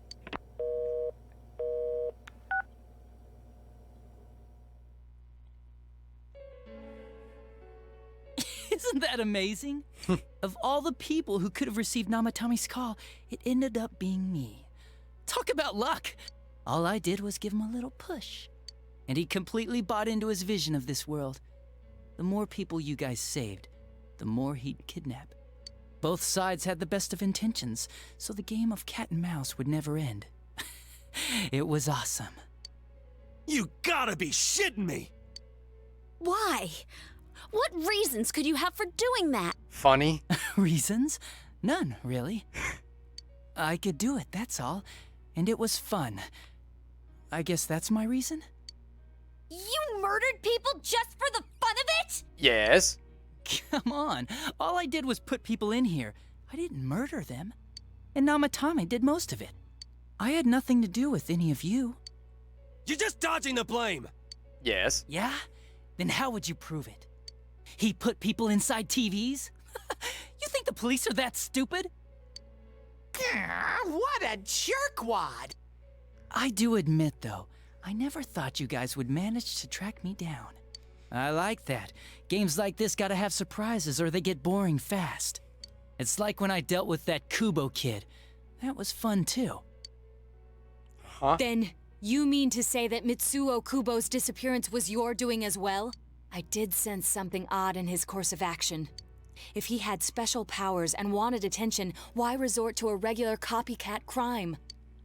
Isn't that amazing? Of all the people who could have received Namatame's call, it ended up being me. Talk about luck! All I did was give him a little push. And he completely bought into his vision of this world. The more people you guys saved, the more he'd kidnap. Both sides had the best of intentions, so the game of cat and mouse would never end. It was awesome. You gotta be shitting me! Why? What reasons could you have for doing that? Funny. Reasons? None, really. I could do it, that's all. And it was fun. I guess that's my reason? You murdered people just for the fun of it? Yes. Come on. All I did was put people in here. I didn't murder them. And Namatame did most of it. I had nothing to do with any of you. You're just dodging the blame! Yes. Yeah? Then how would you prove it? He put people inside TVs? You think the police are that stupid? What a jerkwad! I do admit, though, I never thought you guys would manage to track me down. I like that. Games like this gotta have surprises or they get boring fast. It's like when I dealt with that Kubo kid. That was fun, too. Huh? Then, you mean to say that Mitsuo Kubo's disappearance was your doing as well? I did sense something odd in his course of action. If he had special powers and wanted attention, why resort to a regular copycat crime?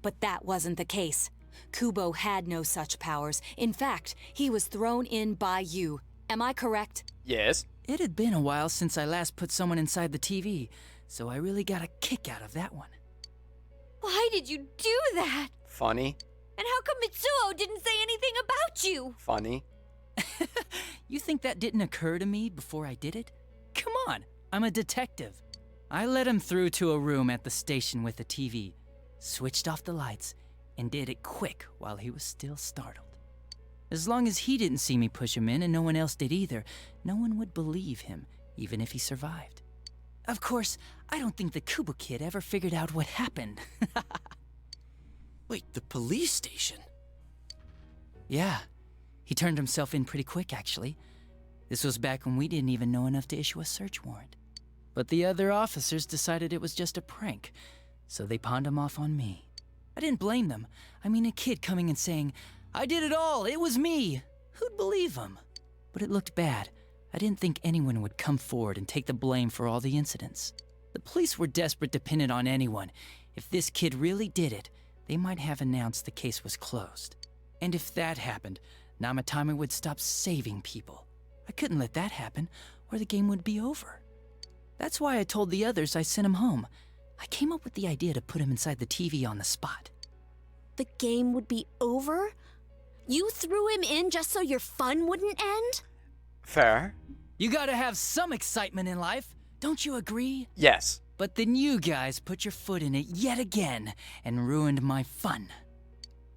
But that wasn't the case. Kubo had no such powers. In fact, he was thrown in by you. Am I correct? Yes. It had been a while since I last put someone inside the TV, so I really got a kick out of that one. Why did you do that? Funny. And how come Mitsuo didn't say anything about you? Funny. You think that didn't occur to me before I did it? Come on, I'm a detective. I led him through to a room at the station with a TV, switched off the lights, and did it quick while he was still startled. As long as he didn't see me push him in and no one else did either, no one would believe him, even if he survived. Of course, I don't think the Kubo kid ever figured out what happened. Wait, the police station? Yeah, he turned himself in pretty quick, actually. This was back when we didn't even know enough to issue a search warrant. But the other officers decided it was just a prank, so they pawned him off on me. I didn't blame them. I mean, a kid coming and saying, "I did it all, it was me." Who'd believe him? But it looked bad. I didn't think anyone would come forward and take the blame for all the incidents. The police were desperate to pin it on anyone. If this kid really did it, they might have announced the case was closed. And if that happened, Namatame would stop saving people. I couldn't let that happen, or the game would be over. That's why I told the others I sent him home. I came up with the idea to put him inside the TV on the spot. The game would be over? You threw him in just so your fun wouldn't end? Fair. You gotta have some excitement in life, don't you agree? Yes. But then you guys put your foot in it yet again and ruined my fun.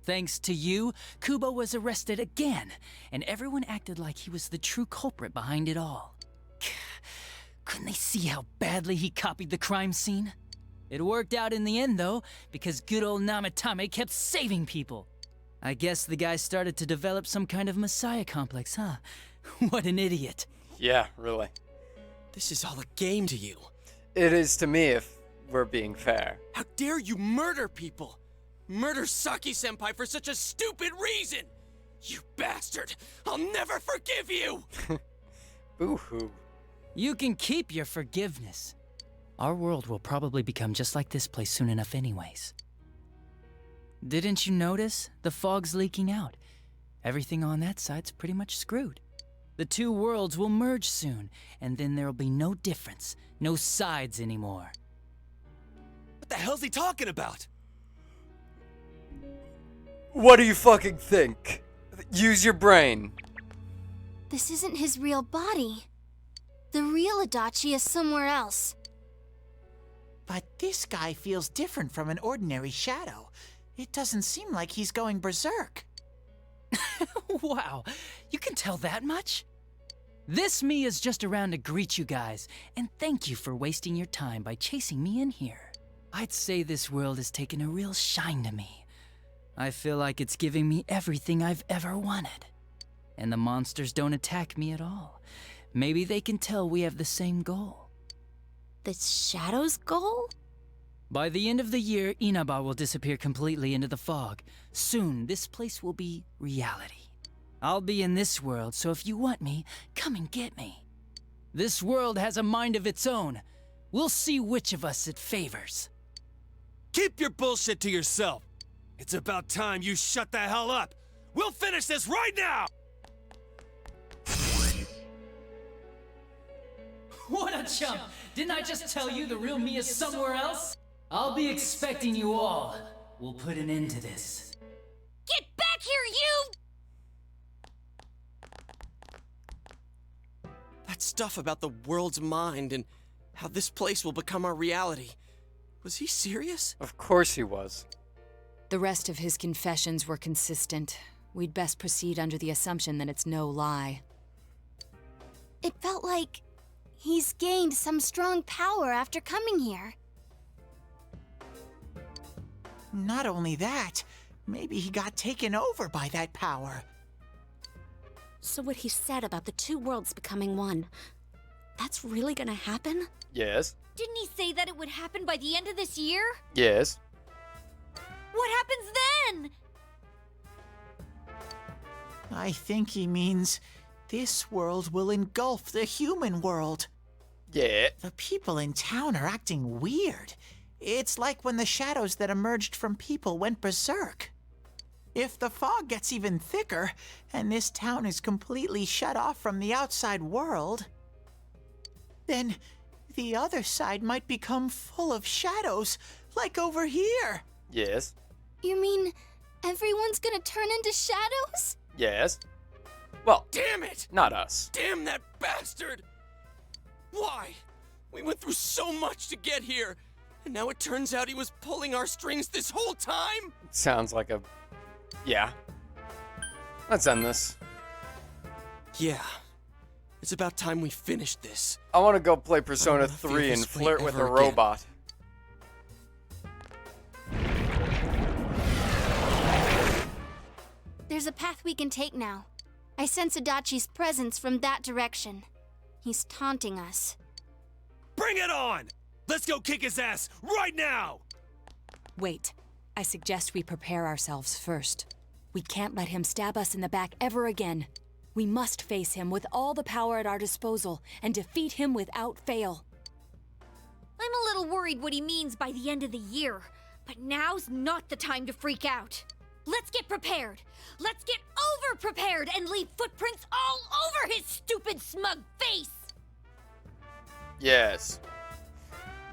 Thanks to you, Kubo was arrested again, and everyone acted like he was the true culprit behind it all. Couldn't they see how badly he copied the crime scene? It worked out in the end, though, because good old Namatame kept saving people. I guess the guy started to develop some kind of messiah complex, huh? What an idiot. Yeah, really. This is all a game to you. It is to me, if we're being fair. How dare you murder people? Murder Saki-senpai for such a stupid reason! You bastard! I'll never forgive you! Boo-hoo. You can keep your forgiveness. Our world will probably become just like this place soon enough anyways. Didn't you notice? The fog's leaking out. Everything on that side's pretty much screwed. The two worlds will merge soon, and then there'll be no difference, no sides anymore. What the hell's he talking about? What do you fucking think? Use your brain. This isn't his real body. The real Adachi is somewhere else. But this guy feels different from an ordinary shadow. It doesn't seem like he's going berserk. Wow, you can tell that much? This me is just around to greet you guys, and thank you for wasting your time by chasing me in here. I'd say this world has taken a real shine to me. I feel like it's giving me everything I've ever wanted. And the monsters don't attack me at all. Maybe they can tell we have the same goal. The Shadow's goal? By the end of the year, Inaba will disappear completely into the fog. Soon, this place will be reality. I'll be in this world, so if you want me, come and get me. This world has a mind of its own. We'll see which of us it favors. Keep your bullshit to yourself. It's about time you shut the hell up. We'll finish this right now! What a chump! Didn't I just tell you the real me is somewhere else? I'll be expecting you all. We'll put an end to this. Get back here, you! That stuff about the world's mind and how this place will become our reality. Was he serious? Of course he was. The rest of his confessions were consistent. We'd best proceed under the assumption that it's no lie. It felt like he's gained some strong power after coming here. Not only that, maybe he got taken over by that power. So what he said about the two worlds becoming one, that's really gonna happen? Yes. Didn't he say that it would happen by the end of this year? Yes. What happens then? I think he means this world will engulf the human world. Yeah. The people in town are acting weird. It's like when the shadows that emerged from people went berserk. If the fog gets even thicker, and this town is completely shut off from the outside world, then the other side might become full of shadows, like over here. Yes. You mean Everyone's gonna turn into shadows? Yes. Well, Damn it! not us. Damn that bastard! Why? We went through so much to get here, and now it turns out he was pulling our strings this whole time? Sounds like a... Yeah. Let's end this. Yeah. It's about time we finished this. I want to go play Persona I don't wanna 3 feel and this way flirt with a ever again. robot. There's a path we can take now. I sense Adachi's presence from that direction. He's taunting us. Bring it on! Let's go kick his ass right now! Wait. I suggest we prepare ourselves first. We can't let him stab us in the back ever again. We must face him with all the power at our disposal and defeat him without fail. I'm a little worried what he means by the end of the year, but now's not the time to freak out. Let's get prepared. Let's get over-prepared and leave footprints all over his stupid, smug face! Yes.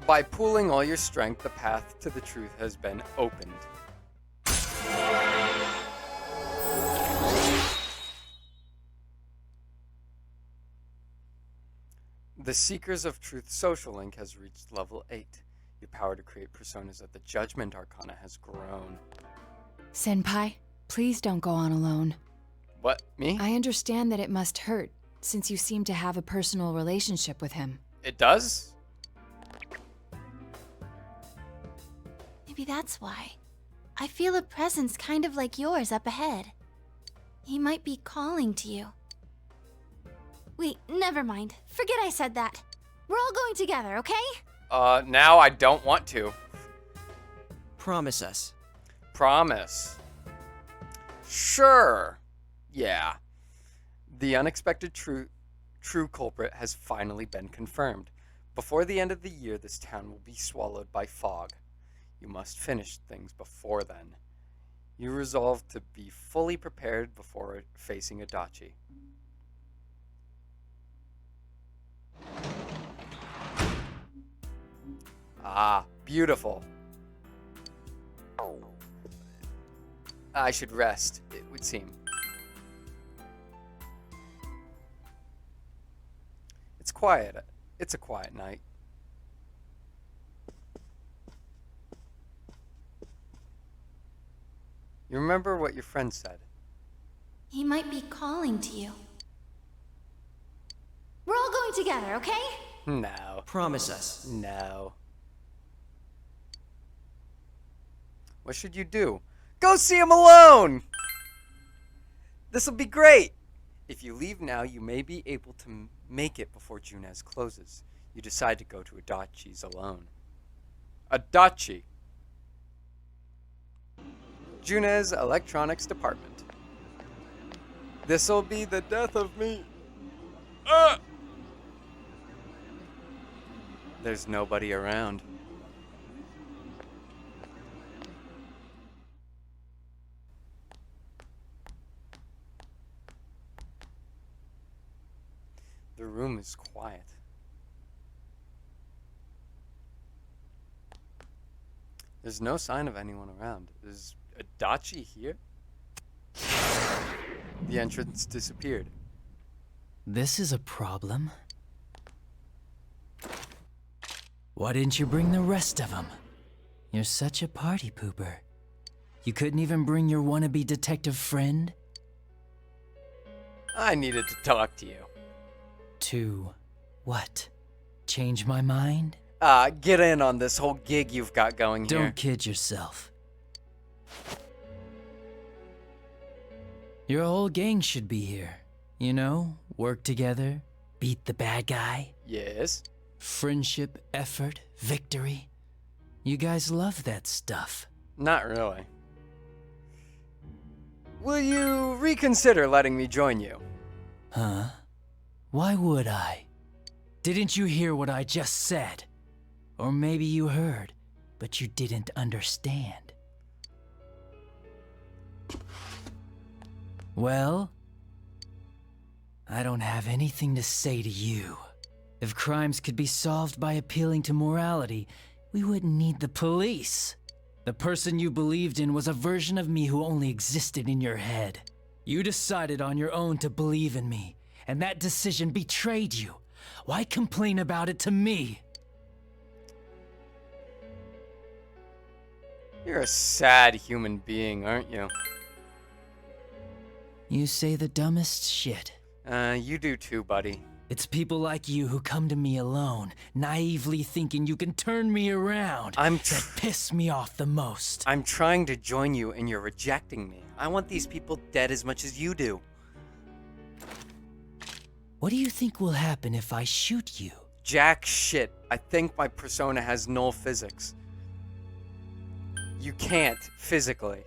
By pooling all your strength, the path to the truth has been opened. The Seekers of Truth social link has reached level 8. Your power to create personas at the Judgment Arcana has grown. Senpai, please don't go on alone. What, me? I understand that it must hurt, since you seem to have a personal relationship with him. It does? Maybe that's why. I feel a presence kind of like yours up ahead. He might be calling to you. Wait, never mind. Forget I said that. We're all going together, okay? Now I don't want to. Promise us. Promise. Sure. Yeah. The unexpected true culprit has finally been confirmed. Before the end of the year, this town will be swallowed by fog. You must finish things before then. You resolve to be fully prepared before facing Adachi. Ah, beautiful. I should rest, it would seem. It's quiet. It's a quiet night. You remember what your friend said? He might be calling to you. We're all going together, okay? No. Promise us. No. What should you do? Go see him alone! This'll be great! If you leave now, you may be able to make it before Junez closes. You decide to go to Adachi's alone. Adachi. Junez Electronics Department. This'll be the death of me. There's nobody around. The room is quiet. There's no sign of anyone around. Is Adachi here? The entrance disappeared. This is a problem. Why didn't you bring the rest of them? You're such a party pooper. You couldn't even bring your wannabe detective friend? I needed to talk to you. To what? Change my mind? Get in on this whole gig you've got going here. Don't kid yourself. Your whole gang should be here. You know, work together, beat the bad guy. Yes? Friendship, effort, victory. You guys love that stuff. Not really. Will you reconsider letting me join you? Huh? Why would I? Didn't you hear what I just said? Or maybe you heard, but you didn't understand. Well, I don't have anything to say to you. If crimes could be solved by appealing to morality, we wouldn't need the police. The person you believed in was a version of me who only existed in your head. You decided on your own to believe in me, and that decision betrayed you. Why complain about it to me? You're a sad human being, aren't you? You say the dumbest shit. You do too, buddy. It's people like you who come to me alone, naively thinking you can turn me around, that piss me off the most. I'm trying to join you and you're rejecting me. I want these people dead as much as you do. What do you think will happen if I shoot you? Jack shit. I think my persona has null physics. You can't, physically.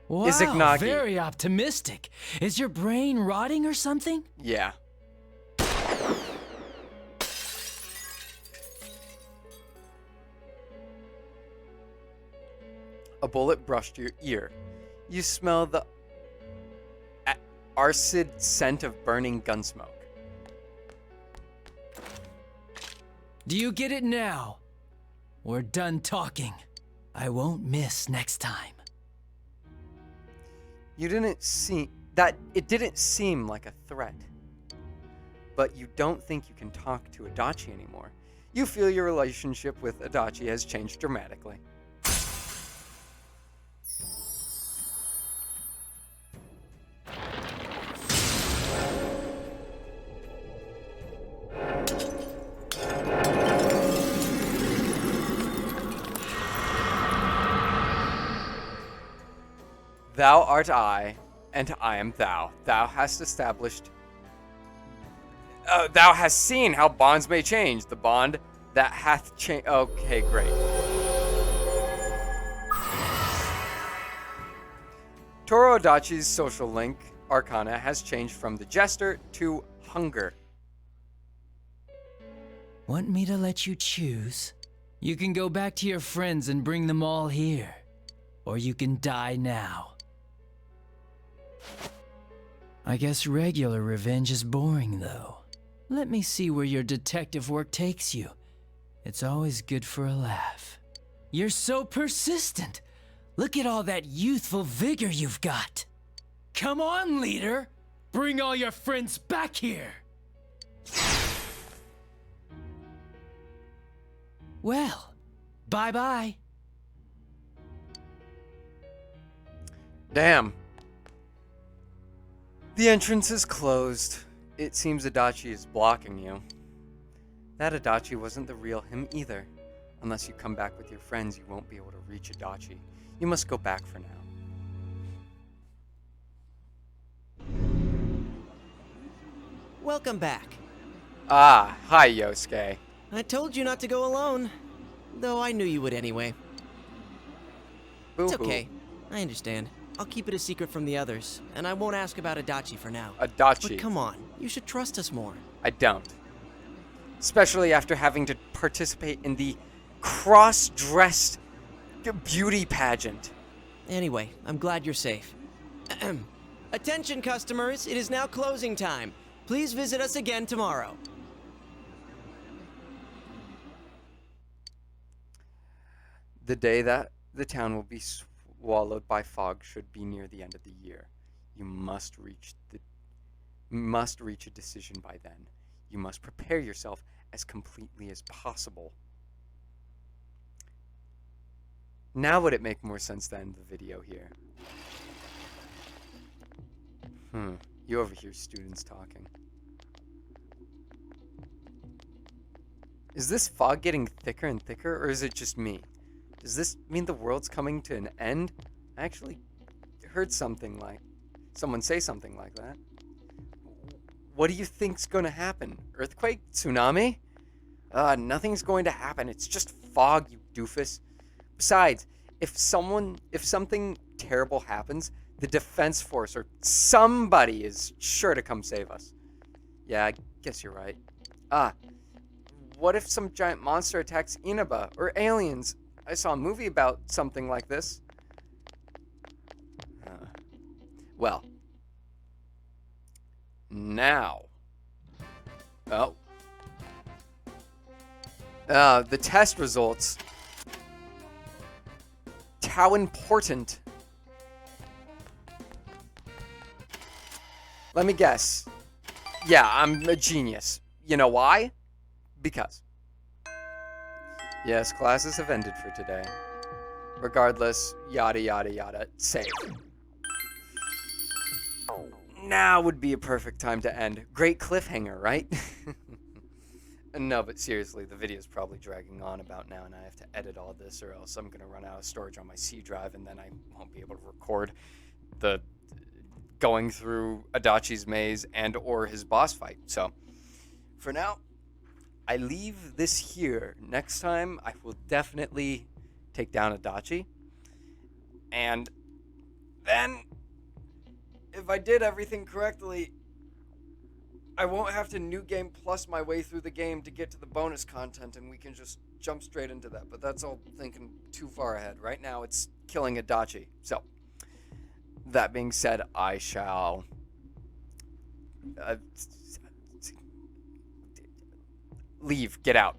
Wow, Izanagi. very optimistic. Is your brain rotting or something? Yeah. A bullet brushed your ear. You smell the acid scent of burning gun smoke. Do you get it now? We're done talking. I won't miss next time. You didn't see that it didn't seem like a threat. But you don't think you can talk to Adachi anymore. You feel your relationship with Adachi has changed dramatically. Thou art I, and I am thou. Thou hast established... thou hast seen how bonds may change. The bond that hath changed... Okay, great. Toro Adachi's social link, Arcana, has changed from the Jester to Hunger. Want me to let you choose? You can go back to your friends and bring them all here. Or you can die now. I guess regular revenge is boring, though. Let me see where your detective work takes you. It's always good for a laugh. You're so persistent. Look at all that youthful vigor you've got. Come on, leader. Bring all your friends back here. Well, bye-bye. Damn. The entrance is closed. It seems Adachi is blocking you. That Adachi wasn't the real him either. Unless you come back with your friends, you won't be able to reach Adachi. You must go back for now. Welcome back. Ah, hi Yosuke. I told you not to go alone. Though I knew you would anyway. It's okay. I understand. I'll keep it a secret from the others, and I won't ask about Adachi for now. Adachi. But come on, you should trust us more. I don't. Especially after having to participate in the cross-dressed beauty pageant. Anyway, I'm glad you're safe. Attention, customers. It is now closing time. Please visit us again tomorrow. The day that the town will be swallowed by fog should be near the end of the year. You must reach a decision by then. You must prepare yourself as completely as possible. Now would it make more sense to end the video here? You overhear students talking. Is this fog getting thicker and thicker, or is it just me? Does this mean the world's coming to an end? I actually heard someone say something like that. What do you think's gonna happen? Earthquake? Tsunami? Nothing's going to happen. It's just fog, you doofus. Besides, if something terrible happens, the defense force or somebody is sure to come save us. Yeah, I guess you're right. What if some giant monster attacks Inaba or aliens? I saw a movie about something like this. Well. Now. Oh. The test results how important. Let me guess. Yeah, I'm a genius. You know why? Because. Yes, classes have ended for today. Regardless, yada yada yada. Save. Now would be a perfect time to end. Great cliffhanger, right? No, but seriously, the video's probably dragging on about now, and I have to edit all this, or else I'm going to run out of storage on my C drive, and then I won't be able to record the going through Adachi's maze and or his boss fight. So, for now, I leave this here. Next time, I will definitely take down Adachi, and then, if I did everything correctly, I won't have to New Game Plus my way through the game to get to the bonus content, and we can just jump straight into that. But that's all thinking too far ahead. Right now, it's killing Adachi. So, that being said, I shall leave. Get out.